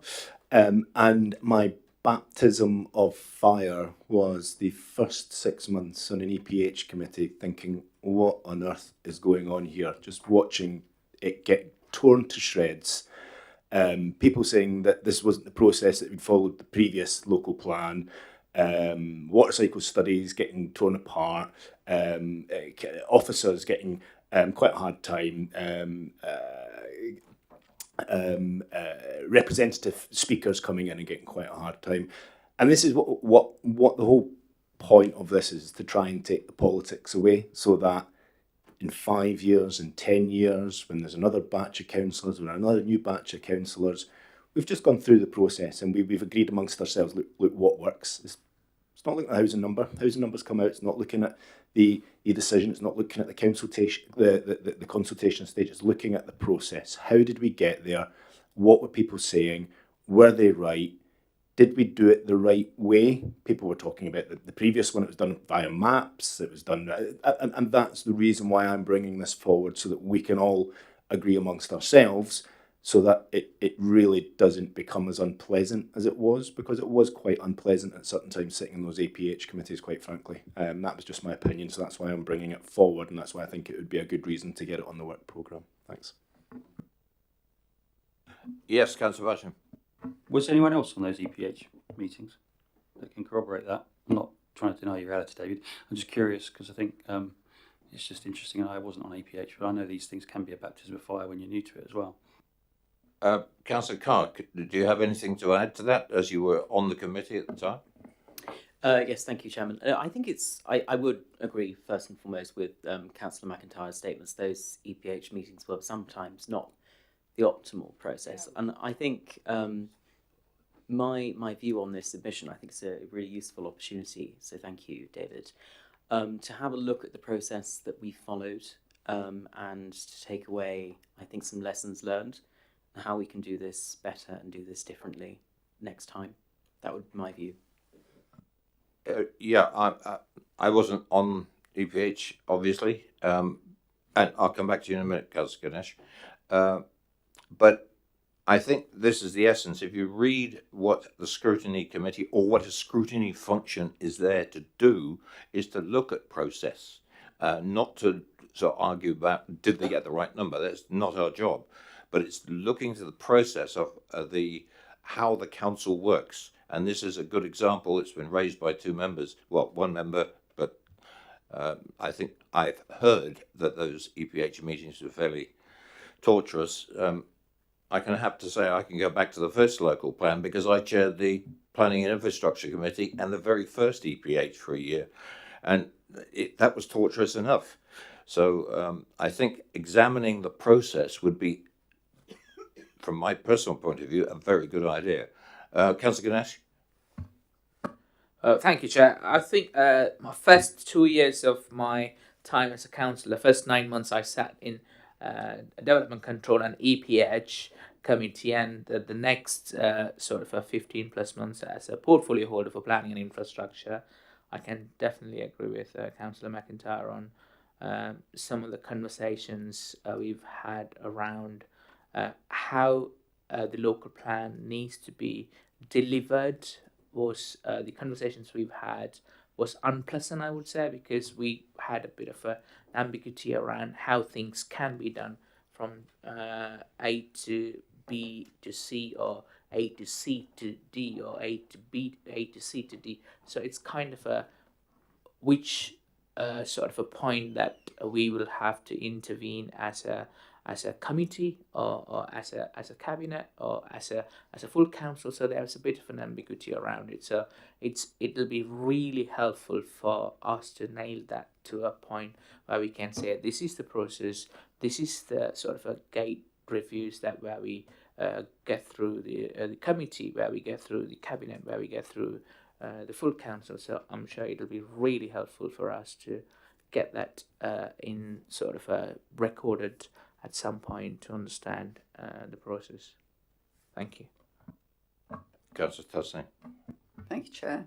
and my baptism of fire was the first 6 months on an EPH committee, thinking, what on earth is going on here? Just watching it get torn to shreds. People saying that this wasn't the process that we'd followed the previous local plan. Water cycle studies getting torn apart, officers getting quite a hard time, representative speakers coming in and getting quite a hard time. And this is what the whole point of this is, to try and take the politics away, so that in 5 years, in 10 years, when there's another batch of councillors, when another new batch of councillors, we've just gone through the process and we've agreed amongst ourselves, look what works. It's not looking at the housing number. Housing numbers come out. It's not looking at the decision. It's not looking at the consultation, the consultation stage. It's looking at the process. How did we get there? What were people saying? Were they right? Did we do it the right way? People were talking about the previous one. It was done via maps. It was done, and that's the reason why I'm bringing this forward, so that we can all agree amongst ourselves, so that it really doesn't become as unpleasant as it was, because it was quite unpleasant at certain times sitting in those APH committees, quite frankly. That was just my opinion, so that's why I'm bringing it forward, and that's why I think it would be a good reason to get it on the work programme. Thanks. Yes, Councillor Basham. Was anyone else on those EPH meetings that can corroborate that? I'm not trying to deny your reality, David. I'm just curious, because I think it's just interesting. I wasn't on EPH, but I know these things can be a baptism of fire when you're new to it as well. Councillor Carr, do you have anything to add to that, as you were on the committee at the time? Yes, thank you, Chairman. I think I would agree first and foremost with Councillor McIntyre's statements. Those EPH meetings were sometimes not the optimal process, and I think my view on this submission, I think it's a really useful opportunity. So thank you, David, to have a look at the process that we followed and to take away, I think, some lessons learned and how we can do this better and do this differently next time. That would be my view. I wasn't on EPH, obviously, and I'll come back to you in a minute, Councillor Ganesh. But I think this is the essence. If you read what the Scrutiny Committee or what a scrutiny function is there to do, is to look at process, not to sort of argue about did they get the right number. That's not our job. But it's looking to the process of how the council works. And this is a good example. It's been raised by two members. Well, one member, but I think I've heard that those EPH meetings were fairly torturous. I can have to say I can go back to the first local plan because I chaired the Planning and Infrastructure Committee and the very first EPH for a year. And that was torturous enough. So I think examining the process would be, from my personal point of view, a very good idea. Councillor Ganesh? Thank you, Chair. I think my first 2 years of my time as a councillor, first 9 months I sat in Development Control and EPH committee, and the next sort of 15 plus months as a portfolio holder for planning and infrastructure. I can definitely agree with Councillor McIntyre on some of the conversations we've had around how the local plan needs to be delivered. Was the conversations we've had was unpleasant, I would say, because we had a bit of an ambiguity around how things can be done from A to B to C, or A to C to D, or A to B, A to C to D. So it's kind of a sort of a point that we will have to intervene as a committee or as a cabinet or as a full council. So there's a bit of an ambiguity around it. So it'll be really helpful for us to nail that to a point where we can say this is the process, this is the sort of a gate reviews that where we get through the committee, where we get through the cabinet, where we get through the full council. So I'm sure it'll be really helpful for us to get that in sort of recorded at some point to understand the process. Thank you. Councillor Tusney. Thank you, Chair.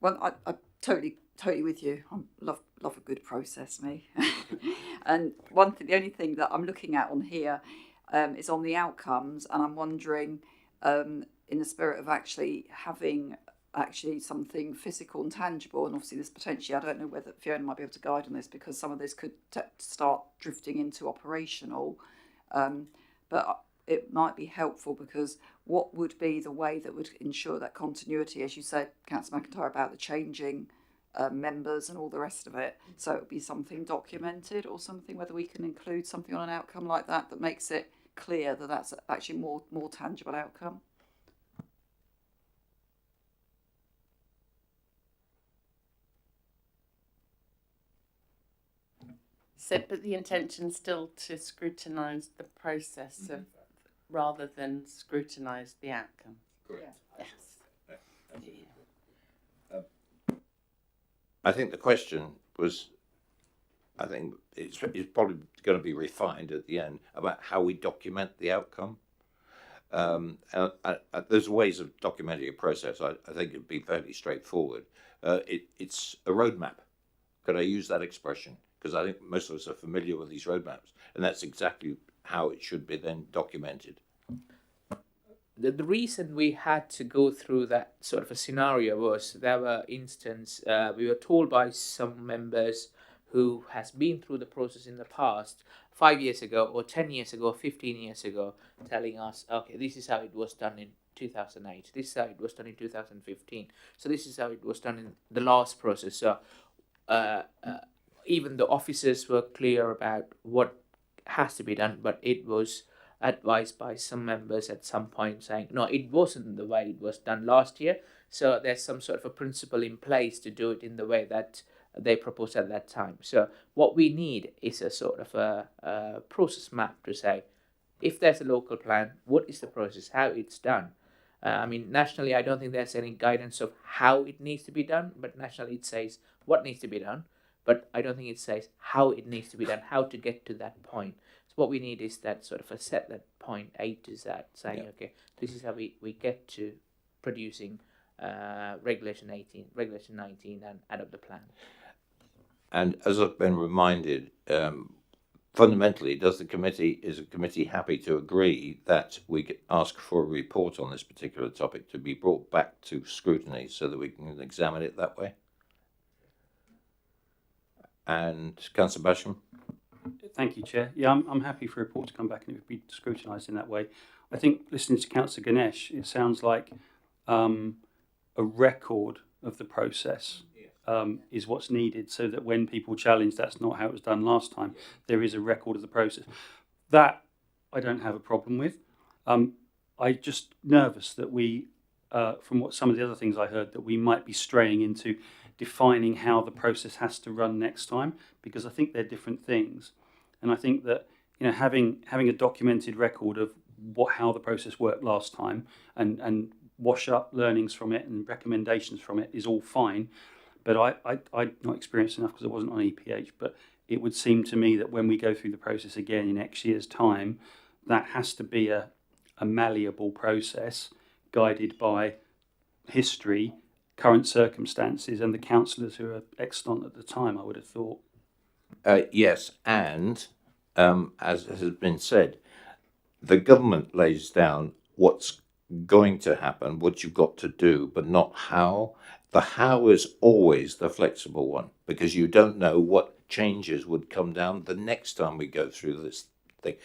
Well, I totally with you. I love a good process, me. And the only thing that I'm looking at on here is on the outcomes, and I'm wondering, in the spirit of actually having something physical and tangible, and obviously this potentially, I don't know whether Fiona might be able to guide on this, because some of this could start drifting into operational, but it might be helpful, because what would be the way that would ensure that continuity, as you said, Councillor McIntyre, about the changing members and all the rest of it. So it would be something documented or something, whether we can include something on an outcome like that makes it clear that that's actually more tangible outcome. So, but the intention still to scrutinise the process of, rather than scrutinise the outcome. Correct. Yes. I think the question was, I think it's probably going to be refined at the end about how we document the outcome. There's ways of documenting a process. I think it'd be fairly straightforward. It's a roadmap. Could I use that expression? Because I think most of us are familiar with these roadmaps, and that's exactly how it should be then documented. The reason we had to go through that sort of a scenario was there were instances we were told by some members who has been through the process in the past, 5 years ago or 10 years ago, 15 years ago, telling us, okay, this is how it was done in 2008, this is how it was done in 2015, so this is how it was done in the last process. So even the officers were clear about what has to be done, but it was advised by some members at some point saying, no, it wasn't the way it was done last year. So there's some sort of a principle in place to do it in the way that they proposed at that time. So what we need is a sort of a process map to say, if there's a local plan, what is the process, how it's done. I mean, nationally, I don't think there's any guidance of how it needs to be done, but nationally it says what needs to be done. But I don't think it says how it needs to be done, how to get to that point. So what we need is that sort of a set that point A to Z, saying, okay, this is how we get to producing Regulation 18, Regulation 19 and adopt the plan. And as I've been reminded, fundamentally, is the committee happy to agree that we ask for a report on this particular topic to be brought back to scrutiny so that we can examine it that way? And Councillor Basham? Thank you, Chair. Yeah, I'm happy for a report to come back and it would be scrutinised in that way. I think listening to Councillor Ganesh, it sounds like a record of the process is what's needed, so that when people challenge that's not how it was done last time, there is a record of the process. That I don't have a problem with. I'm just nervous that we, from what some of the other things I heard, that we might be straying into defining how the process has to run next time, because I think they're different things. And I think that, you know, having a documented record of how the process worked last time and wash up learnings from it and recommendations from it is all fine. But I'm not experienced enough because I wasn't on EPH, but it would seem to me that when we go through the process again in X year's time, that has to be a malleable process guided by history, current circumstances, and the councillors who are excellent at the time, I would have thought. Yes, and as has been said, the government lays down what's going to happen, what you've got to do, but not how. The how is always the flexible one, because you don't know what changes would come down the next time we go through this thing.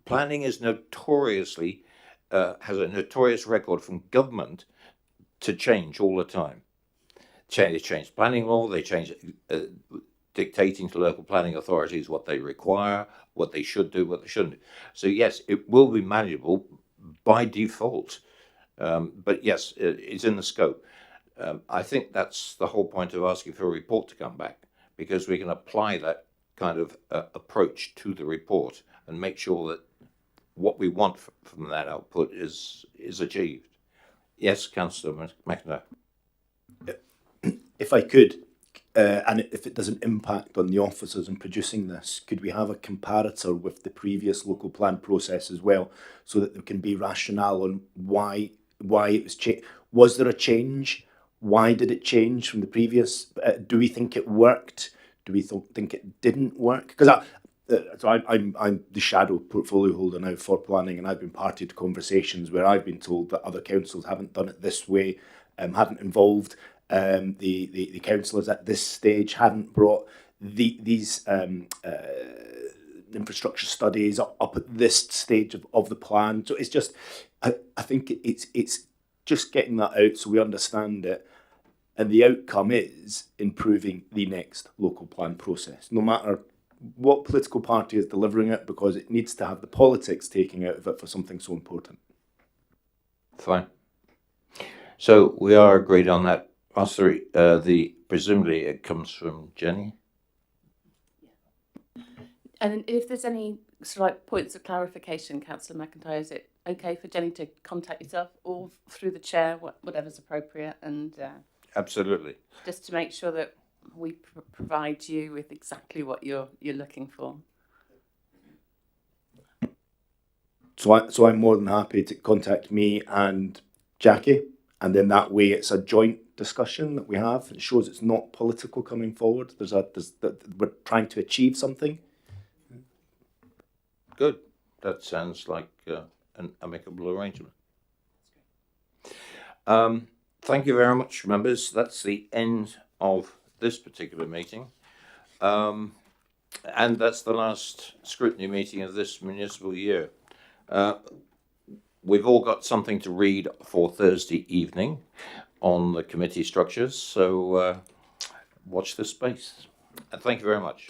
Planning is notoriously, has a notorious record from government to change all the time. They change planning law, they change dictating to local planning authorities what they require, what they should do, what they shouldn't do. So yes, it will be manageable by default, but yes, it's in the scope. I think that's the whole point of asking for a report to come back, because we can apply that kind of approach to the report and make sure that what we want from that output is achieved. Yes, Councillor McIntyre. If I could, and if it doesn't impact on the officers in producing this, could we have a comparator with the previous local plan process as well, so that there can be rationale on why it was changed? Was there a change? Why did it change from the previous? Do we think it worked? Do we think it didn't work? Because I'm the shadow portfolio holder now for planning, and I've been party to conversations where I've been told that other councils haven't done it this way, haven't involved the councillors at this stage, hadn't brought these infrastructure studies up at this stage of the plan. So it's just, I think it's just getting that out so we understand it, and the outcome is improving the next local plan process, no matter what political party is delivering it, because it needs to have the politics taking out of it for something so important. Fine. So we are agreed on that. Presumably it comes from Jenny. And if there's any sort of like points of clarification, Councillor McIntyre, is it okay for Jenny to contact yourself or through the chair, whatever's appropriate, and Absolutely. just to make sure that we provide you with exactly what you're looking for. So I'm more than happy to contact me and Jackie, and then that way it's a joint discussion that we have. It shows it's not political coming forward. We're trying to achieve something. Good. That sounds like an amicable arrangement. Thank you very much, members. That's the end of this particular meeting. And that's the last scrutiny meeting of this municipal year. We've all got something to read for Thursday evening on the committee structures, so watch this space. Thank you very much.